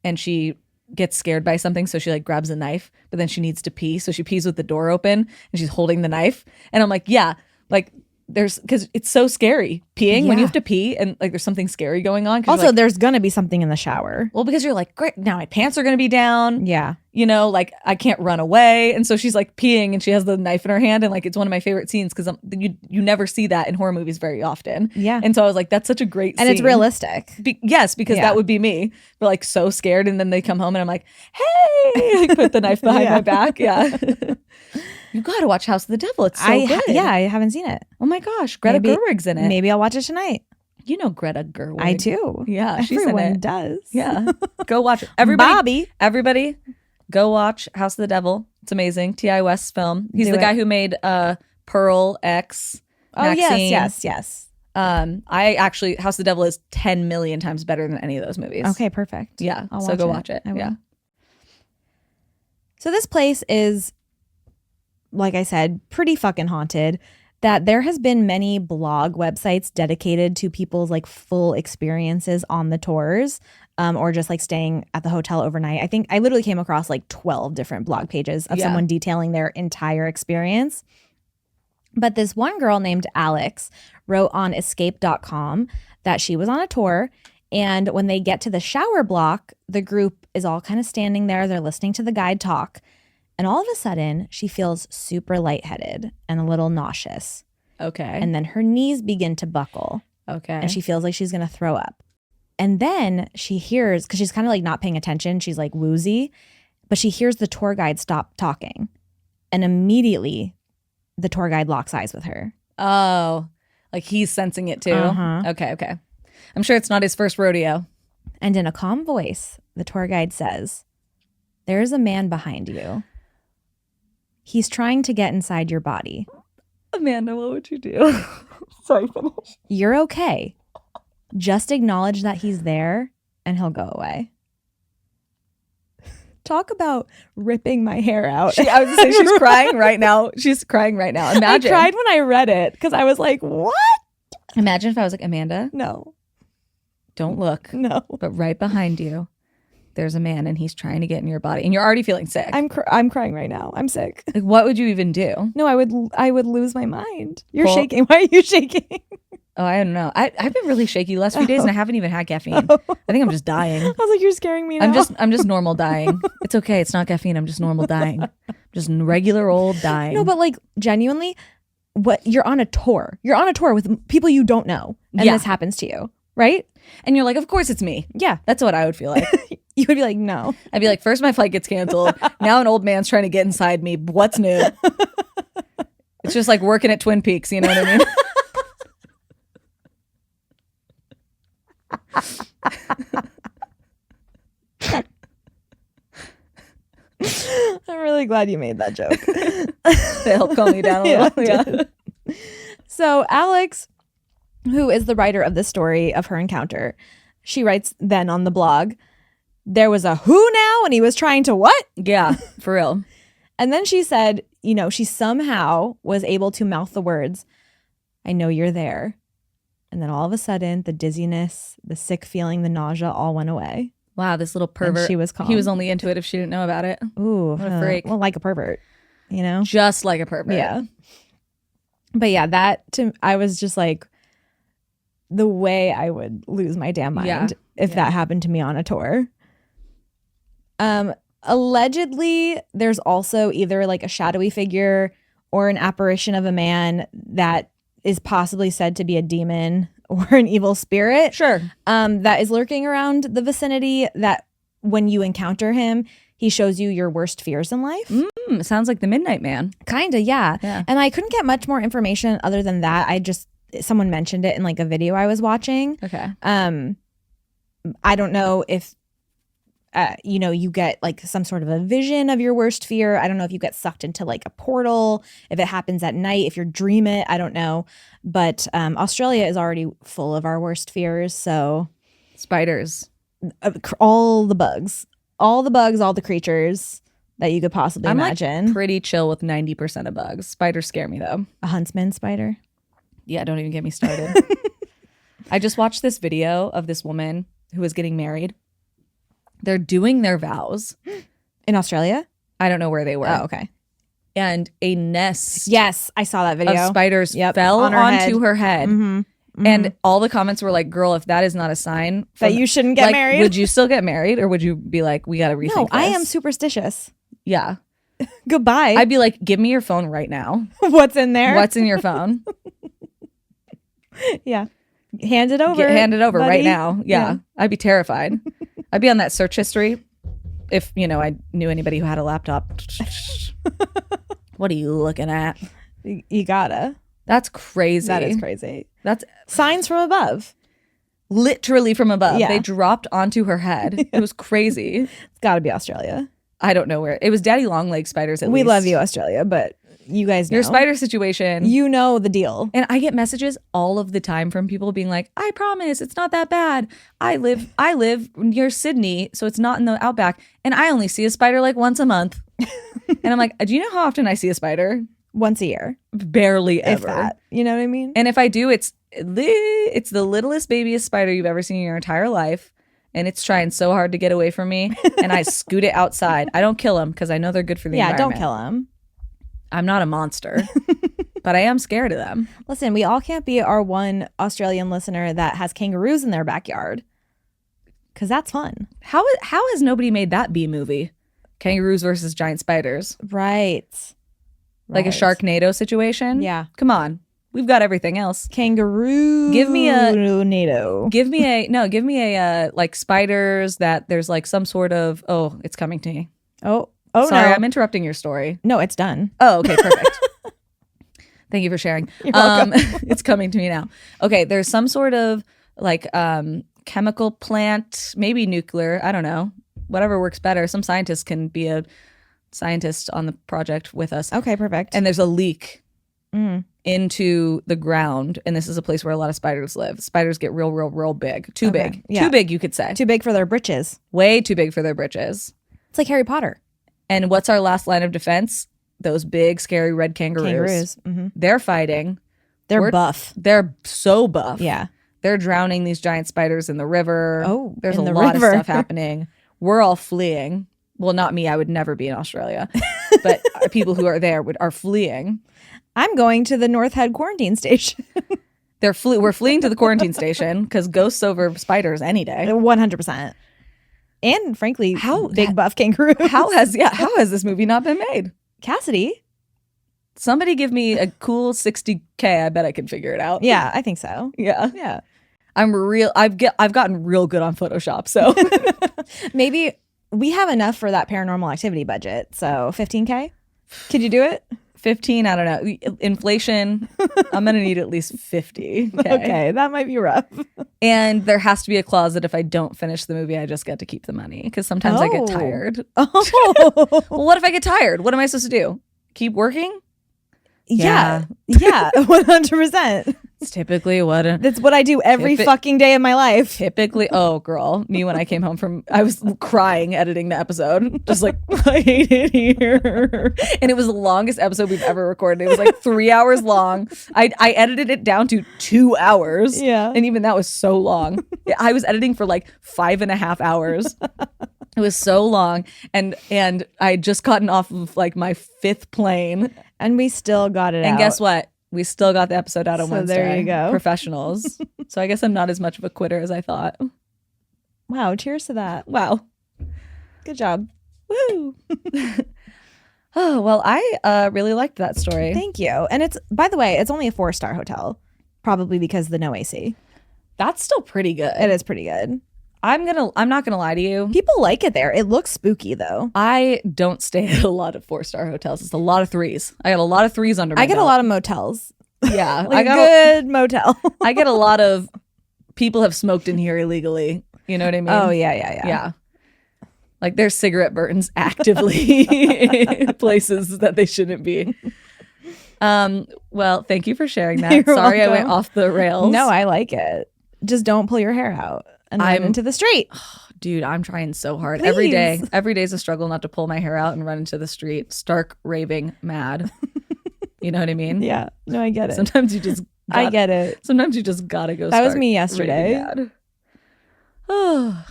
Speaker 1: and she gets scared by something, so she like grabs a knife, but then she needs to pee, so she pees with the door open and she's holding the knife. And I'm like, yeah, like because it's so scary peeing when you have to pee and like there's something scary going on.
Speaker 2: Also,
Speaker 1: like,
Speaker 2: there's gonna be something in the shower.
Speaker 1: Well, because you're like, great, now my pants are gonna be down.
Speaker 2: Yeah.
Speaker 1: You know, like I can't run away. And so she's like peeing and she has the knife in her hand. And like, it's one of my favorite scenes because you never see that in horror movies very often.
Speaker 2: Yeah.
Speaker 1: And so I was like, that's such a great scene.
Speaker 2: And it's realistic.
Speaker 1: Yes, because that would be me. We're like so scared. And then they come home and I'm like, hey, like put the knife behind my back. Yeah. You got to watch House of the Devil. It's so good.
Speaker 2: Yeah, I haven't seen it.
Speaker 1: Oh my gosh. Greta Gerwig's in it.
Speaker 2: Maybe I'll watch it tonight.
Speaker 1: You know Greta Gerwig.
Speaker 2: I do.
Speaker 1: Yeah. She's
Speaker 2: Everyone
Speaker 1: in it.
Speaker 2: does.
Speaker 1: Yeah. Go watch it. Everybody, go watch House of the Devil. It's amazing. T.I. West's film. He's the guy who made Pearl, X, Maxine.
Speaker 2: Yes.
Speaker 1: I actually, House of the Devil is 10 million times better than any of those movies.
Speaker 2: Okay, perfect.
Speaker 1: Yeah.
Speaker 2: I'll
Speaker 1: so watch it.
Speaker 2: I will.
Speaker 1: Yeah.
Speaker 2: So this place is, like I said, pretty fucking haunted. That there has been many blog websites dedicated to people's like full experiences on the tours, or just like staying at the hotel overnight. I think I literally came across like 12 different blog pages of someone detailing their entire experience. But this one girl named Alex wrote on escape.com that she was on a tour, and when they get to the shower block, the group is all kind of standing there. They're listening to the guide talk. And all of a sudden, she feels super lightheaded and a little nauseous.
Speaker 1: Okay.
Speaker 2: And then her knees begin to buckle.
Speaker 1: Okay.
Speaker 2: And she feels like she's going to throw up. And then she hears, because she's kind of like not paying attention, she's like woozy, but she hears the tour guide stop talking. And immediately, the tour guide locks eyes with her.
Speaker 1: Oh, like he's sensing it too?
Speaker 2: Uh-huh.
Speaker 1: Okay. I'm sure it's not his first rodeo.
Speaker 2: And in a calm voice, the tour guide says, "There's a man behind you. He's trying to get inside your body.
Speaker 1: Amanda, what would you do?" Sorry, finish.
Speaker 2: You're okay. Just acknowledge that he's there and he'll go away. Talk about ripping my hair out.
Speaker 1: I was going to say, she's crying right now. She's crying right now. Imagine.
Speaker 2: I cried when I read it because I was like, what?
Speaker 1: Imagine if I was like, Amanda,
Speaker 2: No.
Speaker 1: don't look.
Speaker 2: No.
Speaker 1: But right behind you, there's a man and he's trying to get in your body and you're already feeling sick.
Speaker 2: I'm crying right now. I'm sick.
Speaker 1: Like, what would you even do?
Speaker 2: No, I would lose my mind. You're shaking. Why are you shaking?
Speaker 1: Oh, I don't know. I've been really shaky the last few days and I haven't even had caffeine. I think I'm just dying.
Speaker 2: I was like, you're scaring me now.
Speaker 1: I'm just normal dying. It's okay. It's not caffeine. I'm just normal dying. Just regular old dying.
Speaker 2: No, but like genuinely, what you're on a tour. You're on a tour with people you don't know. And this happens to you, right?
Speaker 1: And you're like, of course it's me.
Speaker 2: Yeah.
Speaker 1: That's what I would feel like.
Speaker 2: You would be like, no.
Speaker 1: I'd be like, first my flight gets canceled. Now an old man's trying to get inside me. What's new? It's just like working at Twin Peaks. You know what I mean?
Speaker 2: I'm really glad you made that joke.
Speaker 1: They helped calm me down a little. Yeah.
Speaker 2: So Alex, who is the writer of the story of her encounter, she writes then on the blog, there was a who now and he was trying to what?
Speaker 1: Yeah, for real.
Speaker 2: And then she said, you know, she somehow was able to mouth the words, I know you're there. And then all of a sudden, the dizziness, the sick feeling, the nausea all went away.
Speaker 1: Wow, this little pervert.
Speaker 2: And she was calm.
Speaker 1: He was only into it if she didn't know about it.
Speaker 2: Ooh.
Speaker 1: What a freak.
Speaker 2: Well, like a pervert, you know?
Speaker 1: Just like a pervert.
Speaker 2: Yeah. But yeah, I was just like, the way I would lose my damn mind if that happened to me on a tour. Allegedly, there's also either like a shadowy figure or an apparition of a man that is possibly said to be a demon or an evil spirit.
Speaker 1: Sure.
Speaker 2: That is lurking around the vicinity, that when you encounter him, He shows you your worst fears in life.
Speaker 1: Sounds like the Midnight Man.
Speaker 2: Kinda, yeah.
Speaker 1: Yeah.
Speaker 2: And I couldn't get much more information other than that. Someone mentioned it in like a video I was watching.
Speaker 1: Okay.
Speaker 2: I don't know if you get like some sort of a vision of your worst fear. I don't know if you get sucked into like a portal, if it happens at night, if you dream it. I don't know. But Australia is already full of our worst fears. So
Speaker 1: Spiders.
Speaker 2: all the bugs, all the creatures that you could possibly imagine.
Speaker 1: Like pretty chill with 90% of bugs. Spiders scare me though.
Speaker 2: A huntsman spider.
Speaker 1: Yeah, don't even get me started. I just watched this video of this woman who was getting married. They're doing their vows.
Speaker 2: In Australia?
Speaker 1: I don't know where they were.
Speaker 2: Oh, okay.
Speaker 1: And a nest
Speaker 2: Yes, I saw that video.
Speaker 1: of spiders
Speaker 2: Yep,
Speaker 1: fell
Speaker 2: on her
Speaker 1: onto
Speaker 2: head.
Speaker 1: her head.
Speaker 2: Mm-hmm.
Speaker 1: And all the comments were like, girl, if that is not a sign
Speaker 2: That you shouldn't get
Speaker 1: like,
Speaker 2: married?
Speaker 1: would you still get married? Or would you be like, we got to rethink
Speaker 2: No,
Speaker 1: this?
Speaker 2: I am superstitious.
Speaker 1: Yeah.
Speaker 2: Goodbye.
Speaker 1: I'd be like, give me your phone right now.
Speaker 2: What's in there?
Speaker 1: What's in your phone?
Speaker 2: Yeah. Hand it over.
Speaker 1: Hand it over
Speaker 2: buddy.
Speaker 1: right now. Yeah. I'd be terrified. I'd be on that search history if, I knew anybody who had a laptop. What are you looking at?
Speaker 2: You gotta.
Speaker 1: That's crazy.
Speaker 2: That is crazy.
Speaker 1: That's
Speaker 2: Signs from above.
Speaker 1: literally from above.
Speaker 2: Yeah.
Speaker 1: They dropped onto her head. It was crazy.
Speaker 2: It's gotta be Australia.
Speaker 1: I don't know where. It was daddy long leg spiders at
Speaker 2: We
Speaker 1: least.
Speaker 2: love you, Australia, but you guys know.
Speaker 1: Your spider situation.
Speaker 2: You know the deal.
Speaker 1: And I get messages all of the time from people being like, I promise it's not that bad. I live near Sydney, so it's not in the outback. And I only see a spider like once a month. And I'm like, do you know how often I see a spider?
Speaker 2: Once a year.
Speaker 1: Barely
Speaker 2: If
Speaker 1: ever.
Speaker 2: that. You know what I mean?
Speaker 1: And if I do, it's the littlest, babyest spider you've ever seen in your entire life. And it's trying so hard to get away from me. And I scoot it outside. I don't kill them because I know they're good for the environment.
Speaker 2: Don't kill them.
Speaker 1: I'm not a monster. But I am scared of them.
Speaker 2: Listen, we all can't be our one Australian listener that has kangaroos in their backyard. Because that's fun.
Speaker 1: How has nobody made that B movie? Kangaroos versus giant spiders.
Speaker 2: Right.
Speaker 1: Like a Sharknado situation?
Speaker 2: Yeah.
Speaker 1: Come on. We've got everything else.
Speaker 2: Kangaroo.
Speaker 1: Give me a-
Speaker 2: NATO.
Speaker 1: Give me a like spiders that there's like some sort of, it's coming to me.
Speaker 2: Oh,
Speaker 1: Sorry,
Speaker 2: no.
Speaker 1: I'm interrupting your story.
Speaker 2: No, it's done.
Speaker 1: Oh, okay, perfect. Thank you for sharing.
Speaker 2: You're welcome.
Speaker 1: It's coming to me now. Okay, there's some sort of like chemical plant, maybe nuclear, I don't know. Whatever works better. Some scientists can be a scientist on the project with us.
Speaker 2: Okay, perfect.
Speaker 1: And there's a leak
Speaker 2: Mm.
Speaker 1: into the ground, and this is a place where a lot of spiders live. Spiders get real big. Too
Speaker 2: Okay,
Speaker 1: big.
Speaker 2: yeah.
Speaker 1: Too big, you could say.
Speaker 2: Too big for their britches.
Speaker 1: Way too big for their britches.
Speaker 2: It's like Harry Potter.
Speaker 1: And what's our last line of defense? Those big, scary red kangaroos.
Speaker 2: Mm-hmm.
Speaker 1: They're fighting.
Speaker 2: They're buff.
Speaker 1: They're so buff.
Speaker 2: Yeah.
Speaker 1: They're drowning these giant spiders in the river.
Speaker 2: Oh,
Speaker 1: there's a
Speaker 2: in the
Speaker 1: lot
Speaker 2: river.
Speaker 1: of stuff happening. We're all fleeing. Well, not me. I would never be in Australia. But people who are there are fleeing.
Speaker 2: I'm going to the North Head quarantine station.
Speaker 1: We're fleeing to the quarantine station because ghosts over spiders any day.
Speaker 2: 100%. And frankly, big buff kangaroo.
Speaker 1: How has this movie not been made?
Speaker 2: Cassidy?
Speaker 1: Somebody give me a cool 60K. I bet I can figure it out.
Speaker 2: Yeah, I think so.
Speaker 1: Yeah.
Speaker 2: Yeah.
Speaker 1: I've gotten real good on Photoshop. So
Speaker 2: Maybe we have enough for that Paranormal Activity budget. So 15K? Could you do it?
Speaker 1: 15, I don't know. Inflation, I'm going to need at least 50.
Speaker 2: Okay, that might be rough.
Speaker 1: And there has to be a clause that if I don't finish the movie, I just get to keep the money because sometimes I get tired.
Speaker 2: Oh.
Speaker 1: Well, what if I get tired? What am I supposed to do? Keep working?
Speaker 2: Yeah. Yeah, 100%.
Speaker 1: It's typically what
Speaker 2: That's what I do every fucking day of my life.
Speaker 1: oh girl, me when I came home I was crying editing the episode, just like, I hate it here. And it was the longest episode we've ever recorded. It was like 3 hours long. I edited it down to 2 hours.
Speaker 2: Yeah.
Speaker 1: And even that was so long. I was editing for like 5.5 hours. It was so long. And I had just gotten off of like my 5th plane.
Speaker 2: And we still got it out.
Speaker 1: And guess what? We still got the episode out on
Speaker 2: So
Speaker 1: Wednesday.
Speaker 2: there you go.
Speaker 1: Professionals. So I guess I'm not as much of a quitter as I thought.
Speaker 2: Wow, cheers to that.
Speaker 1: Wow.
Speaker 2: Good job.
Speaker 1: Woo. Oh, well, I really liked that story.
Speaker 2: Thank you. And it's, by the way, it's only a 4-star hotel. Probably because of the no AC.
Speaker 1: That's still pretty good.
Speaker 2: It is pretty good.
Speaker 1: I'm not gonna lie to you.
Speaker 2: People like it there. It looks spooky though.
Speaker 1: I don't stay at a lot of 4-star hotels. It's a lot of 3s. I got a lot of 3s under my
Speaker 2: I get
Speaker 1: belt.
Speaker 2: a lot of motels.
Speaker 1: Yeah.
Speaker 2: Like a good motel.
Speaker 1: I get a lot of people have smoked in here illegally. You know what I mean?
Speaker 2: Oh yeah.
Speaker 1: Yeah. Like there's cigarette burns actively in places that they shouldn't be. Well, thank you for sharing that.
Speaker 2: You're
Speaker 1: Sorry I
Speaker 2: welcome.
Speaker 1: went off the rails.
Speaker 2: No, I like it. Just don't pull your hair out and run into the street.
Speaker 1: Dude, I'm trying so hard.
Speaker 2: Please.
Speaker 1: Every day is a struggle not to pull my hair out and run into the street, stark raving mad. You know what I mean?
Speaker 2: Yeah. No, I get it.
Speaker 1: Sometimes you just
Speaker 2: I get it.
Speaker 1: Sometimes you just gotta go.
Speaker 2: That was
Speaker 1: stark
Speaker 2: me yesterday.
Speaker 1: raving mad.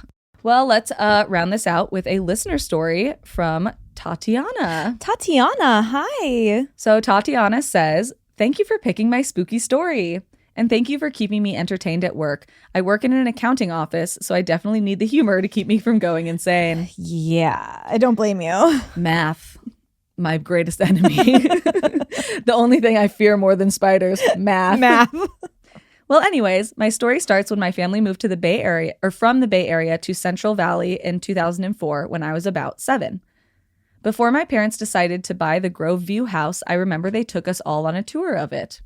Speaker 1: Well, let's round this out with a listener story from Tatiana.
Speaker 2: Tatiana, hi.
Speaker 1: So Tatiana says, "Thank you for picking my spooky story. And thank you for keeping me entertained at work. I work in an accounting office, so I definitely need the humor to keep me from going insane."
Speaker 2: Yeah, I don't blame you.
Speaker 1: Math, my greatest enemy. The only thing I fear more than spiders, math. Well, anyways, my story starts when my family moved to the Bay Area, or from the Bay Area to Central Valley in 2004 when I was about 7. Before my parents decided to buy the Grove View house, I remember they took us all on a tour of it.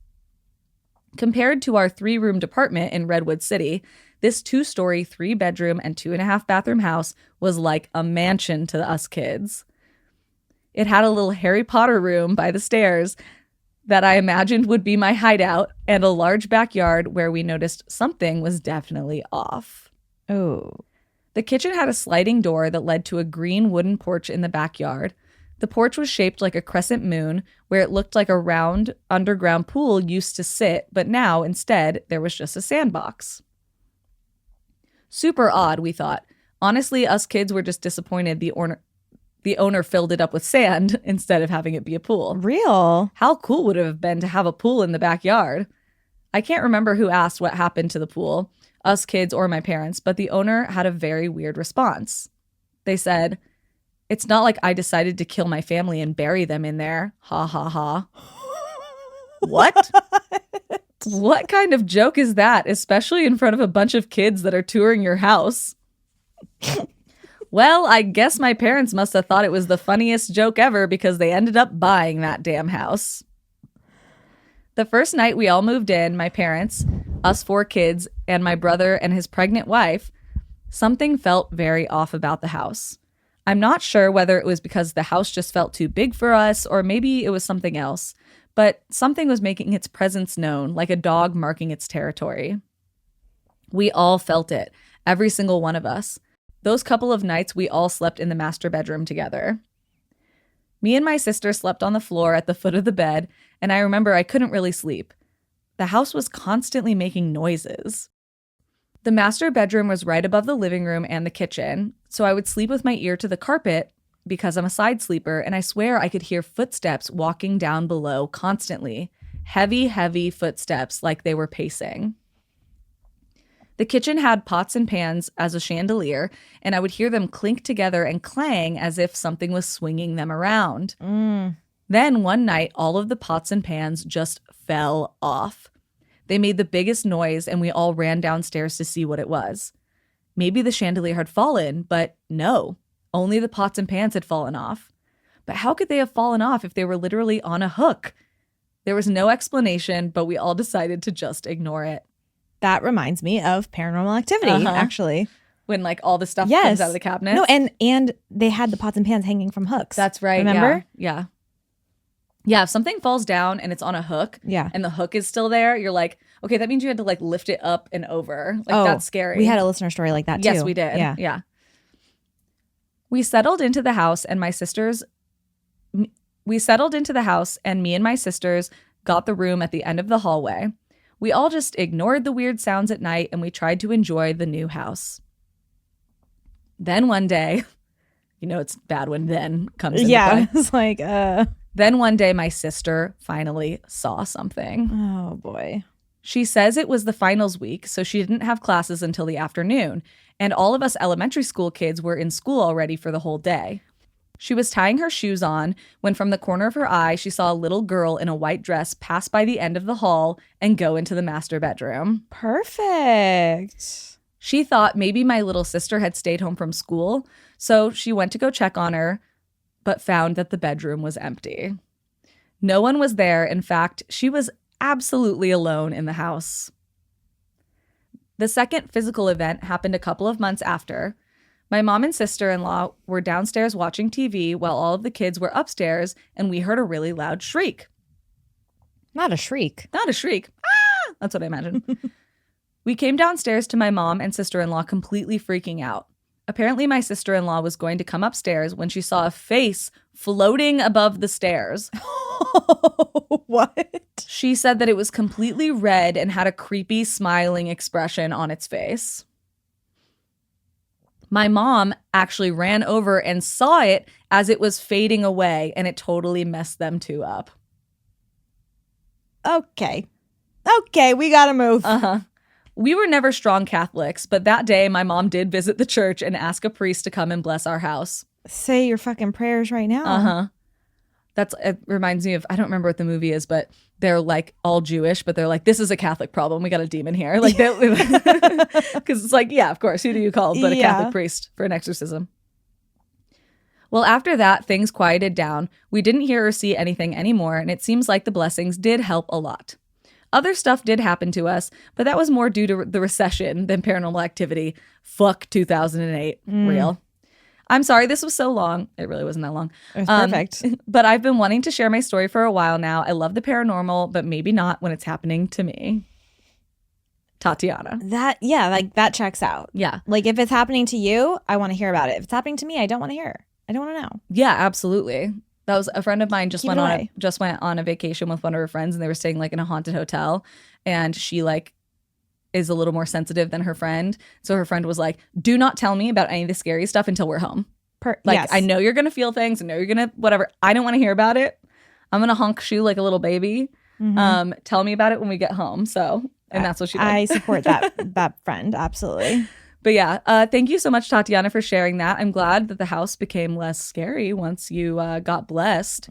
Speaker 1: Compared to our 3-room apartment in Redwood City, this 2-story, 3-bedroom, and 2.5-bathroom house was like a mansion to us kids. It had a little Harry Potter room by the stairs that I imagined would be my hideout, and a large backyard where we noticed something was definitely off.
Speaker 2: Oh.
Speaker 1: The kitchen had a sliding door that led to a green wooden porch in the backyard. The porch was shaped like a crescent moon, where it looked like a round underground pool used to sit, but now, instead, there was just a sandbox. Super odd, we thought. Honestly, us kids were just disappointed the owner filled it up with sand instead of having it be a pool.
Speaker 2: Real?
Speaker 1: How cool would it have been to have a pool in the backyard? I can't remember who asked what happened to the pool, us kids or my parents, but the owner had a very weird response. They said, "It's not like I decided to kill my family and bury them in there. Ha ha ha." What? What kind of joke is that, especially in front of a bunch of kids that are touring your house? Well, I guess my parents must have thought it was the funniest joke ever because they ended up buying that damn house. The first night we all moved in, my parents, us 4 kids, and my brother and his pregnant wife, something felt very off about the house. I'm not sure whether it was because the house just felt too big for us or maybe it was something else, but something was making its presence known, like a dog marking its territory. We all felt it, every single one of us. Those couple of nights, we all slept in the master bedroom together. Me and my sister slept on the floor at the foot of the bed, and I remember I couldn't really sleep. The house was constantly making noises. The master bedroom was right above the living room and the kitchen, so I would sleep with my ear to the carpet because I'm a side sleeper, and I swear I could hear footsteps walking down below constantly. Heavy, heavy footsteps like they were pacing. The kitchen had pots and pans as a chandelier, and I would hear them clink together and clang as if something was swinging them around. Then one night, all of the pots and pans just fell off. They made the biggest noise, and we all ran downstairs to see what it was. Maybe the chandelier had fallen, but no, only the pots and pans had fallen off. But how could they have fallen off if they were literally on a hook? There was no explanation, but we all decided to just ignore it.
Speaker 2: That reminds me of Paranormal Activity, actually.
Speaker 1: When like all the stuff comes out of the cabinet.
Speaker 2: No, and they had the pots and pans hanging from hooks.
Speaker 1: That's right.
Speaker 2: Remember?
Speaker 1: Yeah. Yeah, if something falls down and it's on a hook and the hook is still there, you're like, okay, that means you had to like lift it up and over. Like that's scary.
Speaker 2: We had a listener story like that too.
Speaker 1: Yes, we did. Yeah. We settled into the house and me and my sisters got the room at the end of the hallway. We all just ignored the weird sounds at night and we tried to enjoy the new house. Then one day, you know it's bad when then comes into play.
Speaker 2: It's like,
Speaker 1: Then one day my sister finally saw something.
Speaker 2: oh boy.
Speaker 1: She says it was the finals week, so she didn't have classes until the afternoon, and all of us elementary school kids were in school already for the whole day. She was tying her shoes on when from the corner of her eye, she saw a little girl in a white dress pass by the end of the hall and go into the master bedroom.
Speaker 2: Perfect.
Speaker 1: She thought maybe my little sister had stayed home from school, so she went to go check on her, but found that the bedroom was empty. No one was there. In fact, she was absolutely alone in the house. The second physical event happened a couple of months after. My mom and sister-in-law were downstairs watching TV while all of the kids were upstairs, and we heard a really loud shriek.
Speaker 2: Not a shriek.
Speaker 1: Not a shriek. Ah! That's what I imagined. We came downstairs to my mom and sister-in-law completely freaking out. Apparently, my sister-in-law was going to come upstairs when she saw a face floating above the stairs.
Speaker 2: What?
Speaker 1: She said that it was completely red and had a creepy, smiling expression on its face. My mom actually ran over and saw it as it was fading away, and it totally messed them two up.
Speaker 2: Okay, we gotta move.
Speaker 1: We were never strong Catholics, but that day my mom did visit the church and ask a priest to come and bless our house.
Speaker 2: Say your fucking prayers right now.
Speaker 1: It reminds me of, I don't remember what the movie is, but they're like all Jewish, but they're like, this is a Catholic problem. We got a demon here. Like, because it's like, yeah, of course, who do you call but a Catholic priest for an exorcism? Well, after that, things quieted down. We didn't hear or see anything anymore, and it seems like the blessings did help a lot. Other stuff did happen to us, but that was more due to the recession than paranormal activity. Fuck 2008. Real. I'm sorry this was so long. It really wasn't that long.
Speaker 2: It was perfect.
Speaker 1: But I've been wanting to share my story for a while now. I love the paranormal, but maybe not when it's happening to me. Tatiana.
Speaker 2: That checks out.
Speaker 1: Yeah.
Speaker 2: Like if it's happening to you, I want to hear about it. If it's happening to me, I don't want to hear. I don't want to know.
Speaker 1: Yeah, absolutely. That was a friend of mine just
Speaker 2: Keep
Speaker 1: went on a vacation with one of her friends, and they were staying like in a haunted hotel, and she like is a little more sensitive than her friend. So her friend was like, do not tell me about any of the scary stuff until we're home.
Speaker 2: Yes.
Speaker 1: I know you're going to feel things. I know you're going to whatever. I don't want to hear about it. I'm going to honk shoe like a little baby. Tell me about it when we get home. So, and that's what she did.
Speaker 2: I support that friend. Absolutely.
Speaker 1: But yeah, thank you so much, Tatiana, for sharing that. I'm glad that the house became less scary once you got blessed.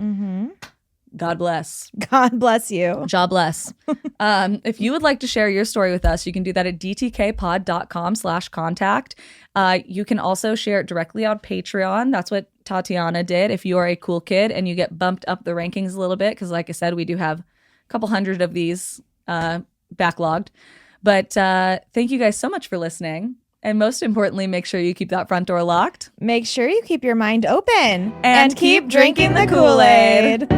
Speaker 1: God bless.
Speaker 2: God bless you.
Speaker 1: God bless. If you would like to share your story with us, you can do that at dtkpod.com/contact. You can also share it directly on Patreon. That's what Tatiana did. If you are a cool kid and you get bumped up the rankings a little bit, because like I said, we do have a couple hundred of these backlogged. But thank you guys so much for listening. And most importantly, make sure you keep that front door locked.
Speaker 2: Make sure you keep your mind open.
Speaker 1: And keep drinking the Kool-Aid.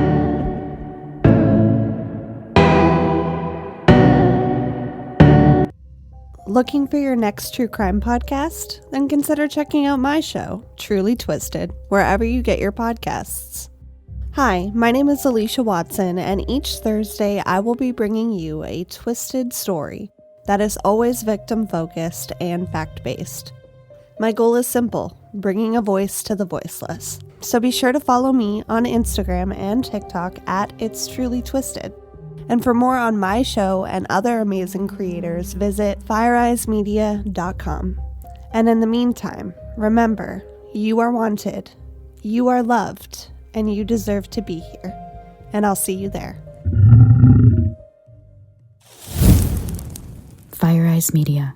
Speaker 3: Looking for your next true crime podcast? Then consider checking out my show, Truly Twisted, wherever you get your podcasts. Hi, my name is Alicia Watson, and each Thursday I will be bringing you a twisted story that is always victim-focused and fact-based. My goal is simple, bringing a voice to the voiceless. So be sure to follow me on Instagram and TikTok at It's Truly Twisted. And for more on my show and other amazing creators, visit fireeyesmedia.com. And in the meantime, remember, you are wanted, you are loved, and you deserve to be here. And I'll see you there.
Speaker 4: Fire Eyes Media.